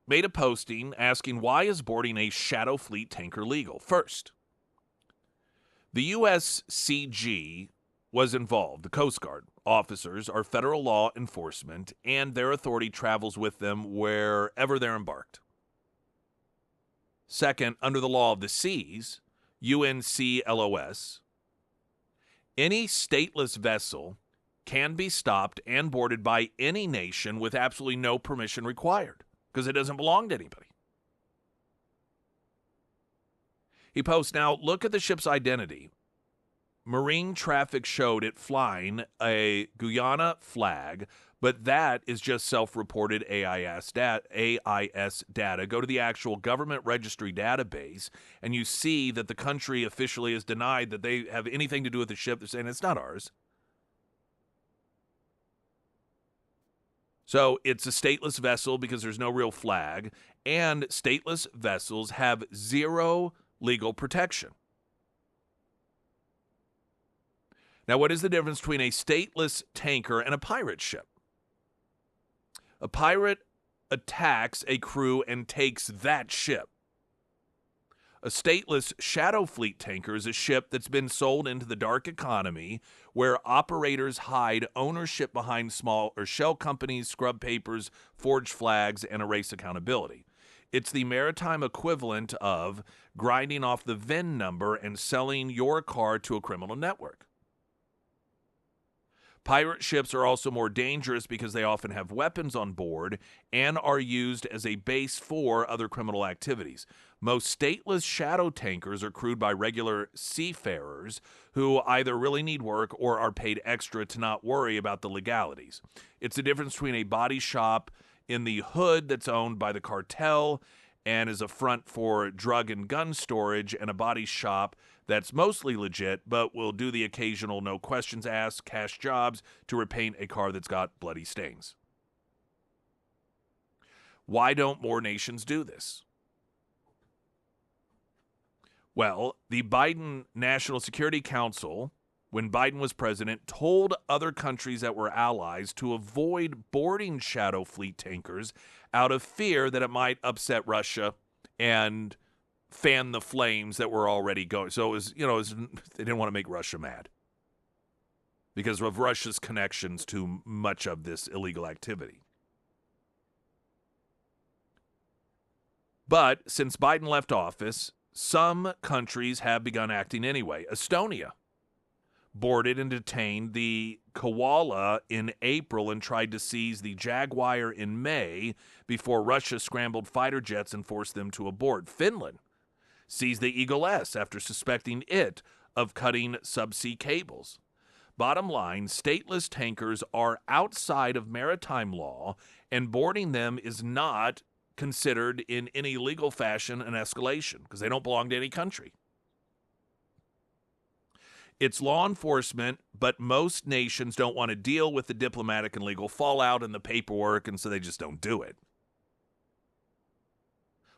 made a posting asking, why is boarding a shadow fleet tanker legal? First, the USCG was involved. The Coast Guard officers are federal law enforcement, and their authority travels with them wherever they're embarked. Second, under the law of the seas, UNCLOS, any stateless vessel can be stopped and boarded by any nation with absolutely no permission required because it doesn't belong to anybody. He posts, now look at the ship's identity. Marine traffic showed it flying a Guyana flag, but that is just self-reported AIS data. Go to the actual government registry database, and you see that the country officially has denied that they have anything to do with the ship. They're saying it's not ours. So it's a stateless vessel because there's no real flag, and stateless vessels have zero legal protection. Now, what is the difference between a stateless tanker and a pirate ship? A pirate attacks a crew and takes that ship. A stateless shadow fleet tanker is a ship that's been sold into the dark economy where operators hide ownership behind small or shell companies, scrub papers, forge flags, and erase accountability. It's the maritime equivalent of grinding off the VIN number and selling your car to a criminal network. Pirate ships are also more dangerous because they often have weapons on board and are used as a base for other criminal activities. Most stateless shadow tankers are crewed by regular seafarers who either really need work or are paid extra to not worry about the legalities. It's the difference between a body shop in the hood that's owned by the cartel and is a front for drug and gun storage, and a body shop that's mostly legit but will do the occasional no questions asked cash jobs to repaint a car that's got bloody stains. Why don't more nations do this? Well, the Biden National Security Council, when Biden was president, told other countries that were allies to avoid boarding shadow fleet tankers out of fear that it might upset Russia and fan the flames that were already going. So they didn't want to make Russia mad because of Russia's connections to much of this illegal activity. But since Biden left office, some countries have begun acting anyway. Estonia boarded and detained the Koala in April and tried to seize the Jaguar in May before Russia scrambled fighter jets and forced them to abort. Finland seized the Eagle S after suspecting it of cutting subsea cables. Bottom line, stateless tankers are outside of maritime law, and boarding them is not considered in any legal fashion an escalation because they don't belong to any country. It's law enforcement, but most nations don't want to deal with the diplomatic and legal fallout and the paperwork, and so they just don't do it.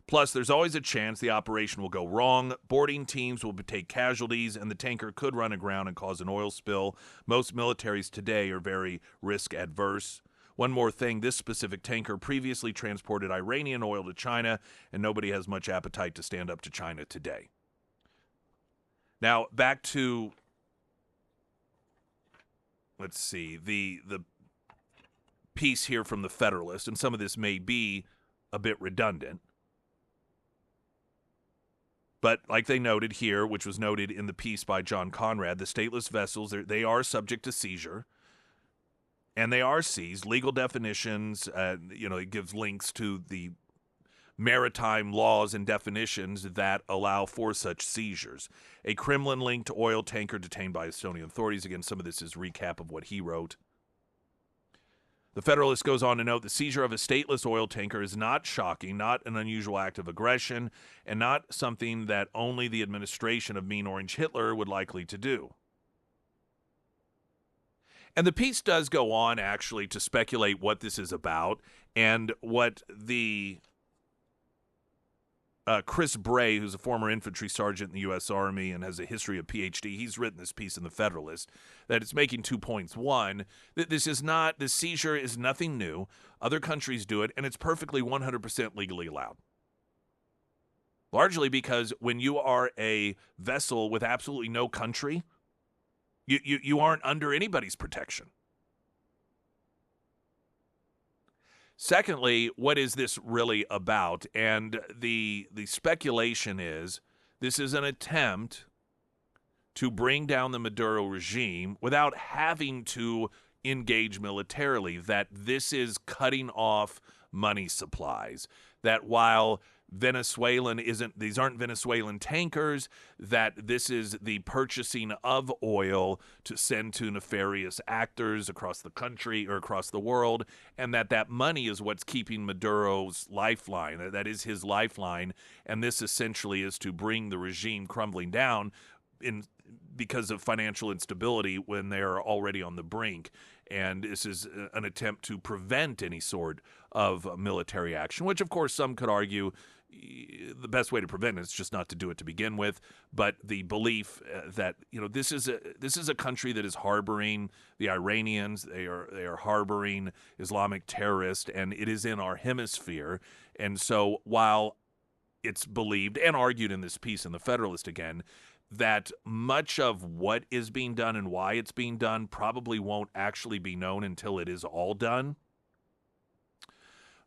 Plus, there's always a chance the operation will go wrong. Boarding teams will take casualties, and the tanker could run aground and cause an oil spill. Most militaries today are very risk adverse. One more thing, this specific tanker previously transported Iranian oil to China, and nobody has much appetite to stand up to China today. Now, back to, let's see, the piece here from the Federalist, and some of this may be a bit redundant. But like they noted here, which was noted in the piece by John Conrad, the stateless vessels, they are subject to seizure, and they are seized. Legal definitions, it gives links to the maritime laws and definitions that allow for such seizures. A Kremlin-linked oil tanker detained by Estonian authorities. Again, some of this is recap of what he wrote. The Federalist goes on to note the seizure of a stateless oil tanker is not shocking, not an unusual act of aggression, and not something that only the administration of mean orange Hitler would likely to do. And the piece does go on, actually, to speculate what this is about and what the Chris Bray, who's a former infantry sergeant in the U.S. Army and has a history of PhD, he's written this piece in the Federalist, that it's making 2 points. One, that this seizure is nothing new. Other countries do it, and it's perfectly 100% legally allowed. Largely because when you are a vessel with absolutely no country, you aren't under anybody's protection. Secondly, what is this really about? And the speculation is this is an attempt to bring down the Maduro regime without having to engage militarily, that this is cutting off money supplies, that while these aren't Venezuelan tankers, that this is the purchasing of oil to send to nefarious actors across the country or across the world, and that money is what's keeping Maduro's lifeline. That is his lifeline, and this essentially is to bring the regime crumbling down because of financial instability when they are already on the brink. And this is an attempt to prevent any sort of military action, which, of course, some could argue the best way to prevent it is just not to do it to begin with. But the belief that this is a country that is harboring the Iranians, they are harboring Islamic terrorists, and it is in our hemisphere. And so while it's believed and argued in this piece in the Federalist again that much of what is being done and why it's being done probably won't actually be known until it is all done.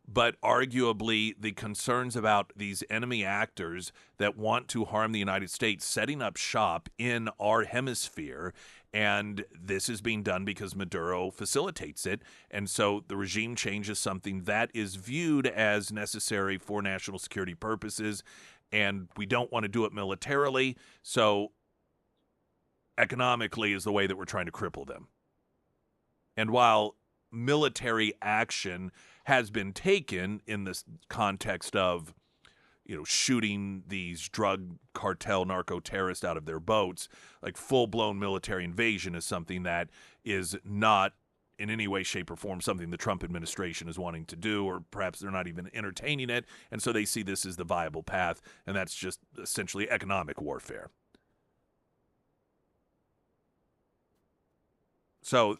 But arguably, the concerns about these enemy actors that want to harm the United States setting up shop in our hemisphere, and this is being done because Maduro facilitates it. And so the regime change is something that is viewed as necessary for national security purposes, and we don't want to do it militarily. So economically is the way that we're trying to cripple them. And while military action has been taken in this context of, shooting these drug cartel narco terrorists out of their boats, like full-blown military invasion is something that is not in any way, shape, or form something the Trump administration is wanting to do, or perhaps they're not even entertaining it, and so they see this as the viable path, and that's just essentially economic warfare. So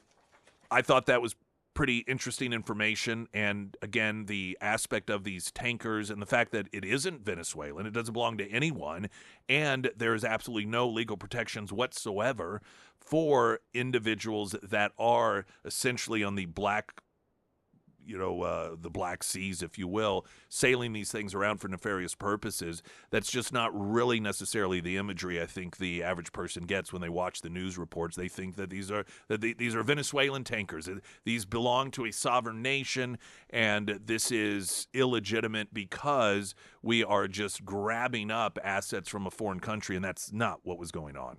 I thought that was pretty interesting information, and again, the aspect of these tankers and the fact that it isn't Venezuelan, it doesn't belong to anyone, and there is absolutely no legal protections whatsoever for individuals that are essentially on the Black Seas, if you will, sailing these things around for nefarious purposes. That's just not really necessarily the imagery I think the average person gets when they watch the news reports. They think that these are Venezuelan tankers. These belong to a sovereign nation, and this is illegitimate because we are just grabbing up assets from a foreign country, and that's not what was going on.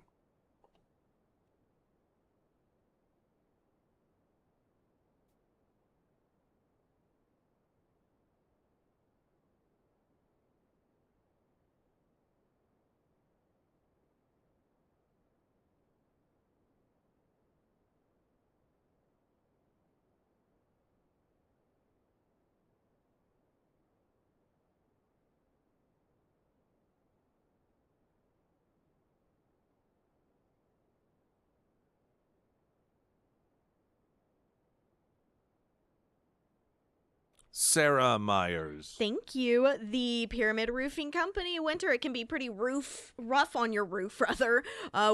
Sarah Myers. Thank you. The Pyramid Roofing Company. Winter, it can be pretty rough on your roof, rather,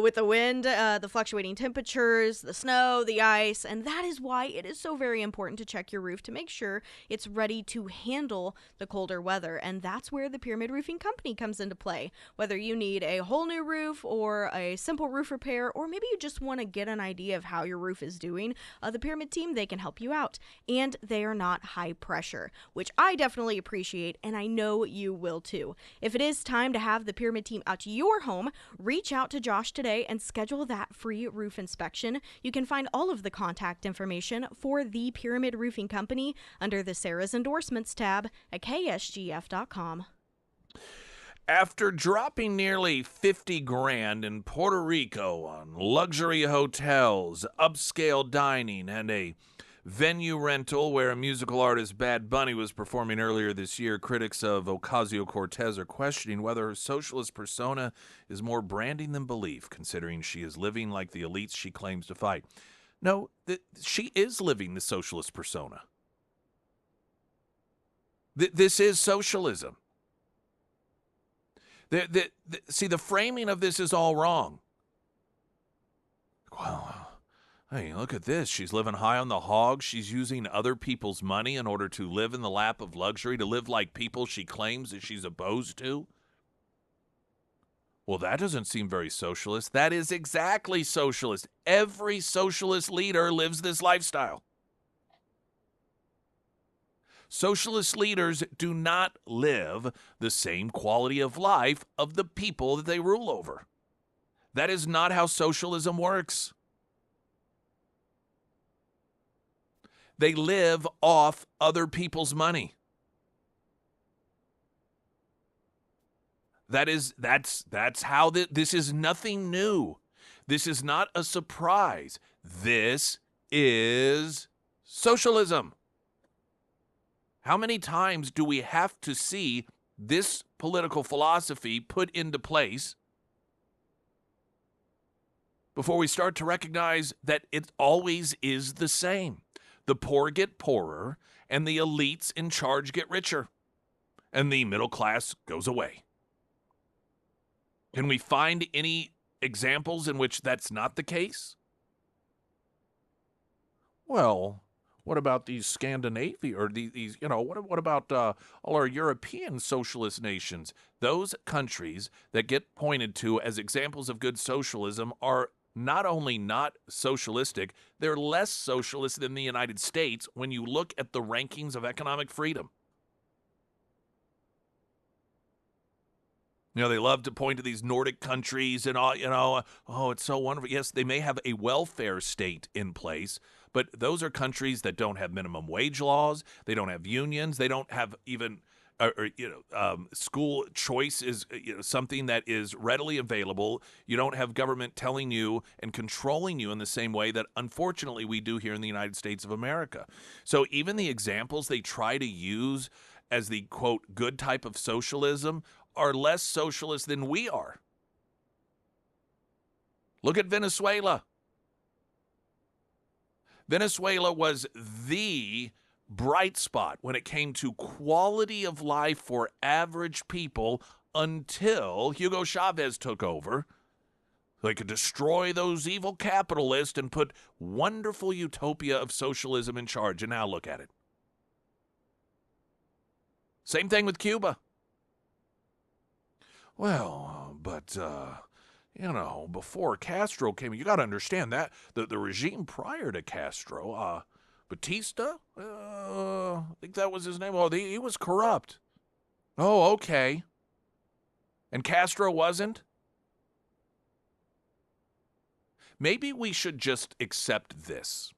with the wind, the fluctuating temperatures, the snow, the ice, and that is why it is so very important to check your roof to make sure it's ready to handle the colder weather, and that's where the Pyramid Roofing Company comes into play. Whether you need a whole new roof or a simple roof repair, or maybe you just want to get an idea of how your roof is doing, the Pyramid team, they can help you out, and they are not high pressure. pressure, which I definitely appreciate, and I know you will too. If it is time to have the Pyramid team out to your home, reach out to Josh today and schedule that free roof inspection. You can find all of the contact information for the Pyramid Roofing Company under the Sarah's Endorsements tab at ksgf.com. After dropping nearly 50 grand in Puerto Rico on luxury hotels, upscale dining, and a venue rental where a musical artist Bad Bunny was performing earlier this year, critics of Ocasio-Cortez are questioning whether her socialist persona is more branding than belief, considering she is living like the elites she claims to fight. No, she is living the socialist persona. This is socialism. See, the framing of this is all wrong. Well, hey, look at this. She's living high on the hog. She's using other people's money in order to live in the lap of luxury, to live like people she claims that she's opposed to. Well, that doesn't seem very socialist. That is exactly socialist. Every socialist leader lives this lifestyle. Socialist leaders do not live the same quality of life of the people that they rule over. That is not how socialism works. They live off other people's money. That's how this is nothing new. This is not a surprise. This is socialism. How many times do we have to see this political philosophy put into place before we start to recognize that it always is the same? The poor get poorer, and the elites in charge get richer, and the middle class goes away. Can we find any examples in which that's not the case? Well, what about these Scandinavia or these what about all our European socialist nations? Those countries that get pointed to as examples of good socialism are not only not socialistic, they're less socialist than the United States when you look at the rankings of economic freedom. They love to point to these Nordic countries and all, oh, it's so wonderful. Yes, they may have a welfare state in place, but those are countries that don't have minimum wage laws. They don't have unions. They don't have even, school choice is something that is readily available. You don't have government telling you and controlling you in the same way that, unfortunately, we do here in the United States of America. So even the examples they try to use as the, quote, good type of socialism are less socialist than we are. Look at Venezuela. Venezuela was the bright spot when it came to quality of life for average people until Hugo Chavez took over. They could destroy those evil capitalists and put wonderful utopia of socialism in charge. And now look at it. Same thing with Cuba. Well, but, before Castro came, you got to understand that the regime prior to Castro, Batista, I think that was his name. Oh, he was corrupt. Oh, okay. And Castro wasn't? Maybe we should just accept this.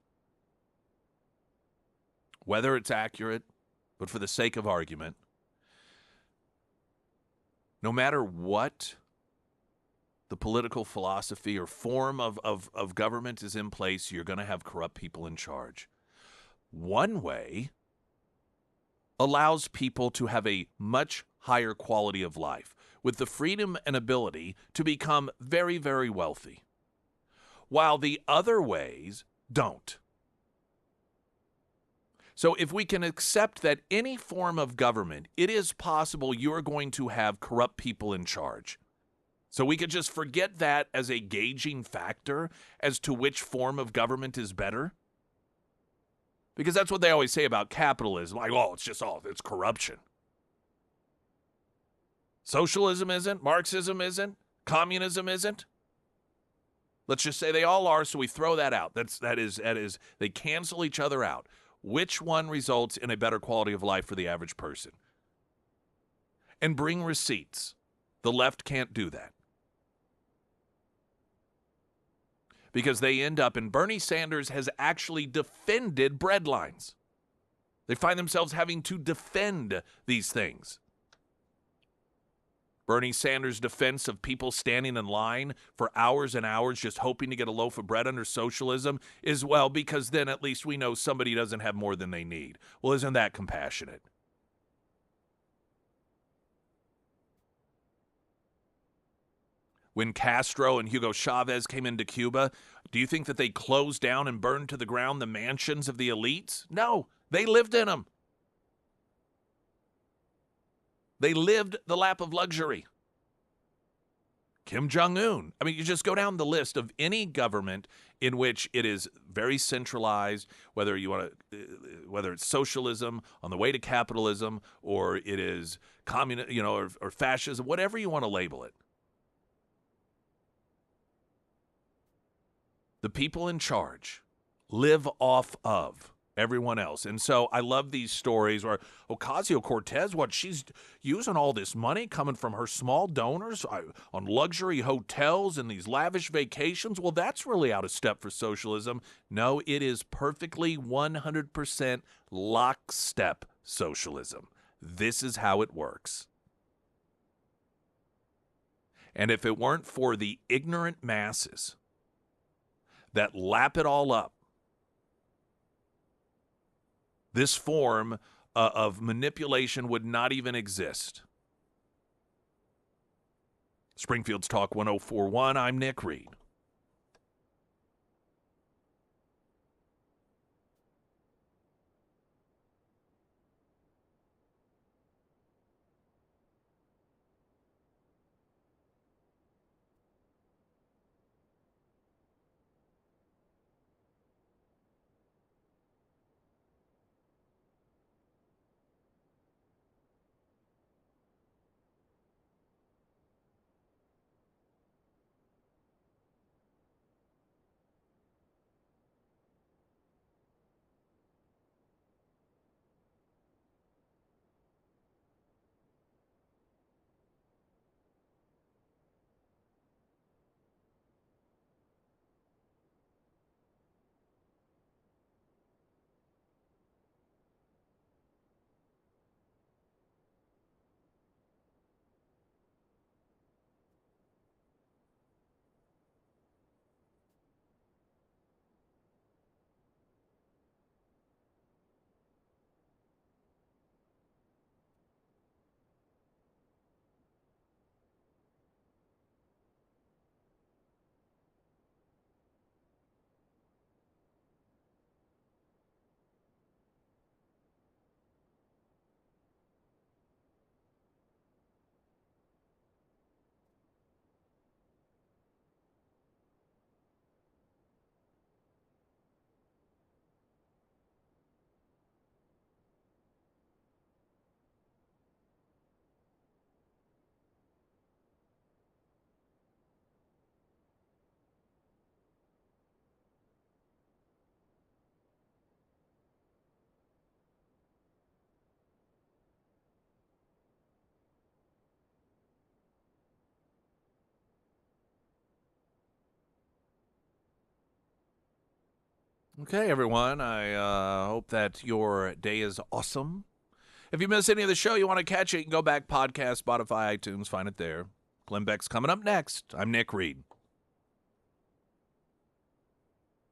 Whether it's accurate, but for the sake of argument, no matter what the political philosophy or form of government is in place, you're going to have corrupt people in charge. One way allows people to have a much higher quality of life with the freedom and ability to become very, very wealthy, while the other ways don't. So if we can accept that any form of government, it is possible you're going to have corrupt people in charge. So we could just forget that as a gauging factor as to which form of government is better. Because that's what they always say about capitalism. Like, oh, it's corruption. Socialism isn't. Marxism isn't. Communism isn't. Let's just say they all are, so we throw that out. That is, they cancel each other out. which one results in a better quality of life for the average person. And bring receipts. The left can't do that. Because they end up, and Bernie Sanders has actually defended breadlines. They find themselves having to defend these things. Bernie Sanders' defense of people standing in line for hours and hours just hoping to get a loaf of bread under socialism is, well, because then at least we know somebody doesn't have more than they need. Well, isn't that compassionate? When Castro and Hugo Chavez came into Cuba, do you think that they closed down and burned to the ground the mansions of the elites? No, they lived in them. They lived the lap of luxury. Kim Jong-un. I mean, you just go down the list of any government in which it is very centralized, whether it's socialism on the way to capitalism, or it is communism, or fascism, whatever you want to label it. The people in charge live off of everyone else. And so I love these stories where Ocasio-Cortez, she's using all this money coming from her small donors on luxury hotels and these lavish vacations. Well, that's really out of step for socialism. No, it is perfectly 100% lockstep socialism. This is how it works. And if it weren't for the ignorant masses that lap it all up, this form of manipulation would not even exist. Springfield's Talk 1041, I'm Nick Reed. Okay, everyone. I hope that your day is awesome. If you miss any of the show, you want to catch it, you can go back, podcast, Spotify, iTunes, find it there. Glenn Beck's coming up next. I'm Nick Reed.